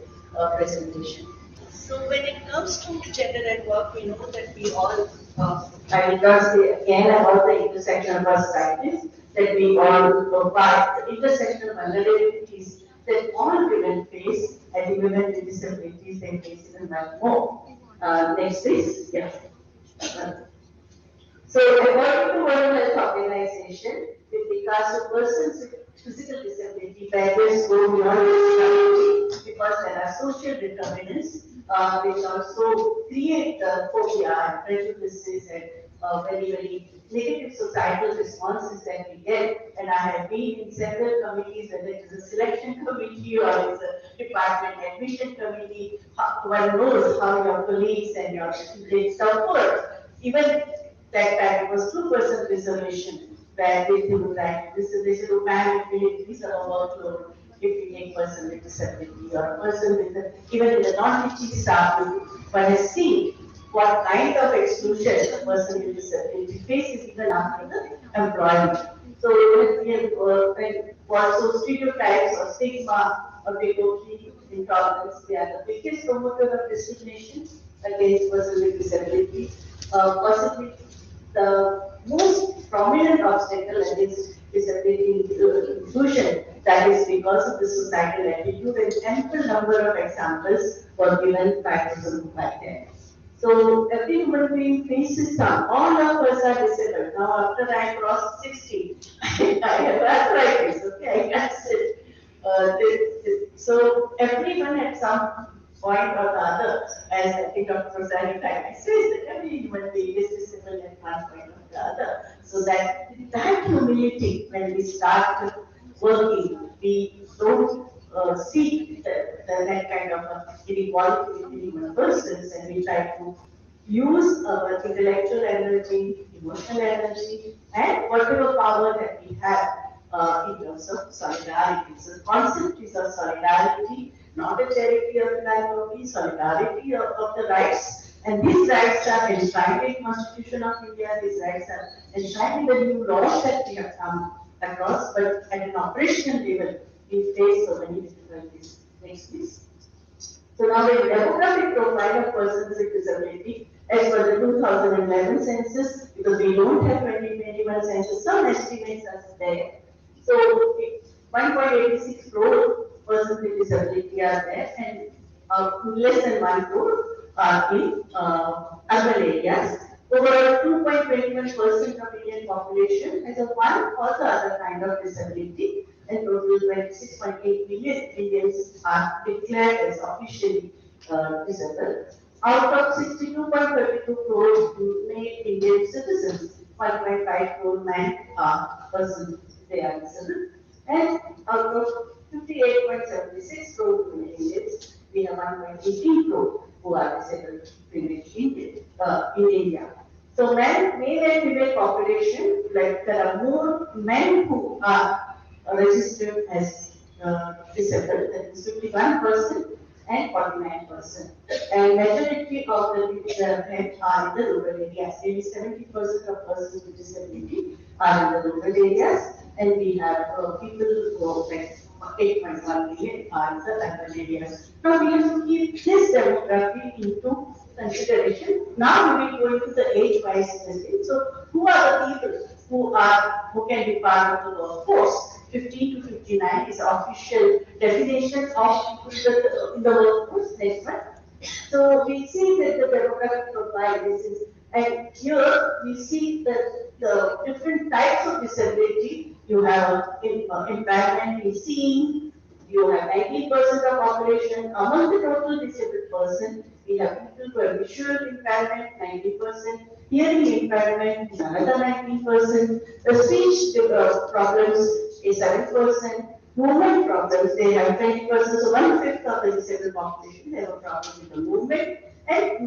presentation. So when it comes to gender at work, we know that we all, I will not say again about the intersectional perspectives, that we all provide the intersectional vulnerabilities that all women face, and the women with disabilities they face even much more. Next please, yeah. So according to World Health Organization, with regards to persons with physical disability, barriers go beyond disability because there are social determinants which also create phobia and prejudices and very, very negative societal responses that we get. And I have been in several committees, whether it is a selection committee or it's a department admission committee. One knows how your colleagues and your students suffer. Even that time it was 2% reservation, where they think that this is a man if we increase our workload if we make person with disability or a person with even in the non-teaching staff, one has seen what kind of exclusion a person with disability faces even after the employment. So also stereotypes or stigma or bigotry, intolerance, they are the biggest promoter of discrimination against persons with disability. Possibly the most prominent obstacle against disability inclusion, that is because of the societal attitude, and ample number of examples were given by people like that. So every human being faces some. All of us are disabled. Now after I crossed 60, I have arthritis, okay, I can't sit. So everyone at some point or the other, as I think Dr. Zanitani says, that every human being is disabled at one point or the other. So that humility, when we start working, we don't seek that kind of inequality between human persons, and we try to use our intellectual energy, emotional energy, and whatever power that we have in terms of solidarity. So the concept is of solidarity, not a charity of philanthropy, solidarity of the rights. And these rights are enshrined in Constitution of India, these rights are enshrined in the new laws that we have come across, but at an operational level, we face so many difficulties. Next, please. So now the demographic profile of persons with disability as per the 2011 census, because we don't have 2021 census, some estimates are there. So 1.86 crore persons with disability are there, and less than 1 crore are in urban areas. Over 2.21% of Indian population has a one or the other kind of disability, and total 26.8 million Indians are declared as officially disabled. Out of 62.32 crore made Indian citizens, 1.5 crore men are persons they are disabled, and out of 58.76 crore Indians, we have 1.18 crore who are disabled in India. So male and female population, like there are more men who are registered as disabled, that is 51% and 49%. And majority of the men are in the rural areas. Maybe 70% of persons with disability are in the rural areas, and we have people who are like 8.1 million are in the urban areas. Now we have to keep this demography into consideration. Now we will go into the age-wise testing. So who are the people who can be part of the workforce? 15 to 59 is the official definition of people in the workforce. Next one. So we see that the demographic profile, this is, and here we see that the different types of disability. You have impairment in seeing, you have 90% of population. Among the total disabled person, we have people who have visual impairment, 90%, hearing impairment, another 19%, the speech problems is 7%, movement problems, they have 20%, so 1/5 of the disabled population, they have a problem with the movement, and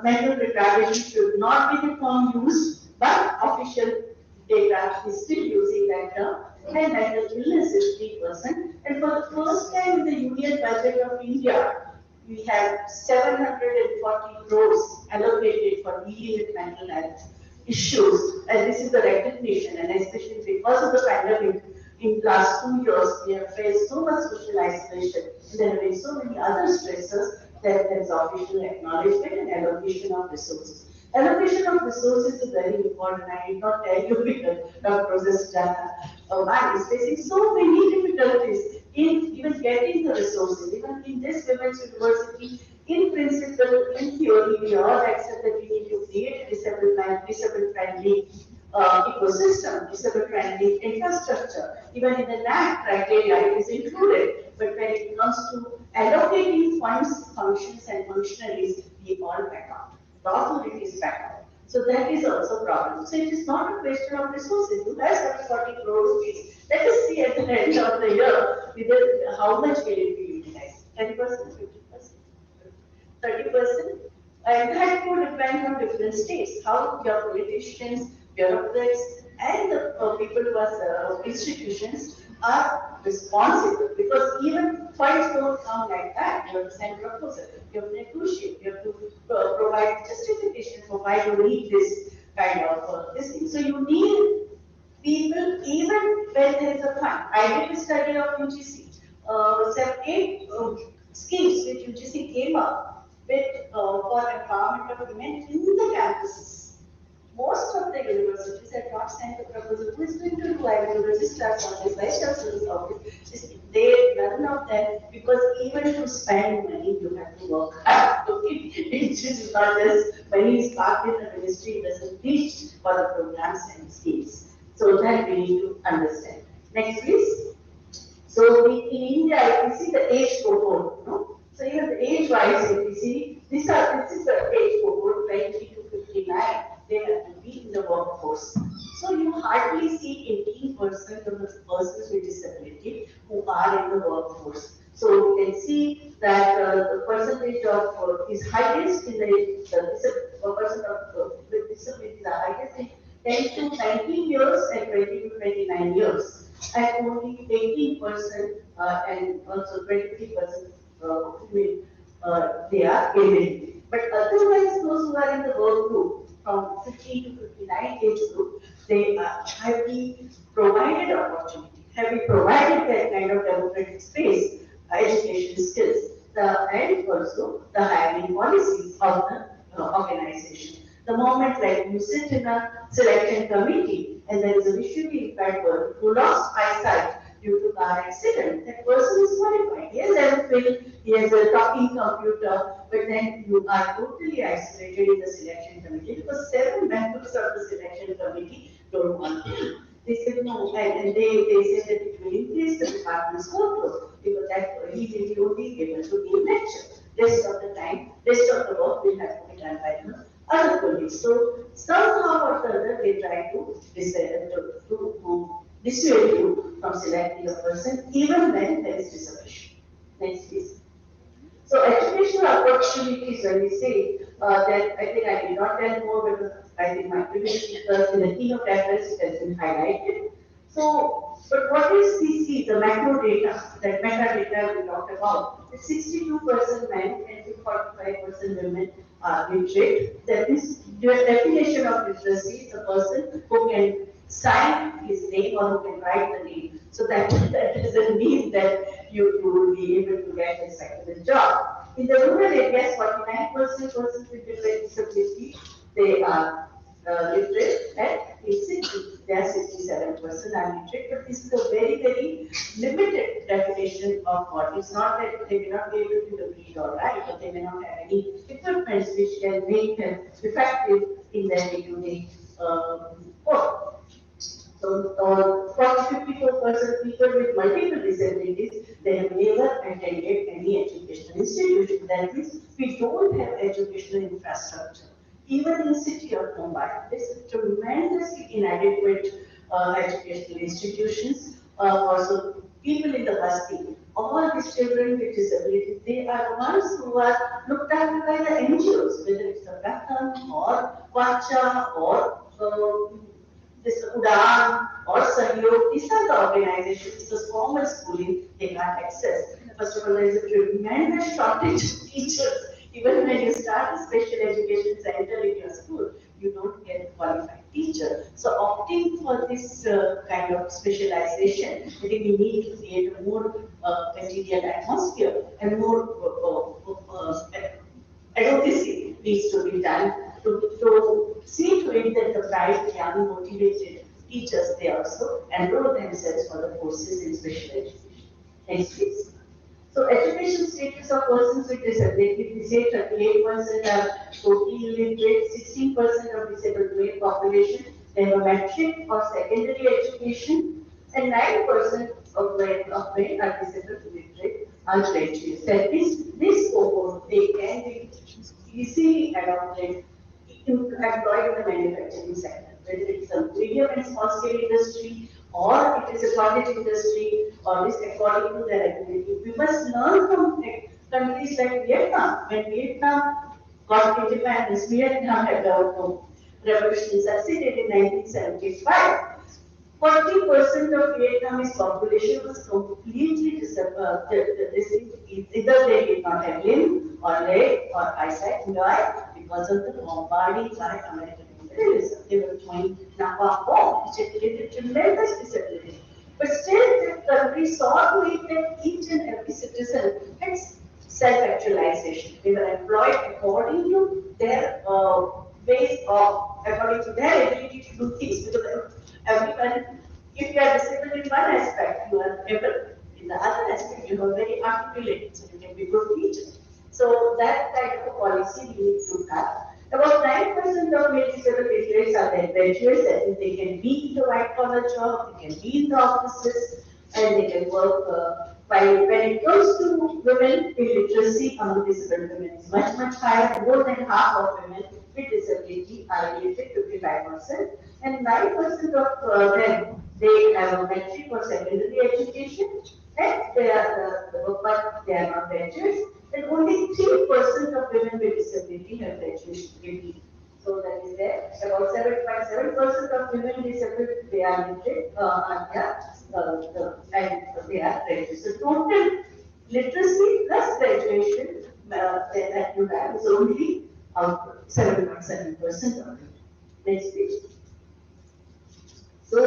mental retardation should not be the term used, but official data is still using that term, and mental illness is 3%. And for the first time in the Union Budget of India, we have 740 crores allocated for dealing with mental health issues, and this is the recognition, and especially because of the pandemic, in the last 2 years, we have faced so much social isolation, and there have been so many other stressors that there is official acknowledgement and allocation of resources. Allocation of resources is very important. I did not tell you because Dr. Sujata is facing so many difficulties in even getting the resources. Even in this women's university, in principle, in theory, we all accept that we need to create a disabled-friendly ecosystem, disabled-friendly infrastructure. Even in the NAC criteria, it is included. But when it comes to allocating funds, functions, and functionaries, we all back out. The authorities back out. So that is also a problem. So it is not a question of resources. You have 40 crore rupees. Let us see at the end of the year whether how much will it be utilized. 10%, 50%, 30%. And that could depend on different states. How your politicians, bureaucrats, and the people who are institutions are responsible, because even fights don't come like that. You have to send proposal, you have to negotiate, you have to provide justification for why you need this kind of this thing. So you need people even when there is a fund. I did a study of UGC, 7, 8 schemes which UGC came up with for empowerment of women in the campuses. Most of the universities have not sent a proposal. Who is going to do? I will register on this vice chancellor's office. They, none of them, because even to spend money, you have to work hard. Okay? It's just not just money is parked in the ministry, it doesn't reach for the programs and schemes. So that we need to understand. Next, please. So in India, if you see the age cohort, no? So even the age-wise, if you see, this is the age cohort, 20 to 59. They have to be in the workforce. So you hardly see 18% of the persons with disability who are in the workforce. So you can see that the percentage of is highest in the person with disability is the highest in 10 to 19 years and 20 to 29 years, and only 18% and also 23% they are elderly. But otherwise, those who are in the work group, from 50 to 59 age group, they have been provided opportunity, have been provided that kind of democratic space, education skills, and also the hiring policies of the organization. The moment like you sit in a selection committee and there is a visually impaired person who lost eyesight due to car accident, that person is qualified. He has everything, he has a talking computer, but then you are totally isolated in the selection committee because 7 members of the selection committee don't want him. They said no, and they said that it will increase the department's workload because that he will only be able to give lecture. Rest of the time, rest of the work will have to be done by the other colleagues. So somehow or other they try to dissuade you from selecting a person even when there is reservation. Next please. So educational opportunities, when we say that, I think I did not tell more because I think my previous speakers in the keynote address it has been highlighted. So, but what is CC, the macro data, that metadata we talked about? 62% men and 45% women are literate. That is, the definition of literacy is a person who can sign his name or who can write the name. So that doesn't mean that you will be able to get a second job. In the rural areas, 49% persons with different disability, they are literate, and in city, they are 67% are literate, but this is a very, very limited definition of what. It's not that they may not be able to read or write, but they may not have any equipment which can make them effective in their day-to-day work. So, 54% people with multiple disabilities, they have never attended any educational institution. That means we don't have educational infrastructure. Even in the city of Mumbai, there is tremendously inadequate educational institutions. Also, people in the basti, all these children with disabilities, they are the ones who are looked after by the NGOs, whether it's the Pratham or Vacha or this Udan or Sahyog. These are the organizations, because formal schooling they can't access. First of all, there is a tremendous shortage of teachers. Even when you start a special education center in your school, you don't get a qualified teacher. So opting for this kind of specialization, I think we need to create a more congenial atmosphere and more advocacy needs to be done to see to it that the bright, young, motivated teachers, they also enroll themselves for the courses in special education. Next, please. So education status of persons with disability, we say 38% are totally illiterate, 16% of disabled male population, they have a metric or secondary education, and 9% of men are disabled illiterate are graduates. That means this cohort, they can be easily adopted, employed in the manufacturing sector, whether it's a medium and small scale industry, or it is a cottage industry, or is according to their ability. We must learn from countries like Vietnam. When Vietnam got independence, Vietnam had a revolution succeeded in 1975. 40% of Vietnamese population was completely disabled. Either they did not have limb or leg or eyesight. Why? Because of the bombarding by American imperialism. They were throwing napalm bomb, which had created tremendous disability. But still, the country saw to it that each and every citizen had self-actualization. They were employed according to their ways of, according to their ability to do things. Because everyone, if you are disabled in one aspect, you are able in the other aspect, you are very articulate, so you can be good teacher. So that type of policy we need to have. About 9% of male disabled graduates are then graduates, that is, they can be in the white collar job, they can be in the offices, and they can work. While when it comes to women, illiteracy among disabled women is much, much higher. More than half of women with disability are illiterate, 55%, and 9% of them, they have a metric or secondary education, and they are but they are not graduates, and only 3% of women with disability have graduation degree. So that is there. About 7.7% of women disabled, they are literate, and they are graduates. So total literacy plus graduation that you have is only 7.7% of it. Next page. So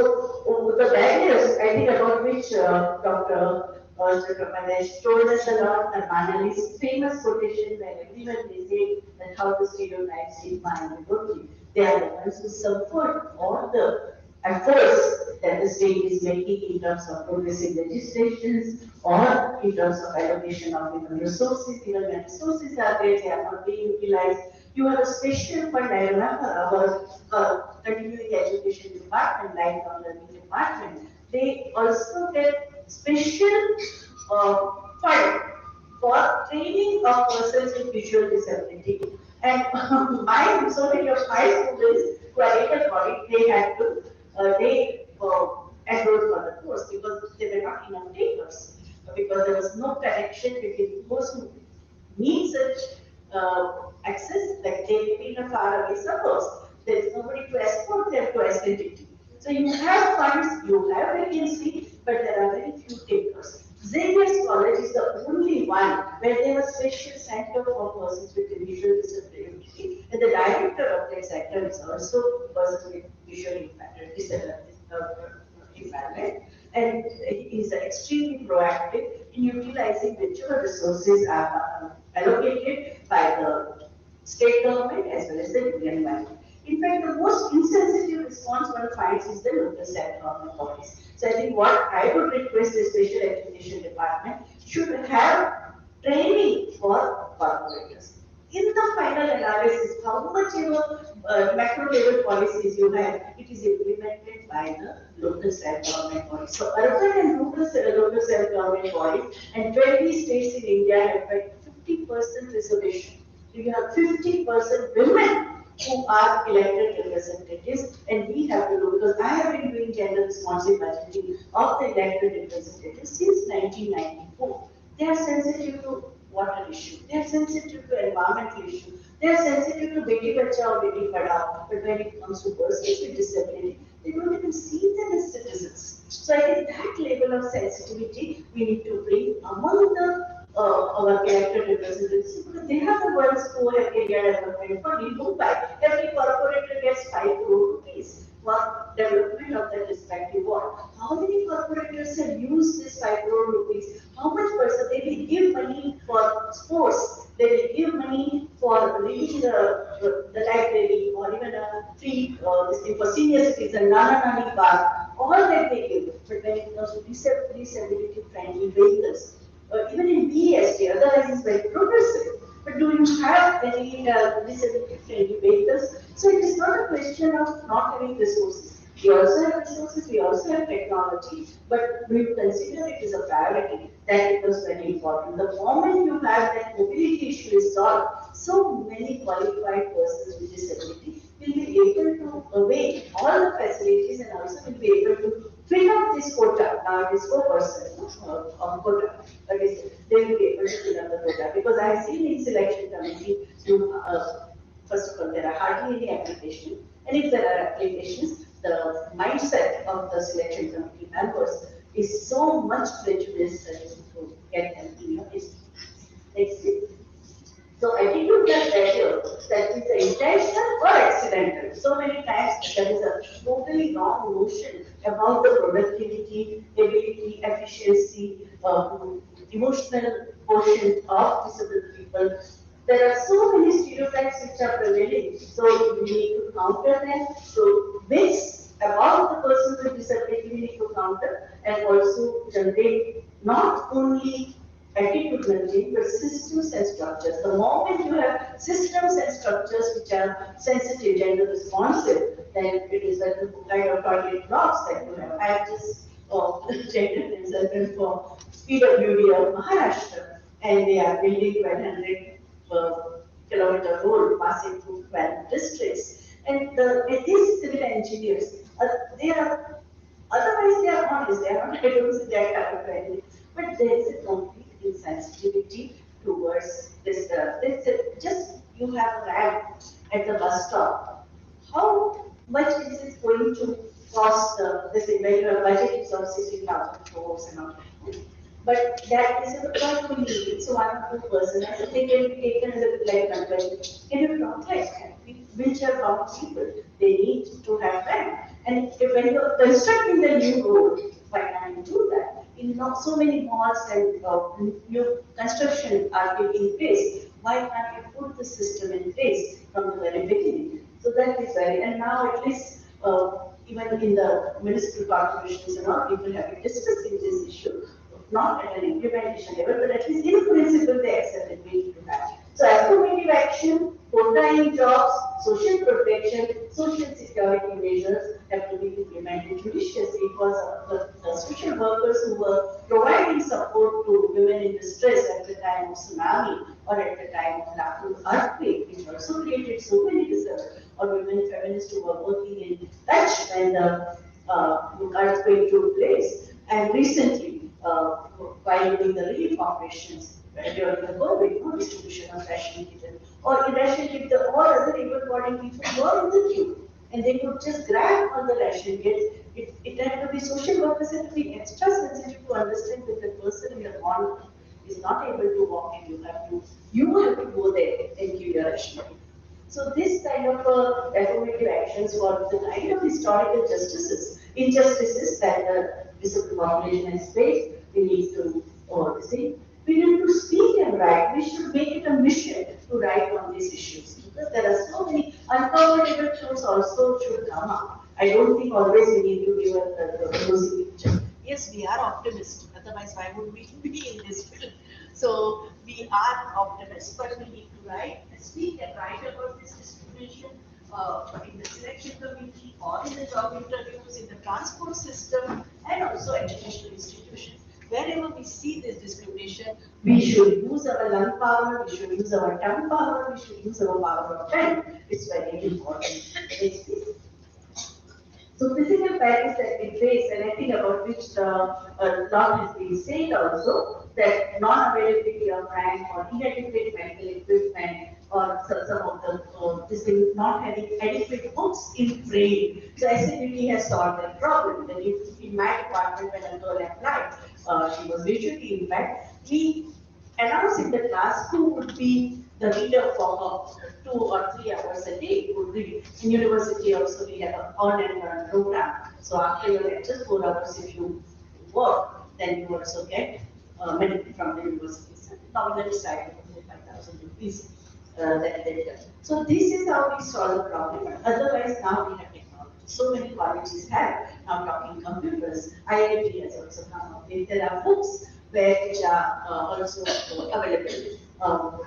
the barriers, I think about which Dr. Manesh told us a lot. Manali's famous quotation where everyone they say that how to stereotype stigma and devotee. They are the ones who suffered all the efforts that the state is making in terms of progressive legislations or in terms of allocation of human resources. Even when resources are there, they are not being utilized. You have a special fund, I remember our continuing education department, lifelong learning department. They also get special fund for training of persons with visual disability. And so many of my students who are able-bodied, they had to, enroll for the course because they were not enough takers. Because there was no connection between those who need such access, like they live in a faraway suburbs. There is nobody to escort them to SNTT. So you have funds, you have vacancy, but there are very few takers. Xavier's College is the only one where there was special center for persons with visual disability, and the director of that center is also a person with visual impairment, and he is extremely proactive in utilizing whichever resources are allocated by the state government as well as the union government. In fact, the most insensitive response one finds is the local self-government bodies. So I think what I would request the special education department should have training for corporators. In the final analysis, how much macro level policies you have, it is implemented by the local self-government bodies. So urban and local self-government bodies, and 20 states in India have 50% reservation. So you have 50% women who are elected representatives, and we have to do, because I have been doing gender responsive budgeting of the elected representatives since 1994. They are sensitive to water issue, they are sensitive to environmental issue, they are sensitive to Beti Bachao, Beti Padhao, but when it comes to persons with disability, they don't even see them as citizens. So I think that level of sensitivity we need to bring among the our elected representatives, because they are the ones who have area development for Mumbai. Every corporator gets 5 crore rupees for development of their respective ward. How many corporators have used this 5 crore rupees? How much percent they will give money for sports? They will give money for reading the library, or even a free this thing for senior citizens, Nana Nani Park. All that they give. But when it comes to disability friendly vehicles, even in BST, otherwise it's very progressive. But do you have any disability friendly vehicles? So it is not a question of not having resources. We also have resources, we also have technology, but we consider it as a priority. That becomes very important. The moment you have that mobility issue is solved, so many qualified persons with disability will be able to avail all the facilities and also will be able to fill up this quota. Now it is 4% of quota. That is, they will be able to fill up the quota. Because I have seen in selection committee, first of all, there are hardly any applications. And if there are applications, the mindset of the selection committee members is so much prejudice to get them to your institute. So attitude that measure that is intentional or accidental. So many times there is a totally wrong notion about the productivity, ability, efficiency, emotional quotient of disabled people. There are so many stereotypes which are prevailing, so we need to counter them. So myths about the person with disability we need to counter and also generate not only attitude managing, but systems and structures. The moment you have systems and structures which are sensitive, gender responsive, then it is like the kind of toilet blocks that you have. I just gender consultant for PWD of Maharashtra, and they are building 1,200 kilometer road passing through 12 districts. And these civil engineers, they are, otherwise they are honest, they are not, I don't say they are kind of friendly, but there is a complete insensitivity towards this. Just you have a ramp at the bus stop. How much is it going to cost this regular budget is of 60,000 crores and all? But that is a quite fully, it's one or two person. I think it can be taken as a like conversion. Can you talk like that? Wheelchair bound people, they need to have ramp. And when you're constructing the new road, why can't you do that? In not so many malls and new construction are taking place, why can't you put the system in place from the very beginning? So that is very, and now at least even in the municipal corporations and all, people have been discussing this issue, not at an implementation level, but at least in principle they accepted we need to do that. So affirmative action, full-time jobs, social protection, social security measures have to be implemented judiciously. It was the social workers who were providing support to women in distress at the time of tsunami or at the time of Latur earthquake, which also created so many deserts, or women feminists who were working in touch when the earthquake took place. And recently, while doing the relief operations, during the COVID, distribution of ration kit, or in ration kit, all other able-bodied people were in the queue, and they could just grab on the ration kit. It had to be social workers had to be extra sensitive to understand that the person in the corner is not able to walk in. You have to go there and give your ration kit. So this kind of affirmative actions for the kind of historical injustices that the disabled population has faced, we need to see. We need to speak and write. We should make it a mission to write on these issues, because there are so many uncomfortable truths also should come up. I don't think always we need to give a rosy picture. Yes, we are optimists. Otherwise, why would we be in this field? So we are optimists, but we need to write, speak and write about this discrimination in the selection committee or in the job interviews, in the transport system, and also educational institutions. Wherever we see this discrimination, we should use our lung power, we should use our tongue power, we should use our power of pen. It's very important. So physical barriers that we face, and I think about which a lot has been said also, that non-availability of rank or inadequate medical equipment, or some of the this thing not having adequate books in braille. So accessibility has solved that problem. That in my department, when a girl applied, she was visually impaired. We announced in the class who would be the reader for 2 or 3 hours a day would read. In university also we have an earn and learn program. So after your lectures, 4 hours if you work, then you also get money from the university. Nominal side of 5,000 rupees that they get. So this is how we solve the problem. Otherwise now we have technology. So many colleges have now talking computers. IIT has also come up with. There are books which are also available.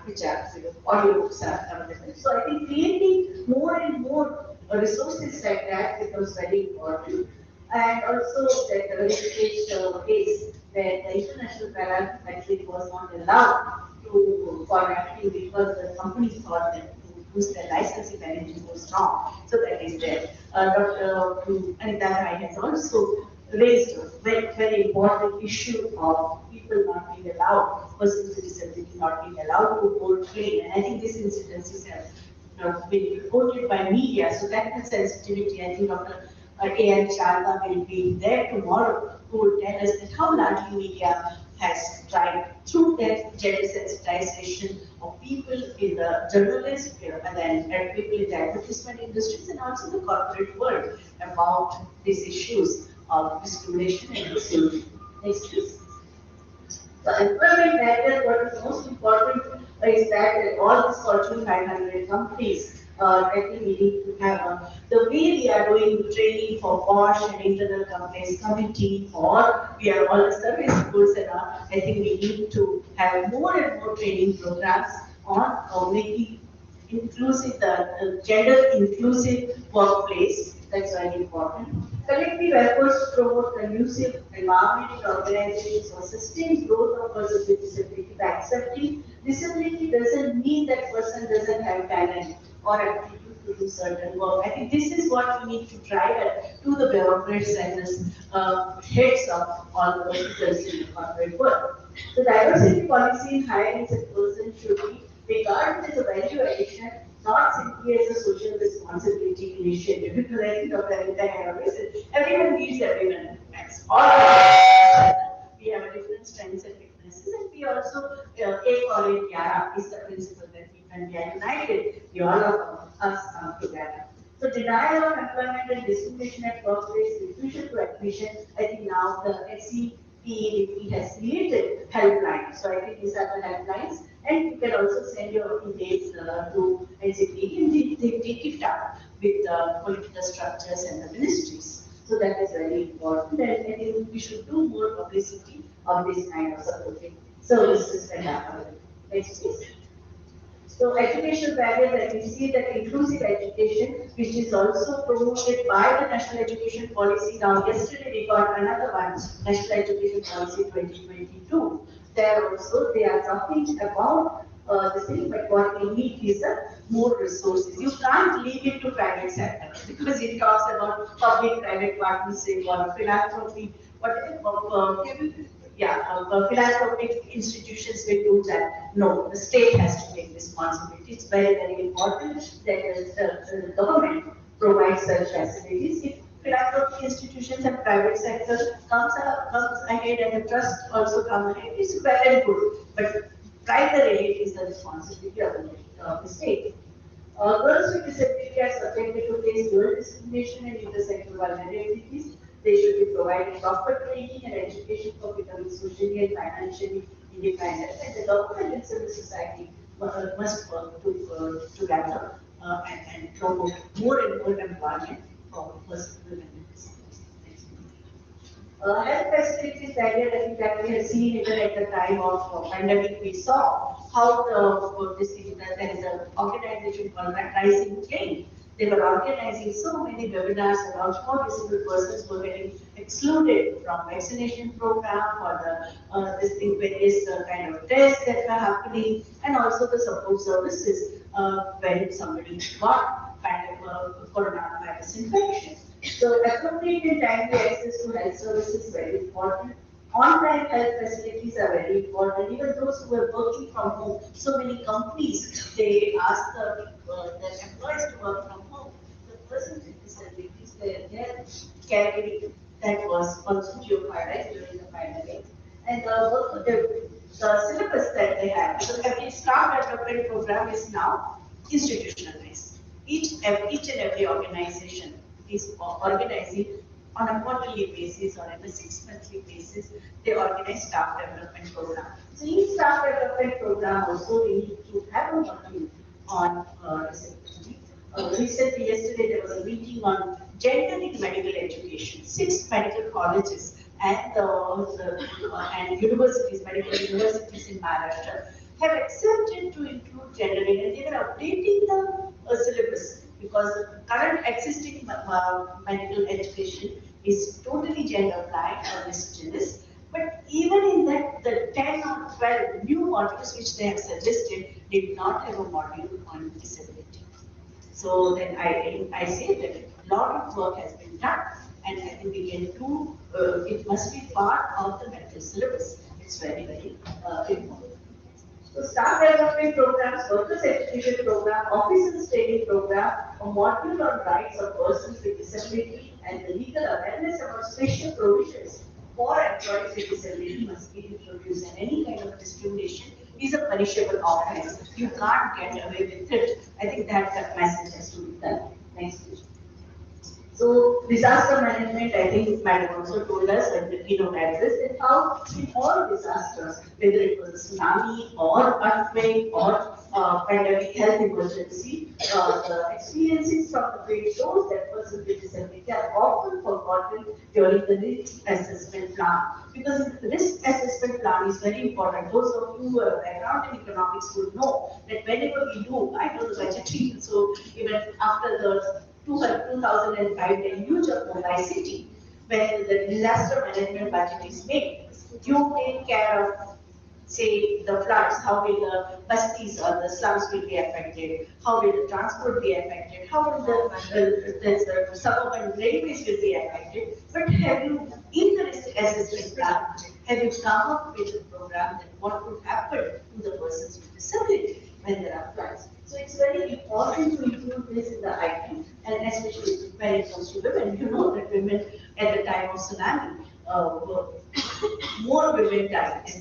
Which are audiobooks are available. So I think creating more and more resources like that becomes very important. And also that the verification case where the international parametric was not allowed to formatting because the companies thought that to use their license if anything goes wrong. So that is there. Dr. Anita Rai has also raised a very, very important issue of people not being allowed, persons with disability not being allowed to board train. And I think these incidences have been reported by media. So that sensitivity, I think Dr. A.M. Sharma will be there tomorrow, who will tell us that how largely media has tried through that gender sensitization of people in the journalists, and then people in the advertisement industries and also the corporate world about these issues of discrimination and discrimination. Next, please. So employment matter, what is most important is that all these Fortune 500 companies, I think we need to have the way we are doing training for Bosch and internal complaints committee, or we are all the service schools and all, I think we need to have more and more training programs on making inclusive, the gender inclusive workplace. That's very important. Collective efforts to promote conducive environment in organizations for sustained growth of persons with disability. By accepting disability doesn't mean that person doesn't have talent or aptitude to do certain work. I think this is what we need to drive at to the bureaucrats and the heads of all the verticals in the corporate world. The diversity policy in hiring such person should be regarded as a value addition, not simply as a social responsibility initiative. Because I think Dr. Anita had always said, everyone needs everyone. All we have different strengths and weaknesses, and we also, A for it, Yara is the principle that when we are united, we all of us come together. So denial of employment and discrimination at workplace, refusal to admission, I think now the SCPE has created helplines. So I think these are the helplines, and you can also send your emails to NCPE and they take it up with the political structures and the ministries. So that is very important, and I think we should do more publicity of this kind of supporting services that happen. Next, please. So educational barriers, that we see that inclusive education, which is also promoted by the National Education Policy. Now, yesterday we got another one, National Education Policy 2022. There also they are talking about this thing, but what we need is more resources. You can't leave it to private sector because it talks about public-private partnership or philanthropy, whatever. Philanthropic institutions will do that. No, the state has to take responsibility. It's very, very important that the government provides such facilities. If philanthropic institutions and private sector comes ahead and the trust also comes ahead, it's very good. But primarily it is the responsibility of the state. Girls with disability are subjected to face dual discrimination and intersectional vulnerabilities. They should be provided proper training and education for becoming socially and financially independent. And the government and civil society must work together and promote more and more employment for persons with disabilities. Health facilities barrier, I think that we have seen even at the time of pandemic, we saw how there is an organization called Rising Flame. They were organizing so many webinars about how disabled persons were getting excluded from vaccination program or the various kind of tests that were happening, and also the support services when somebody got coronavirus infection. So appropriate and timely access to health services is very important. On-time health facilities are very important. Even those who are working from home, so many companies, they ask their employees to work from home. The person with disabilities, their career that was also jeopardized during the pandemic. And the syllabus that they have, so every staff development program is now institutionalized. Each and every organization is organizing on a quarterly basis or on a 6-monthly basis, they organize staff development program. So in staff development program also we need to have a module on disability. Recently, yesterday there was a meeting on gender in medical education. 6 medical colleges and universities, medical universities in Maharashtra have accepted to include gender and they are updating the syllabus because the current existing medical education is totally gender blind or misogynist. But even in that, the 10 or 12 new modules which they have suggested did not have a module on disability. So then I say that a lot of work has been done, and I think we can do, it must be part of the medical syllabus. It's very, very important. So staff development programs, workers education program, officers training program, a module on rights of persons with disability, and the legal awareness about special provisions for employees with disability must be introduced, and any kind of discrimination is a punishable offense. You can't get away with it. I think that message has to be done. Next, please. So disaster management, I think Madam also told us when the keynote address that how in all disasters, whether it was a tsunami or earthquake or pandemic health emergency, the experiences from the field shows that persons with disability are often forgotten during the risk assessment plan. Because the risk assessment plan is very important. Those of you who are background in economics would know that whenever we do, I know the budgeting, so even after the 2005 deluge of Mumbai city, when the disaster management budget is made, you take care of, say, the floods, how will the bastis or the slums will be affected, how will the transport be affected, how will the suburban railways will be affected. But have you, in the risk assessment plan, have you come up with a program that what would happen to the persons with disability when there are floods? So it's very important to include this in the item, and especially when it comes to women. You know that women at the time of tsunami, more women died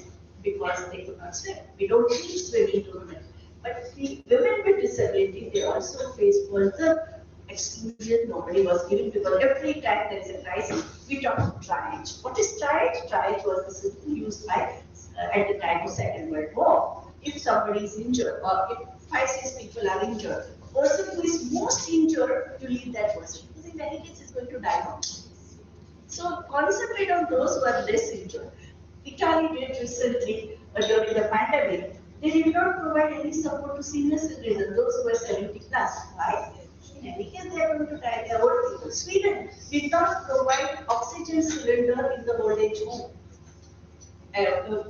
because they could not swim. We don't teach swimming to women. But the women with disability, they also face further exclusion. Nobody was given because every time there is a crisis, we talk about triage. What is triage? Triage was the system used by at the time of Second World War. If somebody is injured or if 5-6 people are injured, the person who is most injured, to leave that person because in many cases is going to die out. So concentrate on those who are less injured. Italy did recently during the pandemic. They did not provide any support to senior citizens, those who were 70 plus, right? In any case, they are going to die. They are old people. Sweden did not provide oxygen cylinder in the old age home.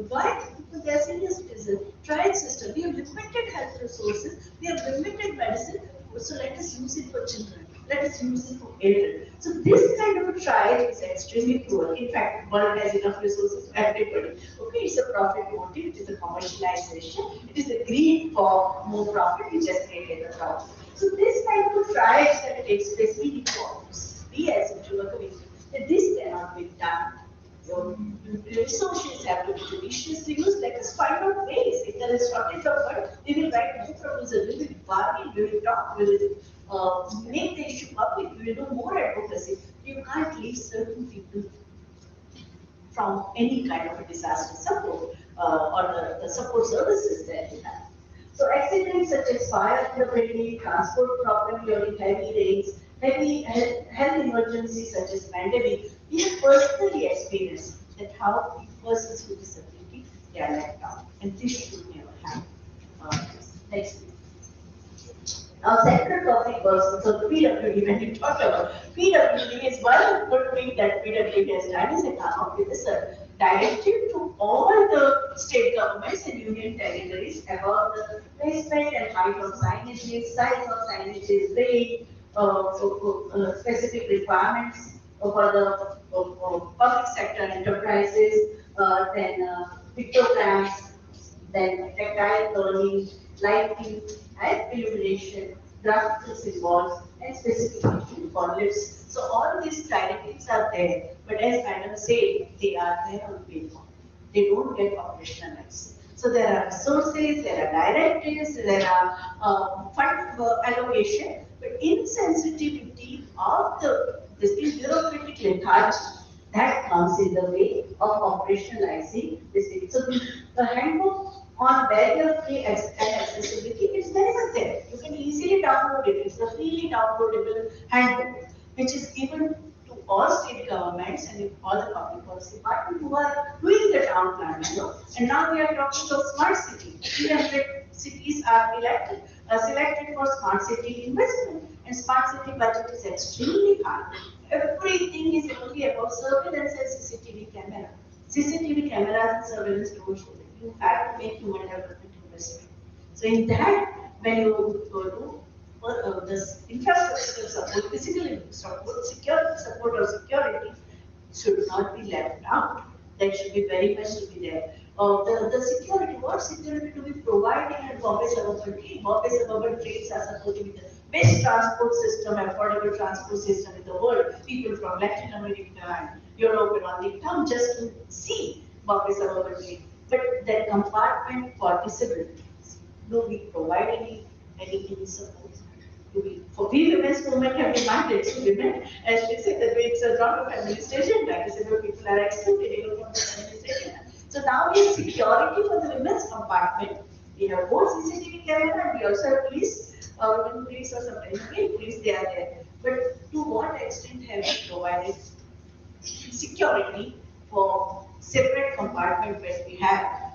Why? Because they are senior citizens. Triage system. We have limited health resources. We have limited medicine. So let us use it for children. Let us use it for elderly. So this kind of a triage is extremely poor. In fact, world has enough resources for everybody. Okay, it's a profit motive. It is a commercialization. It is the greed for more profit which has created the problem. So this kind of a triage that takes place, we need to always be as a community that this cannot be done. Your resources have to be judiciously used. Let us find out ways. If there is shortage of funds, we will write new proposal, we will bargain, we will talk, we will make the issue public, we will do more advocacy. You can't leave certain people from any kind of a disaster support or the support services that we have. So accidents such as fire, the transport problem during heavy rains, heavy health emergencies such as pandemic, we have personally experienced that how persons with disability they are left out, and this should never happen. Next. Now, second topic was so the PWD. When we talked about PWD, is one good thing that PWD has done is it come up with a directive to all the state governments and union territories about the placement and height of signages, size of signages, weight, specific requirements for the public sector enterprises, then pictograms, then tactile learning, lighting, and illumination, graphical symbols, and specification for lifts. So all these directives are there, but as Madam said, they are there on paper. They don't get operationalized. So there are resources, there are directives, there are fund allocation, but insensitivity of this bureaucratic lethargy that comes in the way of operationalizing this thing. So the handbook on barrier-free and accessibility is very much there. You can easily download it. It's a freely downloadable handbook, which is given to all state governments and all the public policy departments who are doing the town planning. And now we are talking about smart city. 300 cities are selected for smart city investment, and smart city budget is extremely high. Everything is only about surveillance and CCTV camera. CCTV cameras and surveillance don't show it. You have to make human development investment. So in that, when you go to this infrastructure support, physical support, security support or security should not be left out. That should be very much to be there. The security, what security to be provided at Bombay Suburban Trade? Bombay Suburban Trades are supposed to be the best transport system, affordable transport system in the world. People from Latin America and Europe and all, they come just to see Bombay Suburban Train. But that compartment for disabilities, do we provide any support? For we women's movement have demanded, so women, as she said, that it's a lot of administration, like disabled people are excluded even from the administration. So now we have security for the women's compartment. We have both CCTV camera and we also have police, women police or sometimes police, they are there. But to what extent have we provided security for separate compartment where we have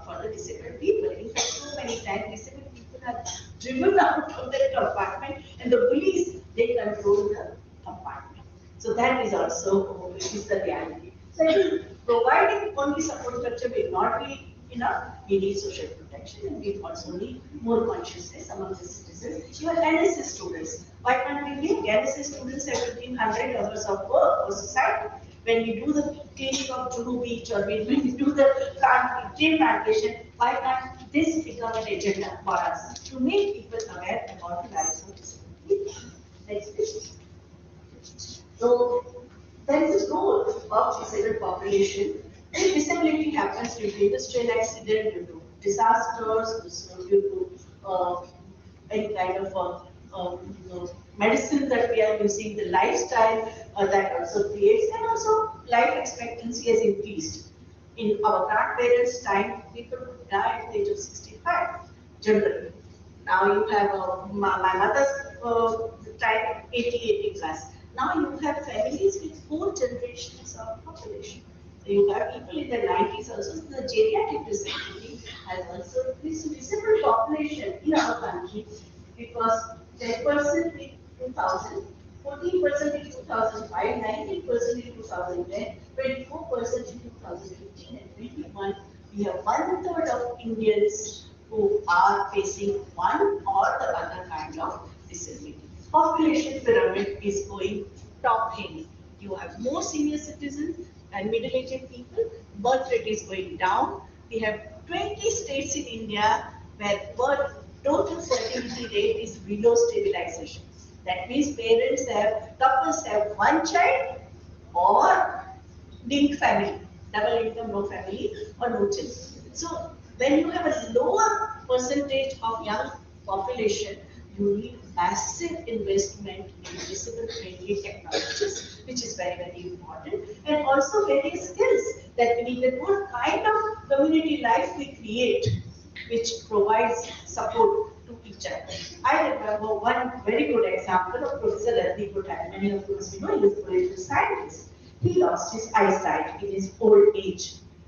for the disabled people? In fact, so many times disabled people are driven out of that compartment and the police, they control the compartment. So that is also the reality. So I think providing only support structure will not be enough. We need social protection and we also need more consciousness among the citizens. Even NSS students. Why can't we give NSS students 1,700 hours of work for society? When we do the cleaning of Juhu Beach or when we do the tree plantation, why can't this become an agenda for us to make people aware about the lives of disability? Next please. So there is a role of disabled population. If disability happens due to industrial accident, due to disasters, due to any kind of medicine that we are using, the lifestyle that also creates, and also life expectancy has increased. In our grandparents' time, people would die at the age of 65, generally. Now you have my mother's time, 80 plus. Now you have families with 4 generations of population. So you have people in their 90s also. So the geriatric disability has also increased. Disabled population in our country because 10% in 2000, 14% in 2005, 19% in 2010, 24% in 2015 and 21. We have 1/3 of Indians who are facing one or the other kind of disability. Population pyramid is going top heavy. You have more senior citizens and middle-aged people. Birth rate is going down. We have 20 states in India where total fertility rate is below stabilization. That means couples have one child or linked family, double income, no family or no children. So when you have a lower percentage of young population, you need massive investment in disability-friendly technologies, which is very, very important, and also various skills that we need. And what kind of community life we create, which provides support to each other. I remember one very good example of Professor Randeep Kothari. Many of us know he is a political scientist. He lost his eyesight in his old age.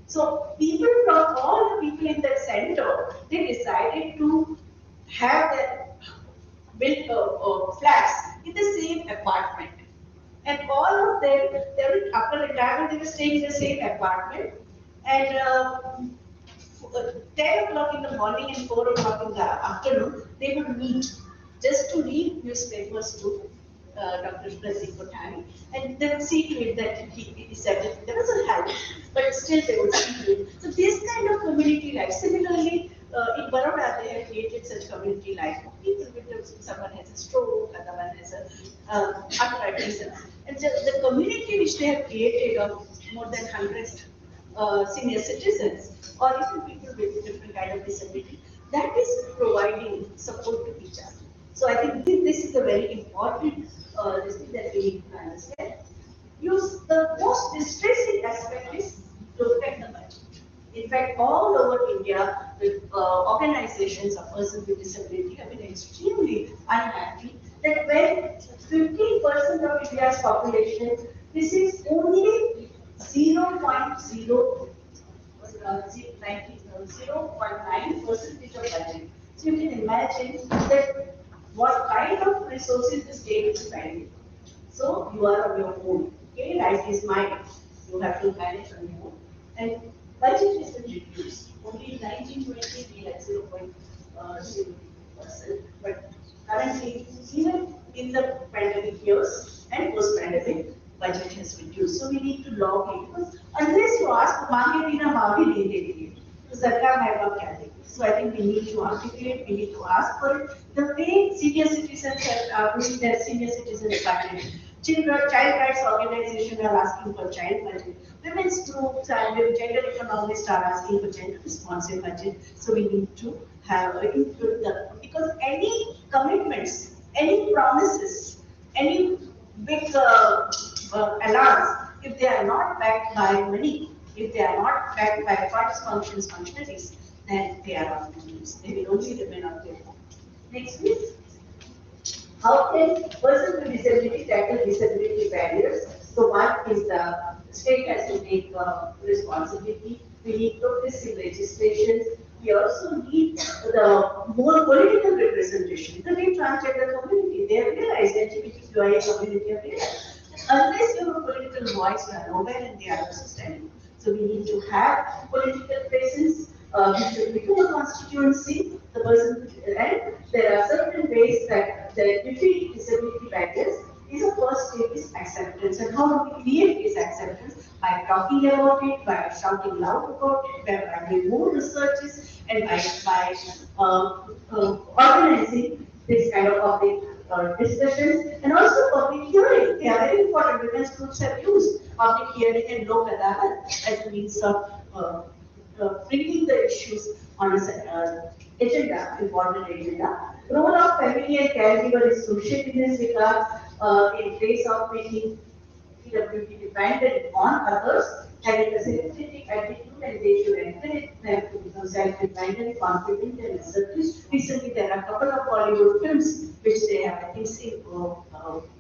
So people from all the people in that center, they decided to have their built flats in the same apartment. And all of them, they were upper retirement, they were staying in the same apartment. And 10 o'clock in the morning and 4 o'clock in the afternoon, they would meet just to read newspapers to Dr. Randeep Kothari. And they would see to it that he said that there was a help, but still they would see to it. So this kind of community life. Similarly, in Baroda, they have created such community life. People with someone has a stroke, other one has a arthritis, and the community which they have created of more than 100 senior citizens, or even people with different kind of disability, that is providing support to each other. So I think this is a very important thing that we need to understand. The most distressing aspect is to protect the budget. In fact, all over India, the organizations of persons with disability have been extremely unhappy that when 15% of India's population, this is only 0.09% of budget. So you can imagine that what kind of resources the state is spending. So you are on your own. Okay, life is mine. You have to manage on your own. And budget has been reduced. Only in 1920 we had 0.0%. But currently, even in the pandemic years and post-pandemic, budget has reduced. So we need to log in. Because unless you ask, मांगे बिना मांगे नहीं देंगे. तो सरकार महंगा क्या देगी? So I think we need to articulate, we need to ask for it. The way senior citizens are doing their senior citizens budget. Child rights organizations are asking for child budget. Women's groups and gender economists are asking for gender responsive budget. So we need to have include the, because any commitments, any promises, any big alarms, if they are not backed by money, if they are not backed by funds, functions, functionaries, then they are on the news. They will only remain on their own. Next, please. How can person with disability tackle disability barriers? So one is the state has to take responsibility. We need progressive legislation. We also need the more political representation. The way transgender community, they have realized, LGBTQIA community have realized, unless you have a political voice, you are nowhere and they are also standing. So we need to have political presence. We should become a constituency. The person, and there are certain ways that the defeat disability barriers is a first step is acceptance. And how do we create this acceptance? By talking about it, by shouting loud about it, by doing more researches, and by organizing this kind of public discussions, and also public hearing. They are very important. Women's groups have used public hearing and Lok Adalat as a means of bringing the issues on a agenda, important agenda. Role of family and caregiver is crucial in this regard, in place of making PWD dependent on others, having a sympathetic attitude, and they should encourage them to become self-dependent, confident, and assertive. Recently, there are a couple of Bollywood films which they have, I think, seen,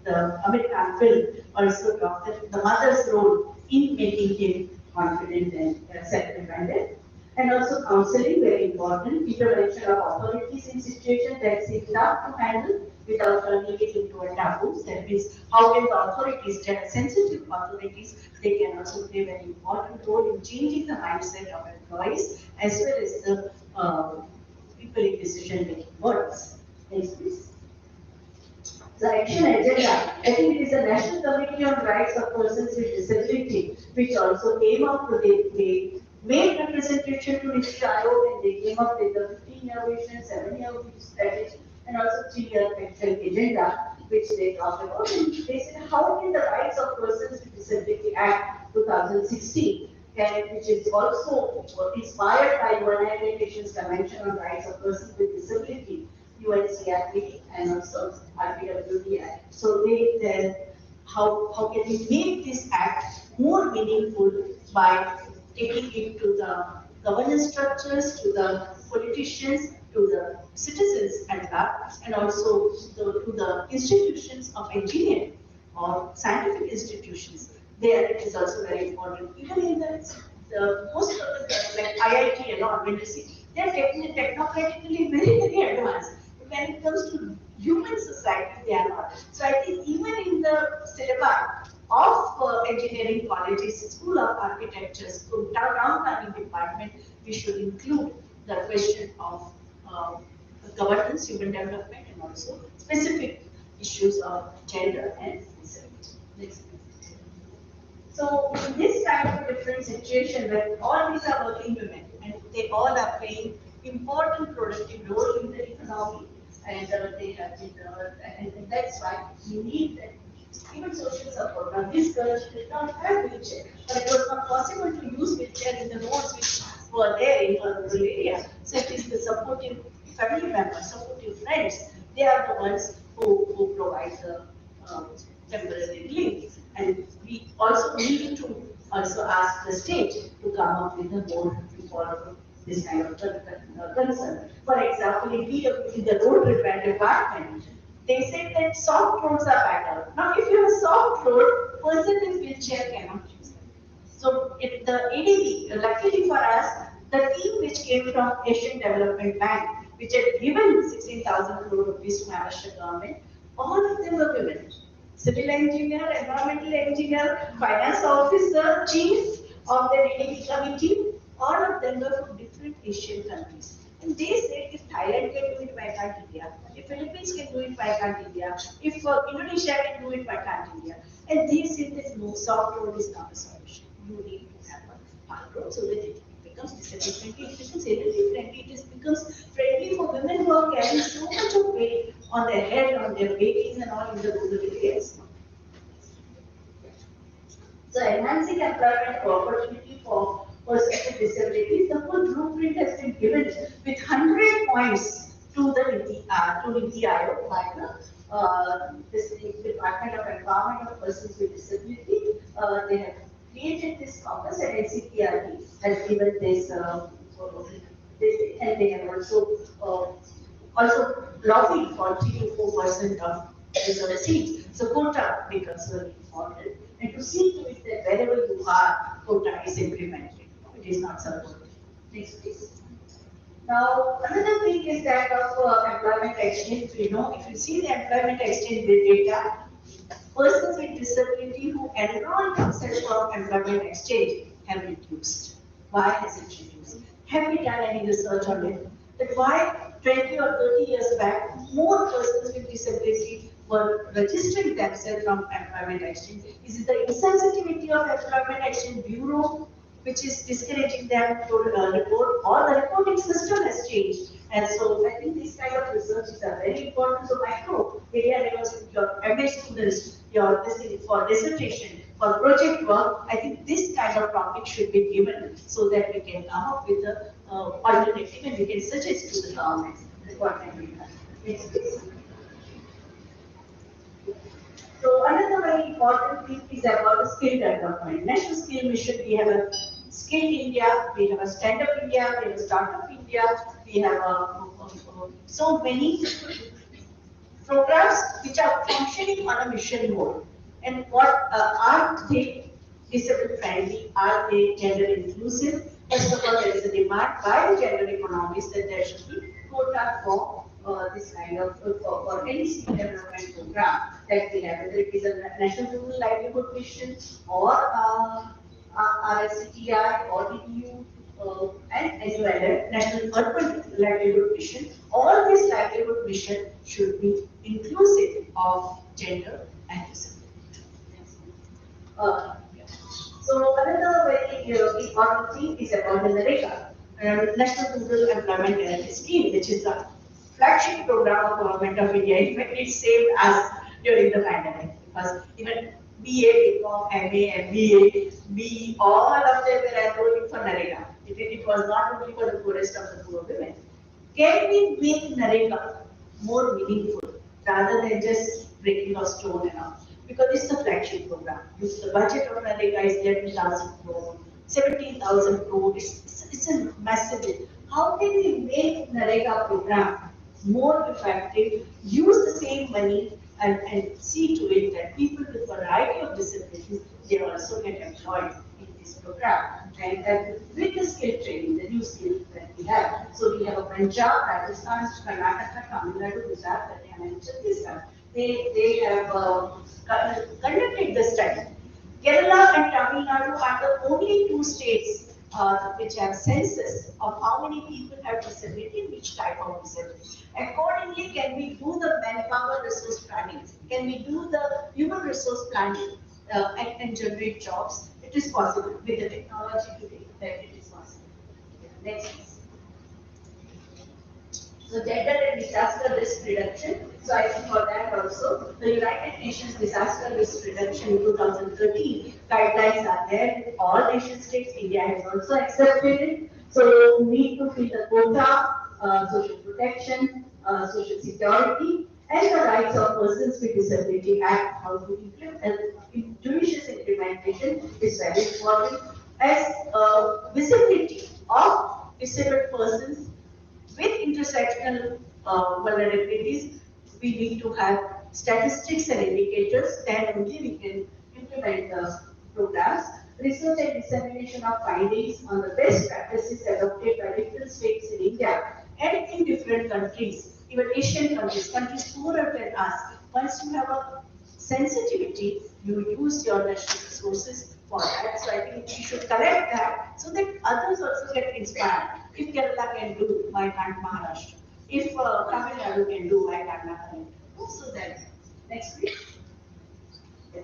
the American film also talked that the mother's role in making him confident and self-dependent. And also counseling, very important, intervention of authorities in situations that seem tough to handle without turning it into a taboo. That means, how can the authorities, sensitive authorities, they can also play a very important role in changing the mindset of employees as well as the people in decision-making bodies. Next, please. The action agenda, I think it is the National Committee on Rights of Persons with Disability, which also came up with they made representation to Niti Aayog, and they came up with the 15-year vision, 7-year strategy, and also 3-year action agenda, which they talked about. And they said, how can the Rights of Persons with Disability Act 2016, which is also inspired by United Nations Convention on Rights of Persons with Disability, UNCRPD, and also RPWD Act. So how can we make this act more meaningful by taking it to the governance structures, to the politicians, to the citizens at large, and also to the institutions of engineering or scientific institutions. There it is also very important. Even in the most of the, like IIT and all, they are technocratically very advanced. When it comes to human society, they are not. So I think even in the syllabus of engineering colleges, School of Architecture, town planning department, we should include the question of governance, human development, and also specific issues of gender and disability. Next. So in this kind of a different situation where all these are working women and they all are playing important productive role in the economy, and they have been, and that's why you need that. Even social support. Now this girl did not have wheelchair, but it was not possible to use wheelchair in the roads which were there in her rural area. So it is the supportive family members, supportive friends. They are the ones who provide the temporary relief. And we also need to also ask the state to come up with a more for this kind of concern. For example, in the road repair department, they say that soft roads are better. Now, if you have a soft road, person with wheelchair cannot use them. So, if the ADB, luckily for us, the team which came from Asian Development Bank, which had given 16,000 crore rupees to Maharashtra government, all of them were women. Civil engineer, environmental engineer, finance officer, chief of the ADB committee, all of them were from different Asian countries. And they said if Thailand can do it, why can't India? If Philippines can do it, why can't India? If Indonesia can do it, why can't India? And they said that no, soft road is not a solution. You need to have a hard road so that it can become becomes disability friendly, it becomes elderly friendly, it becomes friendly for women who are carrying so much of weight on their head, on their babies and all in the rural areas. So enhancing employment opportunity for persons with disabilities, the whole blueprint has been given with 100 points to the Niti Aayog by this Department of Empowerment of Persons with Disability. They have created this compass and NCPRB has given this, and they have also lobbied for 3 to 4% of reserved seats. So quota becomes very important. And to see to it that wherever you are, quota is implemented. It is not supported. Next, please. Now, another thing is that of employment exchange. You know, if you see the employment exchange data, persons with disability who enroll themselves for employment exchange have reduced. Why has it reduced? Have we done any research on it? That why 20 or 30 years back, more persons with disability were registering themselves from employment exchange? Is it the insensitivity of employment exchange bureau which is discouraging them to report, or the reporting system has changed? And so I think these kind of researches are very important. So micro area levels, your MA students, your this thing for dissertation, for project work, I think this kind of topic should be given so that we can come up with the alternative and we can suggest to the government what can be done. Next, please. So another very important thing is about the skill development. National Skill Mission, we have a Skill India, we have a Stand Up India, we have a Startup India, we have so many programs which are functioning on a mission mode. And what are they disability friendly? Are they gender inclusive? First of all, there is a demand by the gender economists that there should be quota for this kind of for any skill development program that we have, whether it is a National Rural Livelihood Mission or RSCTI or DDU and as well as National Urban Livelihood Mission. All this livelihood mission should be inclusive of gender and disability. So another very important thing is about the NREGA, National Rural Employment Guarantee Scheme, which is the flagship program of Government of India. In fact, it saved us during the pandemic because even BA, BCom, MA, MBA, BE, all of them were enrolling for NREGA. It was not only for the poorest of the poor women. Can we make NREGA more meaningful rather than just breaking a stone and all? Because it's a flagship program. The budget of NREGA is 11,000 crore, 17,000 crore. It's a massive deal. How can we make NREGA program more effective, use the same money and see to it that people with variety of disabilities, they also get employed in this program. And with the skill training, the new skills that we have. So we have a Punjab, Rajasthan, Karnataka, Tamil Nadu, Gujarat, Haryana, and Chhattisgarh. They have conducted the study. Kerala and Tamil Nadu are the only two states which have census of how many people have disability and which type of disability. Accordingly, can we do the manpower resource planning? Can we do the human resource planning and generate jobs? It is possible with the technology today that it is possible. Next, please. So gender and disaster risk reduction. So I think for that also, the United Nations Disaster Risk Reduction 2013 guidelines are there in all nation states. India has also accepted it. So we need to fill the quota, social protection, social security, and the Rights of Persons with Disability Act. How to implement judicious implementation is very important as visibility of disabled persons with intersectional vulnerabilities. We need to have statistics and indicators, then only we can implement the programs. Research and dissemination of findings on the best practices adopted by different states in India and in different countries, even Asian countries, countries poorer than us. Once you have a sensitivity, you use your national resources for that. So I think we should collect that so that others also get inspired. If Kerala can do, why can't Maharashtra? If Tamil Nadu can do, why can't Nagaland? So that, next week. Yeah.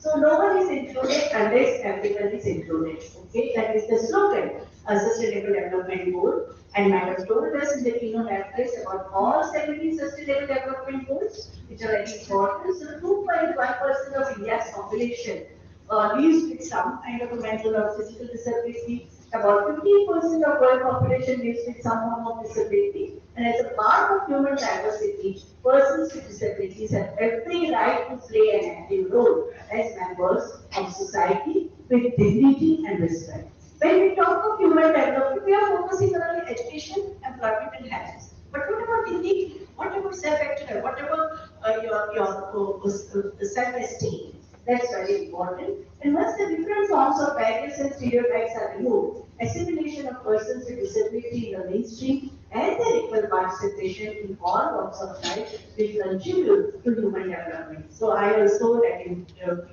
So no one is included unless everyone is included. Okay, that is the slogan, a Sustainable Development Goal. And Madam told us in the keynote address about all 17 Sustainable Development Goals, which are very important. So 2.1% of India's population lives with some kind of a mental or physical disability. About 15% of world population lives with some form of disability. And as a part of human diversity, persons with disabilities have every right to play an active role as members of society with dignity and respect. When we talk of human development, we are focusing on education, employment, and health. But what about dignity? What about self-actor? What about your self-esteem? That's very important. And once the different forms of barriers and stereotypes are removed, assimilation of persons with disability in the mainstream and their equal participation in all walks of life will contribute to human development. So I also that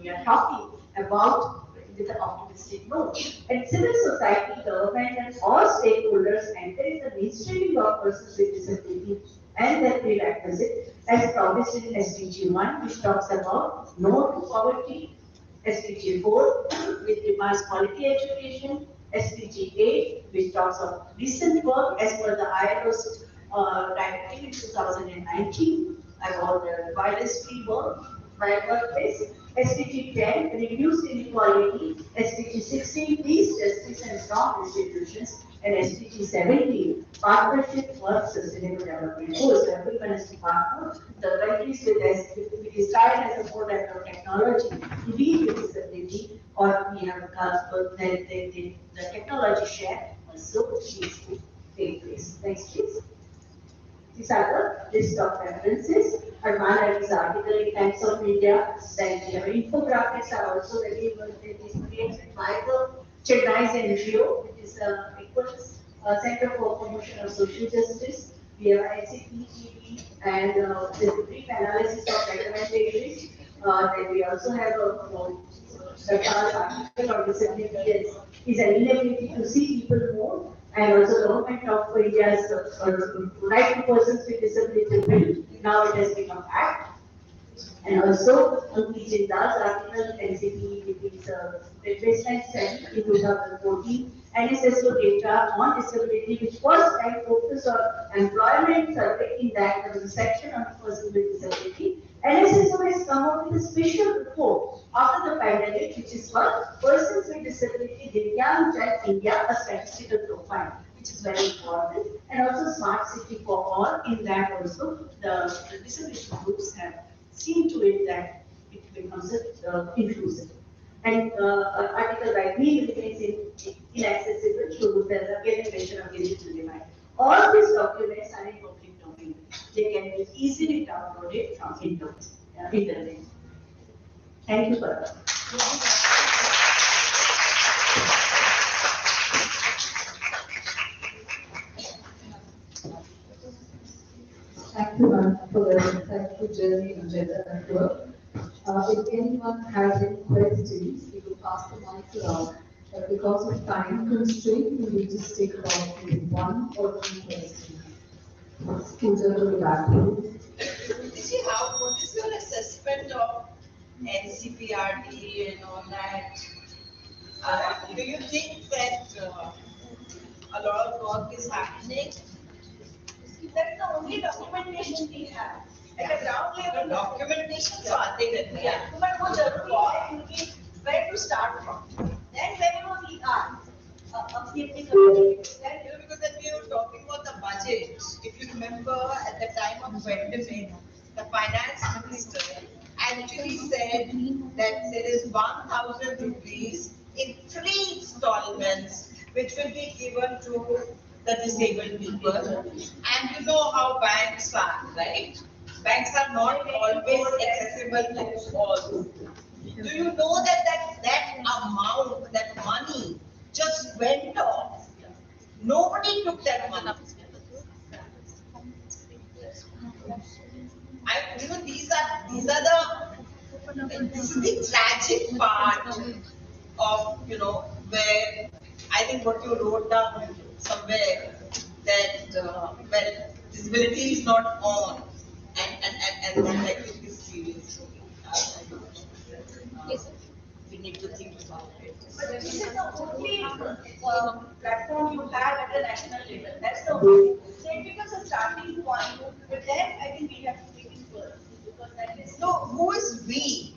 we are talking about with an optimistic note. And civil society, government, and all stakeholders encourage the mainstreaming of persons with disability and their prerequisite as promised in SDG 1, which talks about no to poverty, SDG 4, which demands quality education, SDG 8, which talks of recent work as per the ILO's directive in 2019 about the violence-free workplace, SDG 10, reduced inequality, SDG 16, peace, justice, and strong institutions, and SDG 17, partnership for sustainable development goals. Everyone is to partner. The countries with Israel has a more of technology to deal with disability, or we have the technology share also needs to take place. Next, please. These are the list of references. Armana's article in Times of India, then infographics are also very created by the Chennai's NGO, which is Equals Center for Promotion of Social Justice. We have ICPTV and the brief analysis of recommendations. Then we also have a Sarkar's article on disability is an inability to see people more, and also government of India's right to persons with disability bill. Now it has become act. And also Ankit Jinda's article NCP with its baseline study in 2014, NSSO data on disability, which first time focused on employment survey in that there was a section on persons with disability. NSSO has come up with a special report after the pandemic, which is called Persons with Disability Divyang Jan India, a statistical profile, which is very important. And also Smart City for All, in that also the disability groups have seen to it that it becomes inclusive. And an article by me remains inaccessible to the realization of digital divide. All these documents are in public domain. They can be easily downloaded from internet. Thank you for that. Thank you, ma'am, for the insightful journey on gender at work. If anyone has any questions, we will pass the mic around. But because of time constraint, we will just take about maybe one or two questions. Pooja to the back. You see what is your assessment of NCPRD and all that? Do you think that a lot of work is happening? That's the only documentation we have. At the ground level, documentation so आते रहते हैं. But वो जरूरी है क्योंकि where to start from. Then wherever we are, अपनी Because then we were talking about the budget. If you remember, at the time of pandemic, the finance minister actually said that there is 1,000 rupees in 3 installments, which will be given to the disabled people. And you know how banks are, right? Banks are not always accessible to all. Do you know that amount, that money just went off? Nobody took that money. This is the tragic part of, where I think what you wrote down somewhere that disability is not on and that is serious. Yes, sir. this is the only platform you have at the national level. That's the only. So it becomes a starting point. But then I think we have to take it further because that is So who is we?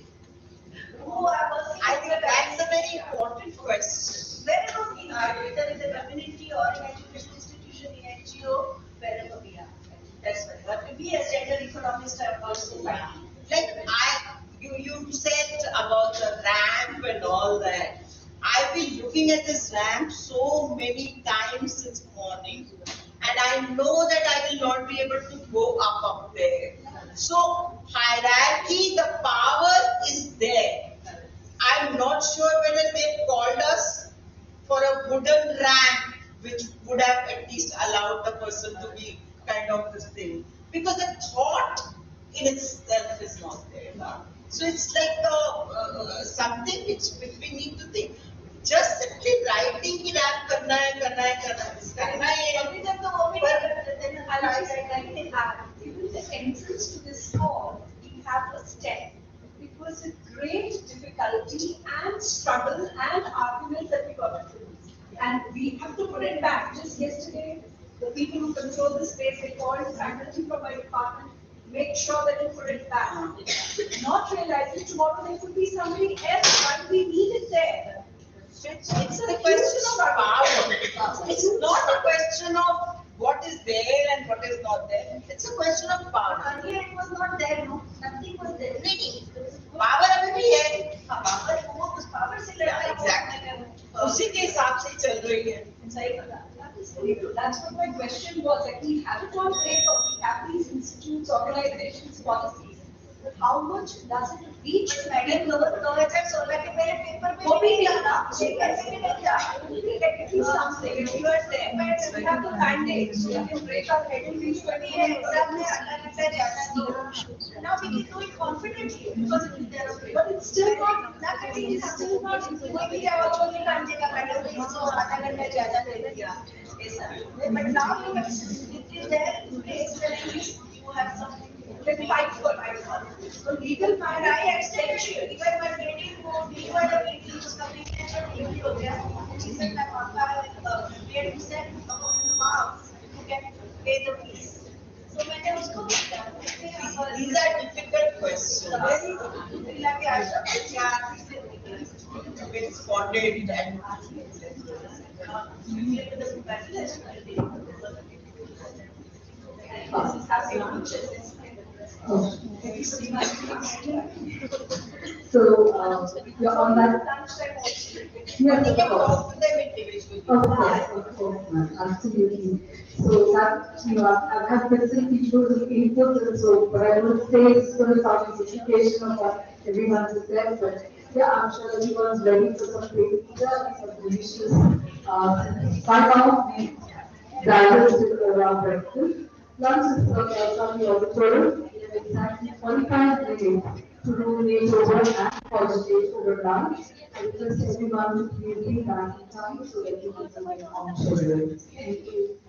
who are working. I think that's a very important question. Wherever we are, whether in the community or in educational institution, in NGO, wherever we are. That's right. But we as gender economists are also fighting. You said about the ramp and all that. I've been looking at this ramp so many times since morning, and I know that I will not be able to go up there. So hierarchy, the power is there. I'm not sure whether they called us for a wooden ramp, which would have at least allowed the person to be kind of this thing. Because the thought in itself is not there. So it's like something which we need to think. Just simply writing कि rap करना है Even the entrance to this hall, we have a step. It was a great difficulty and struggle and argument that we got to do. And we have to put it back. Just yesterday, the people who control the space, they called faculty from my department, make sure that you put it back. Not realizing tomorrow there could be somebody else, why do we need it there? It's a question of power. It's not a question of what is there and what is not there. It's a question of power. Earlier it was not there, no, nothing was there. नहीं, power अभी भी है. Power से लड़ाई Yeah, exactly. उसी के हिसाब से ही चल रही है. सही बता. That is very true. That's what my question was. Like we have it on paper, we have these institutes, organizations, policies. But how much does it reach? Madam government solar के मेरे पेपर पे वो भी नहीं था. आता. ये कैसे मिलेगा? At least something. If you are there, but we have the mandates. We can break our head in these 20 ये years. एग्जाम में अलग अलग जाना तो now we can do it confidently because it is there on paper. But it's still not. ना करें it's still not. कोई भी जवाब नहीं कर देगा मैडम इसको आधा घंटा ज्यादा दे दिया ऐसा. But now it is there in place where at least you have something. Then fight for it. So legal And I extend even my meeting को deliver the meeting उसका signature delivery हो गया. He said मैं आपका pay to send the marks you can pay the fees. So मैंने उसको These are difficult questions. मिला के आशा With responded and So, you're on that. Yes, of course. Of course, ma'am, absolutely. So that, I've had different people's input and so, but I would say it's going to start with education of what everyone is there, but yeah, I'm sure everyone's ready for some paper, some delicious, by now, the drivers still around breakfast. Lunch is from the auditorium, in exactly 45 minutes to ruminate over and cogitate over lunch. I request everyone to please leave back in time so that you can come on schedule. Thank you.